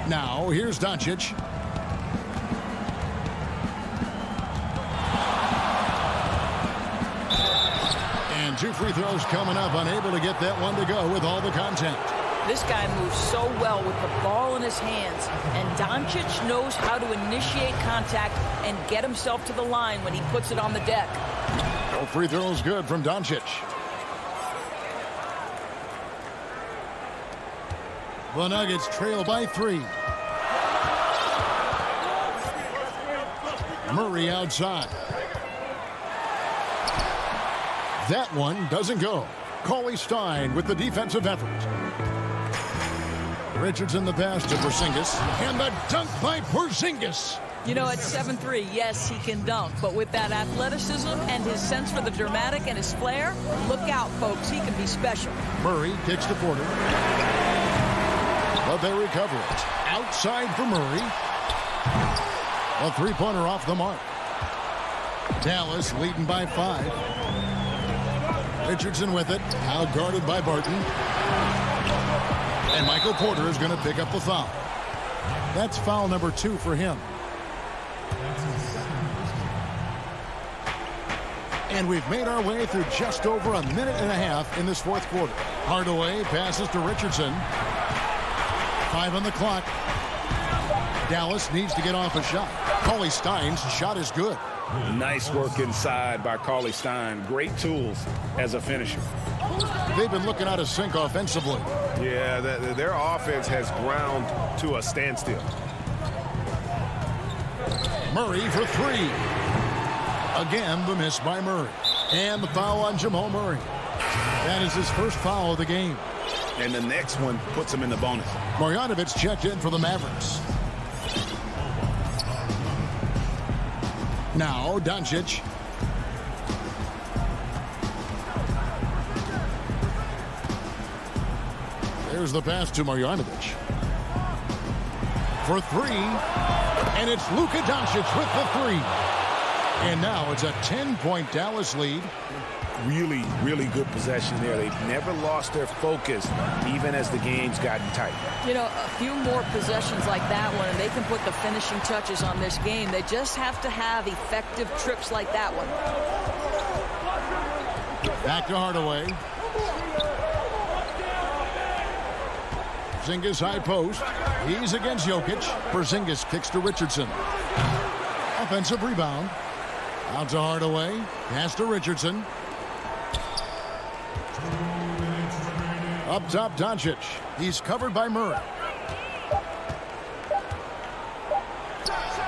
Now, here's Doncic. And 2 free throws coming up, unable to get that one to go with all the contact. This guy moves so well with the ball in his hands, and Doncic knows how to initiate contact and get himself to the line when he puts it on the deck. No free throws good from Doncic. The Nuggets trail by 3. Murray outside. That one doesn't go. Cauley Stein with the defensive effort. Richardson the pass to Porzingis. And the dunk by Porzingis. You know, at 7'3", yes, he can dunk. But with that athleticism and his sense for the dramatic and his flair, look out, folks. He can be special. Murray kicks to Porter. But they recover it. Outside for Murray. A 3-pointer off the mark. Dallas leading by 5. Richardson with it. Out guarded by Barton. And Michael Porter is going to pick up the foul. That's foul number 2 for him. And we've made our way through just over a minute and a half in this 4th quarter. Hardaway passes to Richardson. 5 on the clock. Dallas needs to get off a shot. Cauley Stein's shot is good. Nice work inside by Cauley Stein. Great tools as a finisher. They've been looking out of sync offensively. Yeah, their offense has ground to a standstill. Murray for 3. Again, the miss by Murray. And the foul on Jamal Murray. That is his first foul of the game. And the next one puts him in the bonus. Marjanovic checked in for the Mavericks. Now, Doncic. There's the pass to Marjanovic. For 3. And it's Luka Doncic with the 3. And now it's a 10-point Dallas lead. Really, really good possession there. They've never lost their focus, even as the game's gotten tight. You know, a few more possessions like that one, and they can put the finishing touches on this game. They just have to have effective trips like that one. Back to Hardaway. Porzingis high post. He's against Jokic. Porzingis kicks to Richardson. Offensive rebound. Out to Hardaway. Pass to Richardson. Up top, Doncic. He's covered by Murray.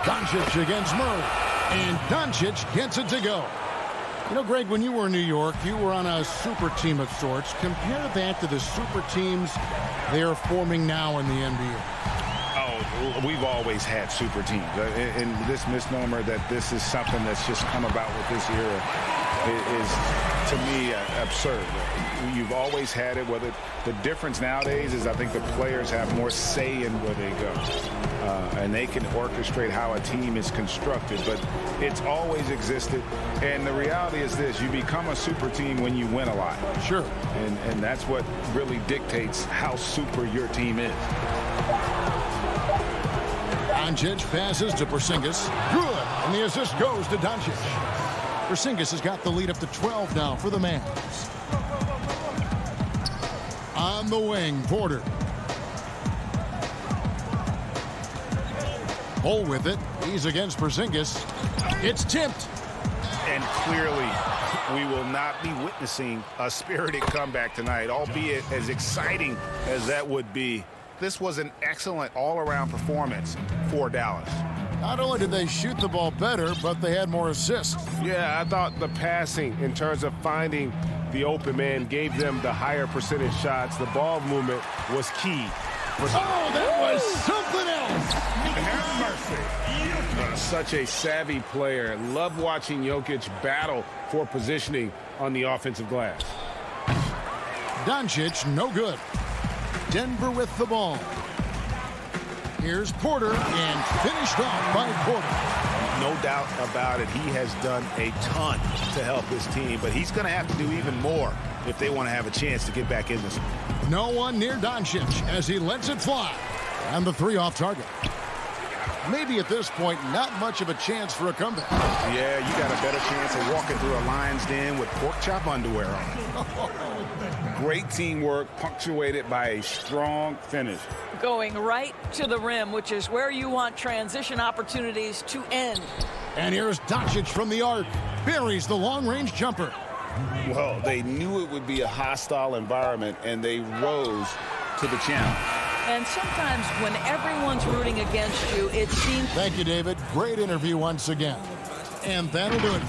Doncic against Murray. And Doncic gets it to go. You know, Greg, when you were in New York, you were on a super team of sorts. Compare that to the super teams they are forming now in the NBA. Oh, we've always had super teams. And this misnomer that this is something that's just come about with this era is, to me, absurd. You've always had it. Whether the difference nowadays is I think the players have more say in where they go. And they can orchestrate how a team is constructed. But it's always existed. And the reality is this. You become a super team when you win a lot. Sure. And that's what really dictates how super your team is. Doncic passes to Porzingis. Good. And the assist goes to Doncic. Porzingis has got the lead up to 12 now for the Mavs. On the wing, Porter. Bull with it. He's against Porzingis. It's tipped. And clearly, we will not be witnessing a spirited comeback tonight, albeit as exciting as that would be. This was an excellent all-around performance for Dallas. Not only did they shoot the ball better, but they had more assists. Yeah, I thought the passing in terms of finding the open man gave them the higher percentage shots. The ball movement was key. Oh, that was something else. Have mercy. Such a savvy player. Love watching Jokic battle for positioning on the offensive glass. Doncic, no good. Denver with the ball. Here's Porter, and finished off by Porter. No doubt about it. He has done a ton to help his team, but he's going to have to do even more if they want to have a chance to get back in this one. No one near Doncic as he lets it fly. And the three off target. Maybe at this point, not much of a chance for a comeback. Yeah, you got a better chance of walking through a lion's den with pork chop underwear on. Great teamwork, punctuated by a strong finish. Going right to the rim, which is where you want transition opportunities to end. And here's Doncic from the arc. Buries the long-range jumper. Well, they knew it would be a hostile environment, and they rose to the challenge. And sometimes when everyone's rooting against you, it seems... Thank you, David. Great interview once again. And that'll do it.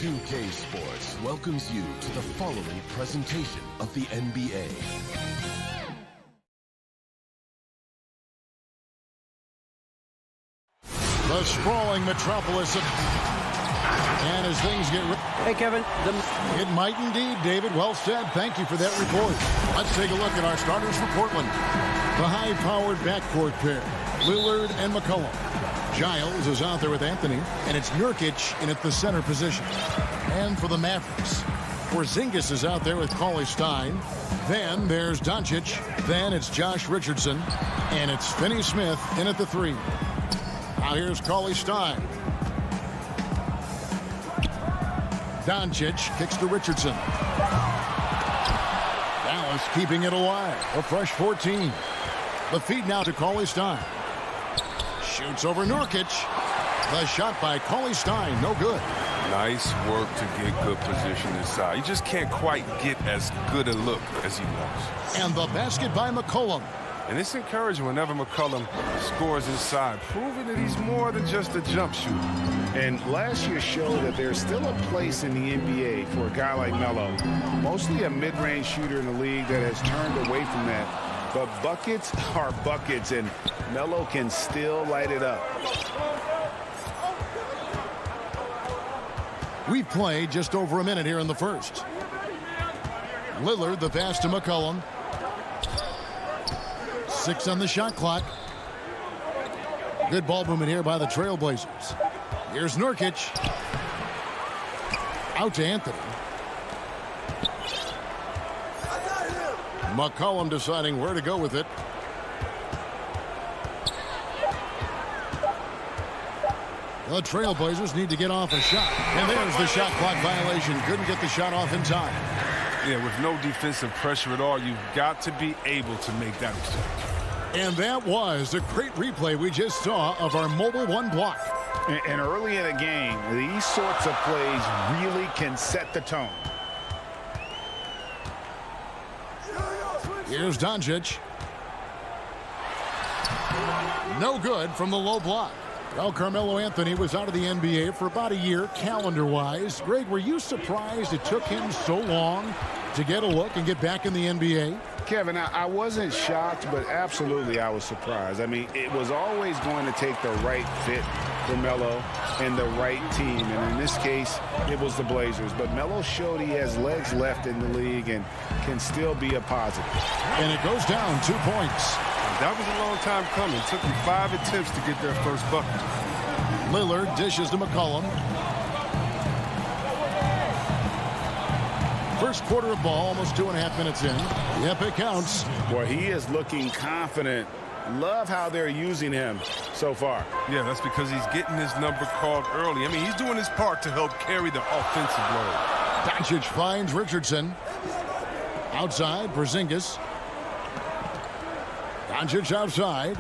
2K Sports welcomes you to the following presentation of the NBA. The sprawling metropolis of... And as things get... Hey, Kevin. It might indeed, David. Well said. Thank you for that report. Let's take a look at our starters for Portland. The high-powered backcourt pair, Lillard and McCollum. Giles is out there with Anthony, and it's Nurkic in at the center position. And for the Mavericks, Porzingis is out there with Cauley Stein. Then there's Doncic. Then it's Josh Richardson. And it's Finney Smith in at the 3. Now here's Cauley Stein. Doncic kicks to Richardson. Dallas keeping it alive. A fresh 14. The feed now to Cauley Stein. Shoots over Nurkic. The shot by Cauley Stein, no good. Nice work to get good position inside. You just can't quite get as good a look as he wants. And the basket by McCollum. And it's encouraging whenever McCollum scores inside, proving that he's more than just a jump shooter. And last year showed that there's still a place in the NBA for a guy like Melo, mostly a mid-range shooter in the league that has turned away from that. But buckets are buckets, and Melo can still light it up. We've played just over a minute here in the first. Lillard, the pass to McCollum. 6 on the shot clock. Good ball movement here by the Trailblazers. Here's Nurkic. Out to Anthony. McCollum deciding where to go with it. The Trailblazers need to get off a shot. And there's the shot clock violation. Couldn't get the shot off in time. Yeah, with no defensive pressure at all, you've got to be able to make that mistake. And that was a great replay we just saw of our Mobile One block. And early in the game, these sorts of plays really can set the tone. Here's Doncic. No good from the low block. Well, Carmelo Anthony was out of the NBA for about a year, calendar-wise. Greg, were you surprised it took him so long to get a look and get back in the NBA? Kevin, I wasn't shocked, but absolutely I was surprised. I mean, it was always going to take the right fit for Melo and the right team. And in this case, it was the Blazers. But Melo showed he has legs left in the league and can still be a positive. And it goes down 2 points. That was a long time coming. It took them 5 attempts to get their first bucket. Lillard dishes to McCollum. First quarter of ball, almost 2.5 minutes in. Yep, it counts. Boy, he is looking confident. Love how they're using him so far. Yeah, that's because he's getting his number called early. I mean, he's doing his part to help carry the offensive load. Doncic finds Richardson. Outside, Porzingis. Doncic outside.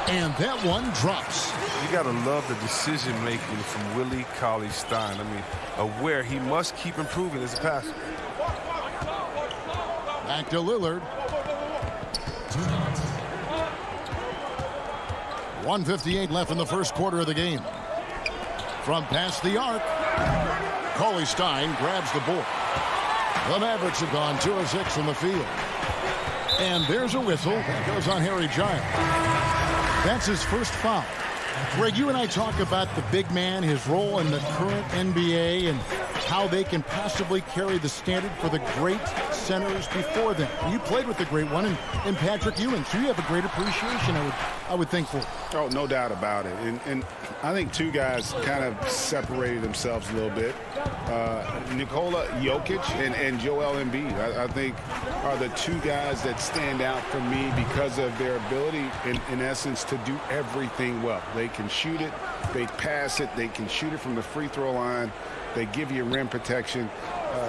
And that one drops. You got to love the decision-making from Willie Cauley-Stein. I mean, aware he must keep improving as a passer. Back to Lillard. 1:58 left in the first quarter of the game. from past the arc. Cauley Stein grabs the board. The Mavericks have gone 2 of 6 from the field. And there's a whistle that goes on Harry Giles. That's his first foul. Greg, you and I talk about the big man, his role in the current NBA, and how they can possibly carry the standard for the great centers before them. You played with the great one in Patrick Ewing, so you have a great appreciation, I would think, for it. Oh, no doubt about it. And I think two guys kind of separated themselves a little bit. Nikola Jokic and Joel Embiid, I think, are the two guys that stand out for me because of their ability, in essence, to do everything well. They can shoot it, they pass it, they can shoot it from the free throw line, they give you rim protection.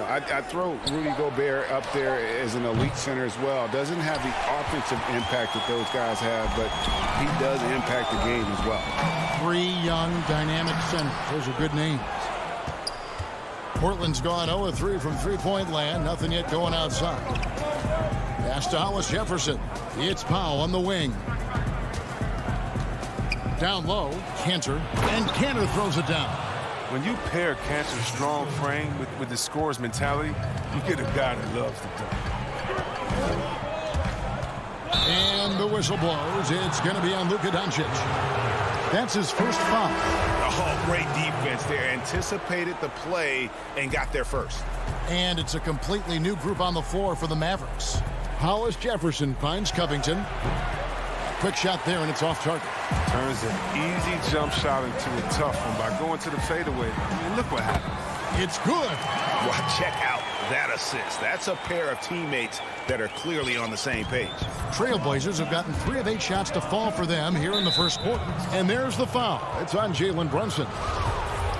I throw Rudy Gobert up there as an elite center as well. Doesn't have the offensive impact that those guys have, but he does impact the game as well. 3 young, dynamic centers. Those are good names. Portland's gone 0 of 3 from three-point land. Nothing yet going outside. Pass to Hollis Jefferson. It's Powell on the wing. Down low, Cantor, and Cantor throws it down. When you pair Cantor's strong frame with the scorer's mentality, you get a guy that loves to dunk. And the whistle blows. It's going to be on Luka Doncic. That's his first foul. Oh, great defense there. Anticipated the play and got there first. And it's a completely new group on the floor for the Mavericks. Hollis Jefferson finds Covington. Quick shot there, and it's off target. Turns an easy jump shot into a tough one by going to the fadeaway. I mean, look what happened. It's good. Well, check out that assist. That's a pair of teammates that are clearly on the same page. Trailblazers have gotten 3 of 8 shots to fall for them here in the first quarter. And there's the foul. It's on Jalen Brunson.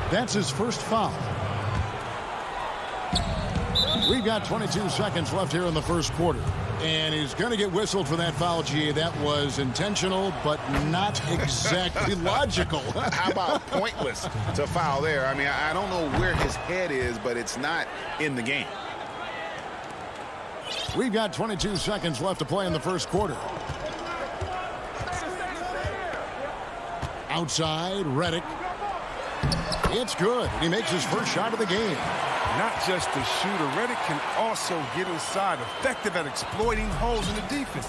That's his first foul. We've got 22 seconds left here in the first quarter. And he's going to get whistled for that foul, G. That was intentional, but not exactly logical. How about pointless to foul there? I mean, I don't know where his head is, but it's not in the game. We've got 22 seconds left to play in the first quarter. Outside, Redick. It's good. He makes his first shot of the game. Not just a shooter, Redick can also get inside, effective at exploiting holes in the defense.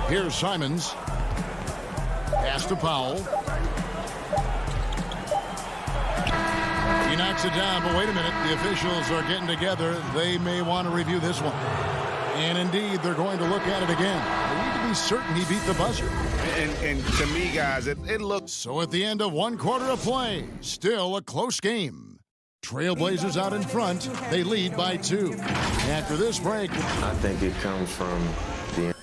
Here's Simons. Pass to Powell. He knocks it down, but wait a minute. The officials are getting together. They may want to review this one. And indeed, they're going to look at it again. They need to be certain he beat the buzzer. And to me, guys, it looks... So at the end of 1 quarter of play, still a close game. Trailblazers out in front. They lead by 2. After this break... I think it comes from the...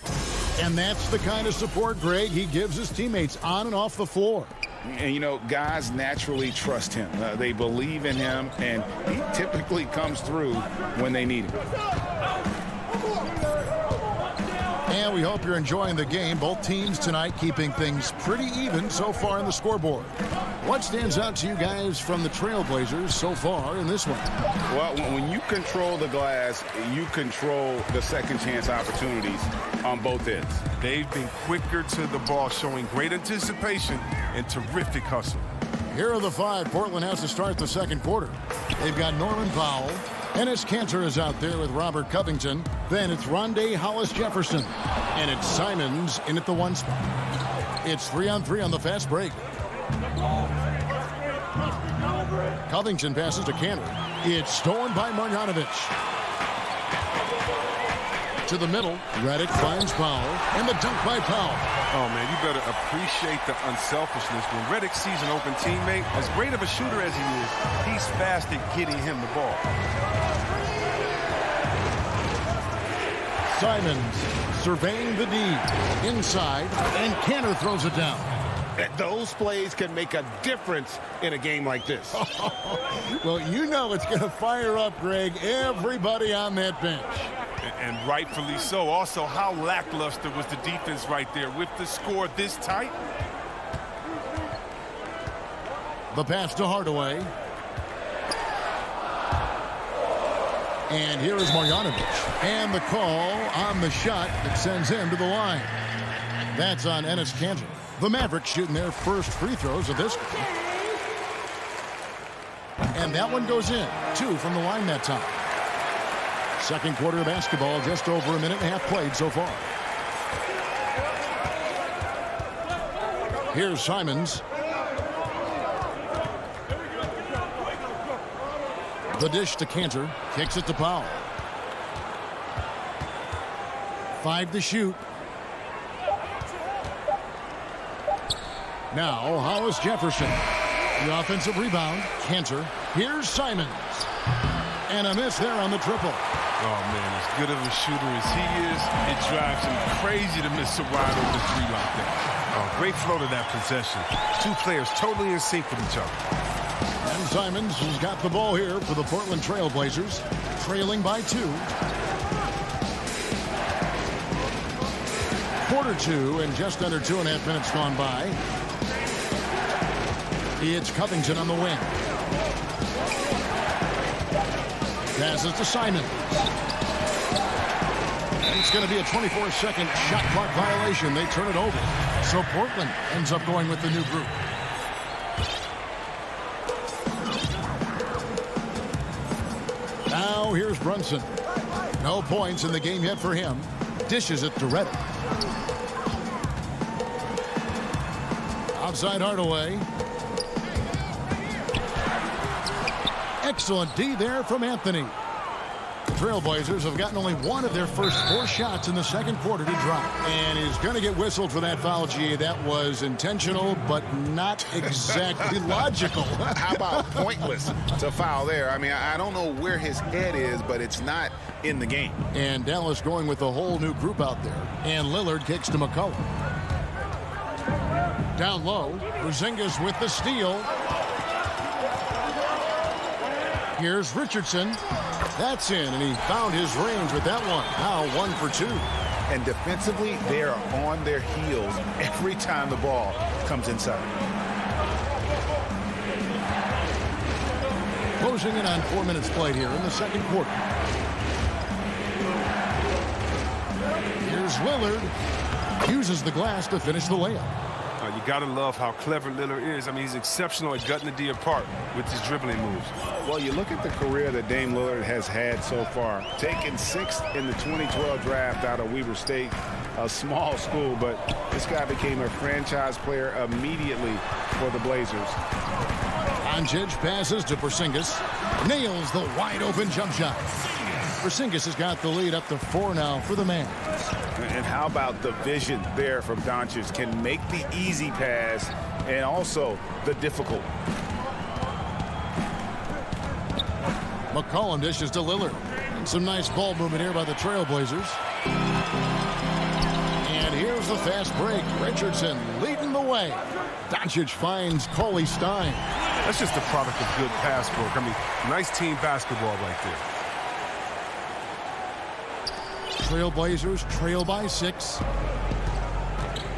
And that's the kind of support, Greg, he gives his teammates on and off the floor. And, you know, guys naturally trust him. They believe in him, and he typically comes through when they need him. And we hope you're enjoying the game. Both teams tonight keeping things pretty even so far in the scoreboard. What stands out to you guys from the Trailblazers so far in this one? Well, when you control the glass, you control the second chance opportunities on both ends. They've been quicker to the ball, showing great anticipation and terrific hustle. Here are the 5 Portland has to start the second quarter. They've got Norman Powell. Enes Kanter is out there with Robert Covington. Then it's Rondé Hollis Jefferson. And it's Simons in at the 1 spot. It's 3-on-3 on the fast break. Covington passes to Kanter. It's stolen by Marjanovic. To the middle, Redick finds Powell, and the dunk by Powell. Oh, man, you better appreciate the unselfishness. When Redick sees an open teammate, as great of a shooter as he is, he's fast at getting him the ball. Simons surveying the D. Inside, and Kanter throws it down. Those plays can make a difference in a game like this. Well, you know it's going to fire up, Greg, everybody on that bench. And rightfully so. Also, how lackluster was the defense right there with the score this tight? The pass to Hardaway. And here is Marjanovic. And the call on the shot that sends him to the line. That's on Enes Kanter. The Mavericks shooting their first free throws of this game. And that one goes in. 2 from the line that time. Second quarter of basketball, just over a minute and a half played so far. Here's Simons. The dish to Cantor. Kicks it to Powell. 5 to shoot. Now, Hollis Jefferson. The offensive rebound. Cantor. Here's Simons. And a miss there on the triple. Oh, man, as good of a shooter as he is, it drives him crazy to miss a wide open three like that. Oh, great flow to that possession. 2 players totally in sync with each other. And Simons has got the ball here for the Portland Trail Blazers, trailing by 2. Quarter 2 and just under 2.5 minutes gone by. It's Covington on the wing. Passes to Simons. It's going to be a 24-second shot clock violation. They turn it over. So Portland ends up going with the new group. Now here's Brunson. No points in the game yet for him. Dishes it to Reddick. Outside Hardaway. Excellent D there from Anthony. Trailblazers have gotten only one of their first 4 shots in the second quarter to drop. And he's going to get whistled for that foul, G. That was intentional, but not exactly logical. How about pointless to foul there? I mean, I don't know where his head is, but it's not in the game. And Dallas going with a whole new group out there. And Lillard kicks to McCollum. Down low, Porzingis with the steal. Here's Richardson. That's in, and he found his range with that one. Now 1 for 2. And defensively, they are on their heels every time the ball comes inside. Closing in on 4 minutes played here in the second quarter. Here's Lillard. Uses the glass to finish the layup. You got to love how clever Lillard is. I mean, he's exceptional at gutting the D apart with his dribbling moves. Well, you look at the career that Dame Lillard has had so far. Taken 6th in the 2012 draft out of Weber State, a small school, but this guy became a franchise player immediately for the Blazers. Doncic passes to Porzingis. Nails the wide-open jump shot. Porzingis has got the lead up to 4 now for the man. And how about the vision there from Doncic? Can make the easy pass and also the difficult. McCollum dishes to Lillard. And some nice ball movement here by the Trailblazers. And here's the fast break. Richardson leading the way. Doncic finds Cauley Stein. That's just a product of good pass work. I mean, nice team basketball right there. Trailblazers trail by 6.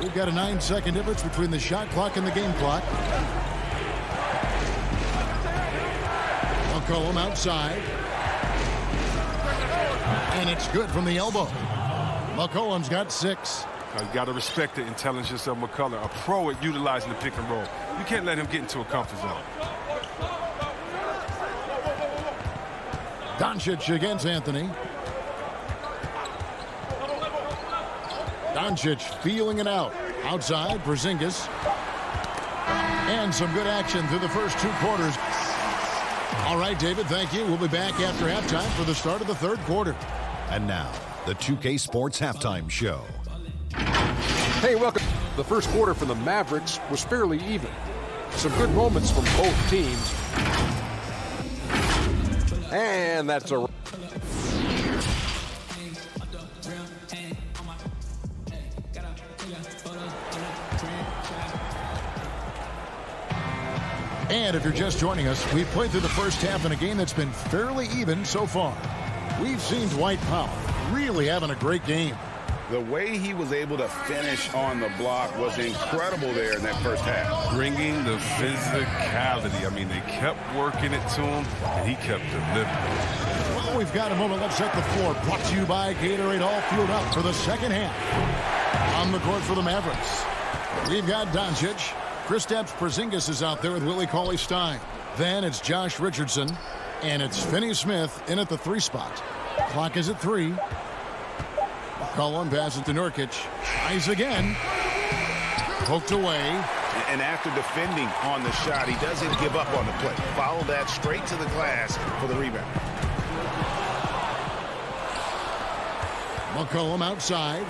We've got a 9-second difference between the shot clock and the game clock. McCollum outside. And it's good from the elbow. McCollum's got 6. You got to respect the intelligence of McCullough, a pro at utilizing the pick and roll. You can't let him get into a comfort zone. Doncic against Anthony. Doncic feeling it out. Outside, Porzingis. And some good action through the first 2 quarters. All right, David, thank you. We'll be back after halftime for the start of the 3rd quarter. And now, the 2K Sports Halftime Show. Hey, welcome. The first quarter for the Mavericks was fairly even. Some good moments from both teams. And that's a... And if you're just joining us, we've played through the first half in a game that's been fairly even so far. We've seen Dwight Powell really having a great game. The way he was able to finish on the block was incredible there in that first half. Bringing the physicality. I mean, they kept working it to him, and he kept delivering. Well, we've got a moment. Let's set the floor. Brought to you by Gatorade, all fueled up for the second half. On the court for the Mavericks. We've got Doncic. Kristaps Porzingis is out there with Willie Cauley-Stein. Then it's Josh Richardson. And it's Finney Smith in at the 3 spot. Clock is at 3. McCollum passes to Nurkic. Tries again. Poked away. And after defending on the shot, he doesn't give up on the play. Follow that straight to the glass for the rebound. McCollum outside.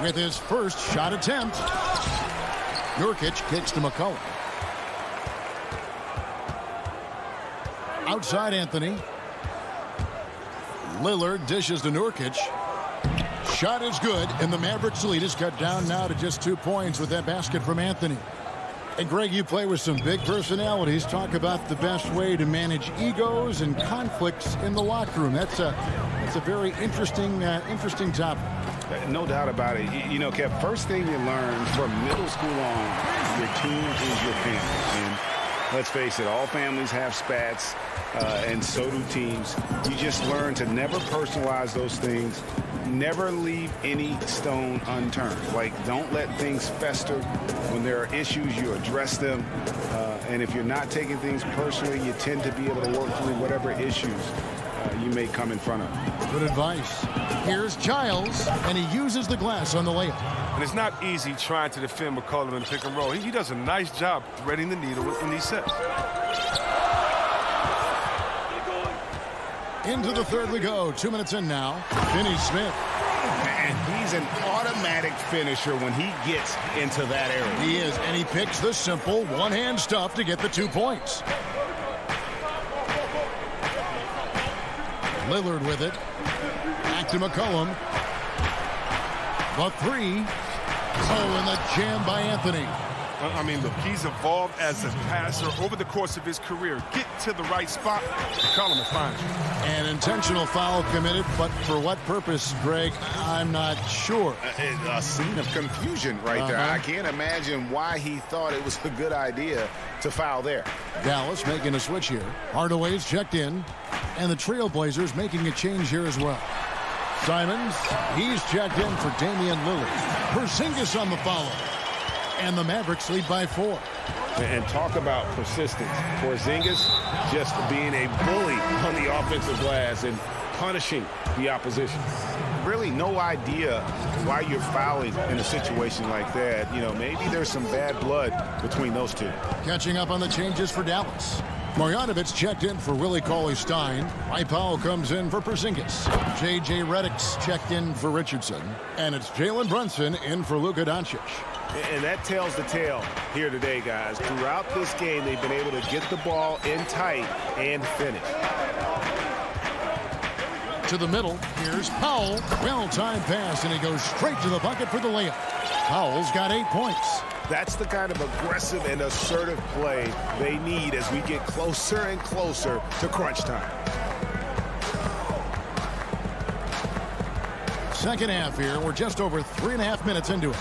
With his first shot attempt. Nurkic kicks to McCollum. Outside Anthony. Lillard dishes to Nurkic. Shot is good, and the Mavericks lead is cut down now to just 2 points with that basket from Anthony. And Greg, you play with some big personalities. Talk about the best way to manage egos and conflicts in the locker room. That's a very interesting topic. No doubt about it. You know, Kev, first thing you learn from middle school on, your team is your family. And let's face it, all families have spats, and so do teams. You just learn to never personalize those things. Never leave any stone unturned. Like, don't let things fester. When there are issues, you address them. And if you're not taking things personally, you tend to be able to work through whatever issues you may come in front of. Good advice. Here's Giles, and he uses the glass on the layup. And it's not easy trying to defend McCollum in the pick and roll. He does a nice job threading the needle in these sets. Into the third we go. 2 minutes in now. Finney Smith. And he's an automatic finisher when he gets into that area. He is, and he picks the simple one-hand stuff to get the 2 points. Lillard with it. Back to McCollum. The 3. Oh, and the jam by Anthony. I mean, look, he's evolved as a passer over the course of his career. Get to the right spot, McCollum will find you. An intentional foul committed, but for what purpose, Greg, I'm not sure. A scene of confusion right there. I can't imagine why he thought it was a good idea to foul there. Dallas making a switch here. Hardaway's checked in, and the Trailblazers making a change here as well. Simons, he's checked in for Damian Lillard. Porzingis on the follow. And the Mavericks lead by 4. And talk about persistence. Porzingis just being a bully on the offensive glass and punishing the opposition. Really no idea why you're fouling in a situation like that. You know, maybe there's some bad blood between those two. Catching up on the changes for Dallas. Marjanovic checked in for Willie Cauley-Stein. Mike Powell comes in for Porzingis. J.J. Redick's checked in for Richardson. And it's Jalen Brunson in for Luka Doncic. And that tells the tale here today, guys. Throughout this game, they've been able to get the ball in tight and finish. To the middle, here's Powell. Well-timed pass, and he goes straight to the bucket for the layup. Powell's got 8 points. That's the kind of aggressive and assertive play they need as we get closer and closer to crunch time. Second half here. We're just over 3.5 minutes into it.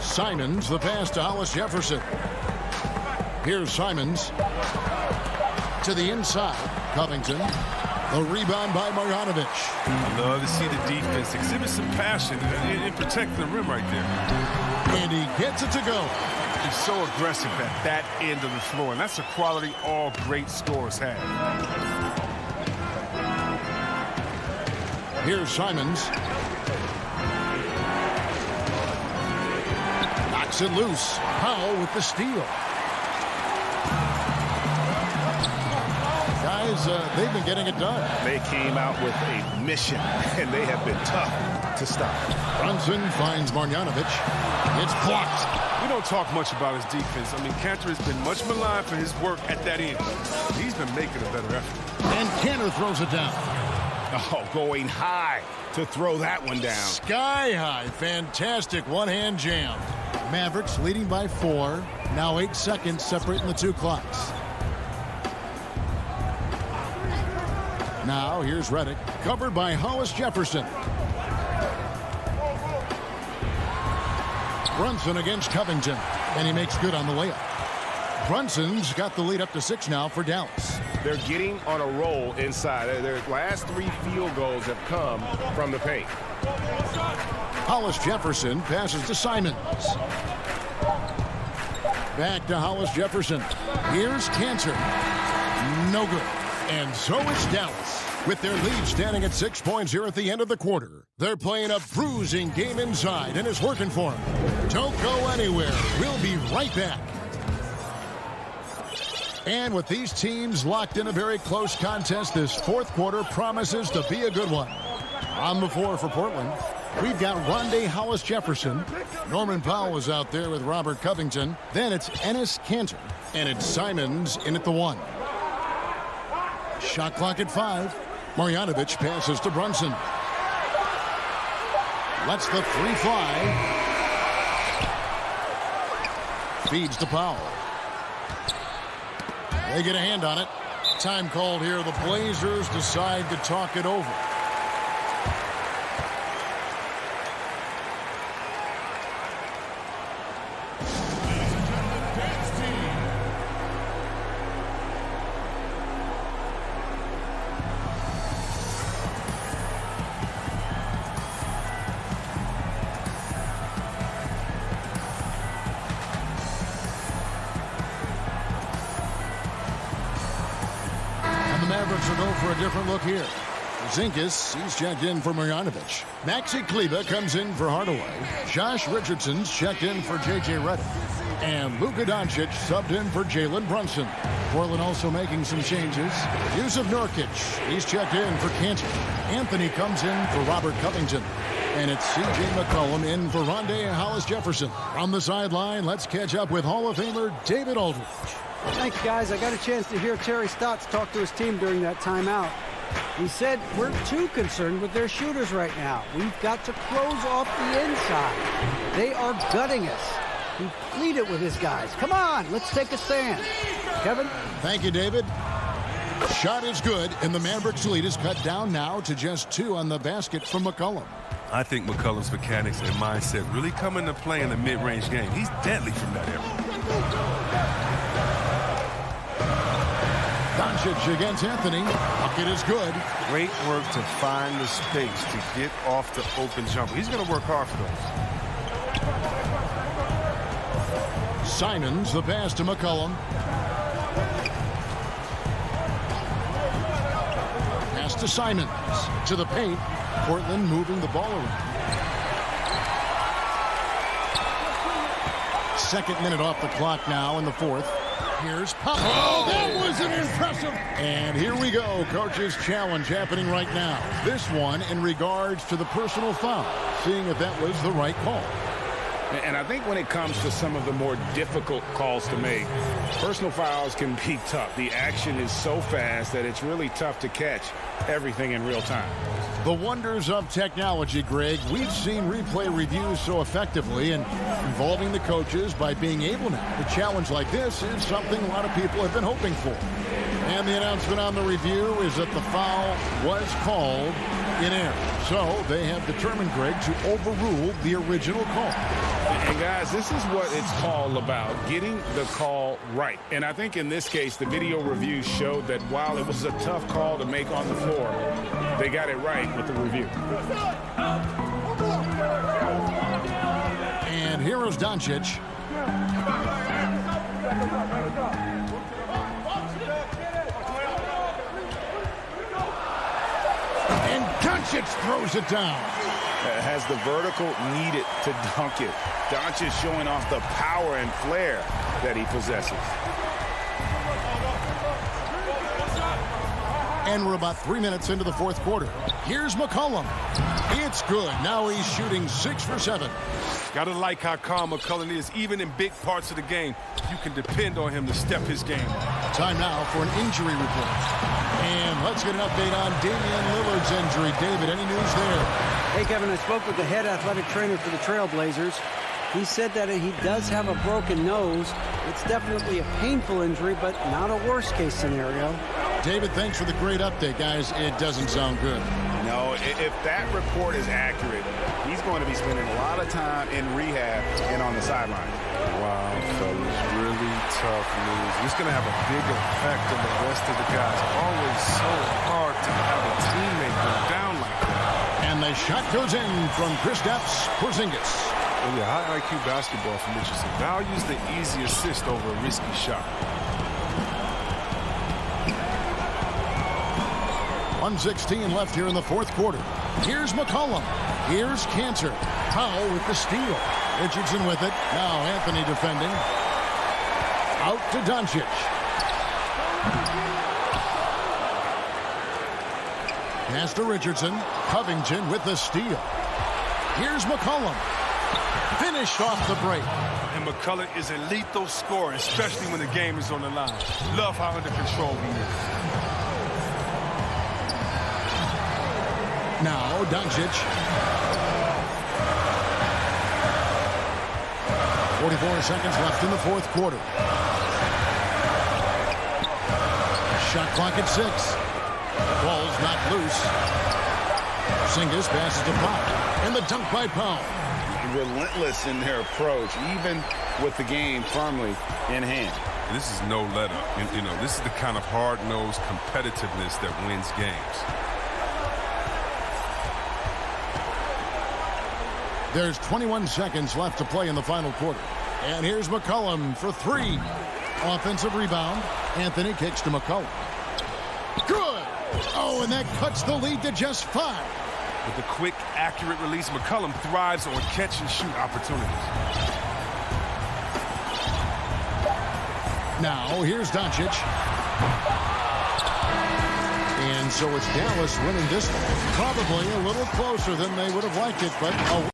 Simons, the pass to Hollis Jefferson. Here's Simons. To the inside. Covington. The rebound by Marjanovic. I love to see the defense exhibit some passion in protecting the rim right there. And he gets it to go. He's so aggressive at that end of the floor, and that's a quality all great scorers have. Here's Simons. Knocks it loose. Powell with the steal. Guys, they've been getting it done. They came out with a mission, and they have been tough to stop. Brunson finds Marjanovic. It's blocked. We don't talk much about his defense. I mean, Cantor has been much maligned for his work at that end. He's been making a better effort. And Cantor throws it down. Oh, going high to throw that one down. Sky high. Fantastic one-hand jam. Mavericks leading by 4. Now 8 seconds separating the 2 clocks. Now here's Redick, covered by Hollis Jefferson. Brunson against Covington, and he makes good on the layup. Brunson's got the lead up to 6 now for Dallas. They're getting on a roll inside. Their last 3 field goals have come from the paint. Hollis Jefferson passes to Simons. Back to Hollis Jefferson. Here's Cantor. No good. And so it's Dallas. With their lead standing at 6 points here at the end of the quarter. They're playing a bruising game inside, and it's working for them. Don't go anywhere. We'll be right back. And with these teams locked in a very close contest, this fourth quarter promises to be a good one. On the floor for Portland, we've got Rondé Hollis Jefferson. Norman Powell is out there with Robert Covington. Then it's Enes Kanter, and it's Simons in at the 1. Shot clock at 5. Marjanovic passes to Brunson. Lets the 3 fly. Feeds to Powell. They get a hand on it. Time called here. The Blazers decide to talk it over. Mavericks will go for a different look here. Zinkas, he's checked in for Marjanovic. Maxi Kleber comes in for Hardaway. Josh Richardson's checked in for J.J. Redick. And Luka Doncic subbed in for Jalen Brunson. Portland also making some changes. Yusuf Nurkic, he's checked in for Cantor. Anthony comes in for Robert Covington. And it's C.J. McCollum in for Rondé Hollis Jefferson. From the sideline, let's catch up with Hall of Famer David Aldridge. Thanks, guys. I got a chance to hear Terry Stotts talk to his team during that timeout. He said, we're too concerned with their shooters right now. We've got to close off the inside. They are gutting us. He pleaded with his guys. Come on, let's take a stand. Kevin? Thank you, David. Shot is good, and the Mavericks lead is cut down now to just 2 on the basket from McCollum. I think McCollum's mechanics and mindset really come into play in the mid-range game. He's deadly from that area. Doncic against Anthony. Bucket is good. Great work to find the space to get off the open jumper. He's going to work hard for those. Simons, the pass to McCollum. Pass to Simons. To the paint. Portland moving the ball around. Second minute off the clock now in the fourth. Here's Pop. Oh, that was an impressive. And here we go. Coach's challenge happening right now. This one in regards to the personal foul. Seeing if that was the right call. And I think when it comes to some of the more difficult calls to make, personal fouls can be tough. The action is so fast that it's really tough to catch everything in real time. The wonders of technology, Greg. We've seen replay reviews so effectively, and involving the coaches by being able now to challenge like this is something a lot of people have been hoping for. And the announcement on the review is that the foul was called in error. So they have determined, Greg, to overrule the original call. And guys, this is what it's all about, getting the call right. And I think in this case, the video review showed that while it was a tough call to make on the floor, they got it right with the review. And here is Doncic. And Doncic throws it down. Has the vertical needed to dunk it. Doncic showing off the power and flair that he possesses. And we're about 3 minutes into the fourth quarter. Here's McCollum. It's good. Now he's shooting 6 for 7. Gotta like how calm McCollum is. Even in big parts of the game, you can depend on him to step his game up. Time now for an injury report. And let's get an update on Damian Lillard's injury. David, any news there? Hey, Kevin, I spoke with the head athletic trainer for the Trailblazers. He said that he does have a broken nose. It's definitely a painful injury, but not a worst-case scenario. David, thanks for the great update, guys. It doesn't sound good. No, if that report is accurate, he's going to be spending a lot of time in rehab and on the sideline. Wow, fellas, really tough news. It's going to have a big effect on the rest of the guys. Always so hard to have a teammate go down like that. And And the shot goes in from Kristaps Porzingis. Well, yeah, high IQ basketball from Richardson. Values the easy assist over a risky shot. 1:16 left here in the fourth quarter. Here's McCollum. Here's Cantor. Powell with the steal. Richardson with it. Now Anthony defending. Out to Doncic. Pass to Richardson. Covington with the steal. Here's McCollum. Finished off the break. And McCullough is a lethal scorer, especially when the game is on the line. Love how under control he is. Now Doncic. 44 seconds left in the fourth quarter. Shot clock at 6. Ball's not loose. Porzingis passes to Pop. And the dunk by Powell. Relentless in their approach, even with the game firmly in hand. This is no let up. And, this is the kind of hard-nosed competitiveness that wins games. There's 21 seconds left to play in the final quarter. And here's McCollum for 3. Offensive rebound. Anthony kicks to McCollum. Good. Oh, and that cuts the lead to just 5. With the quick, accurate release, McCollum thrives on catch-and-shoot opportunities. Now, here's Doncic. And so it's Dallas winning this one. Probably a little closer than they would have liked it, but... Oh.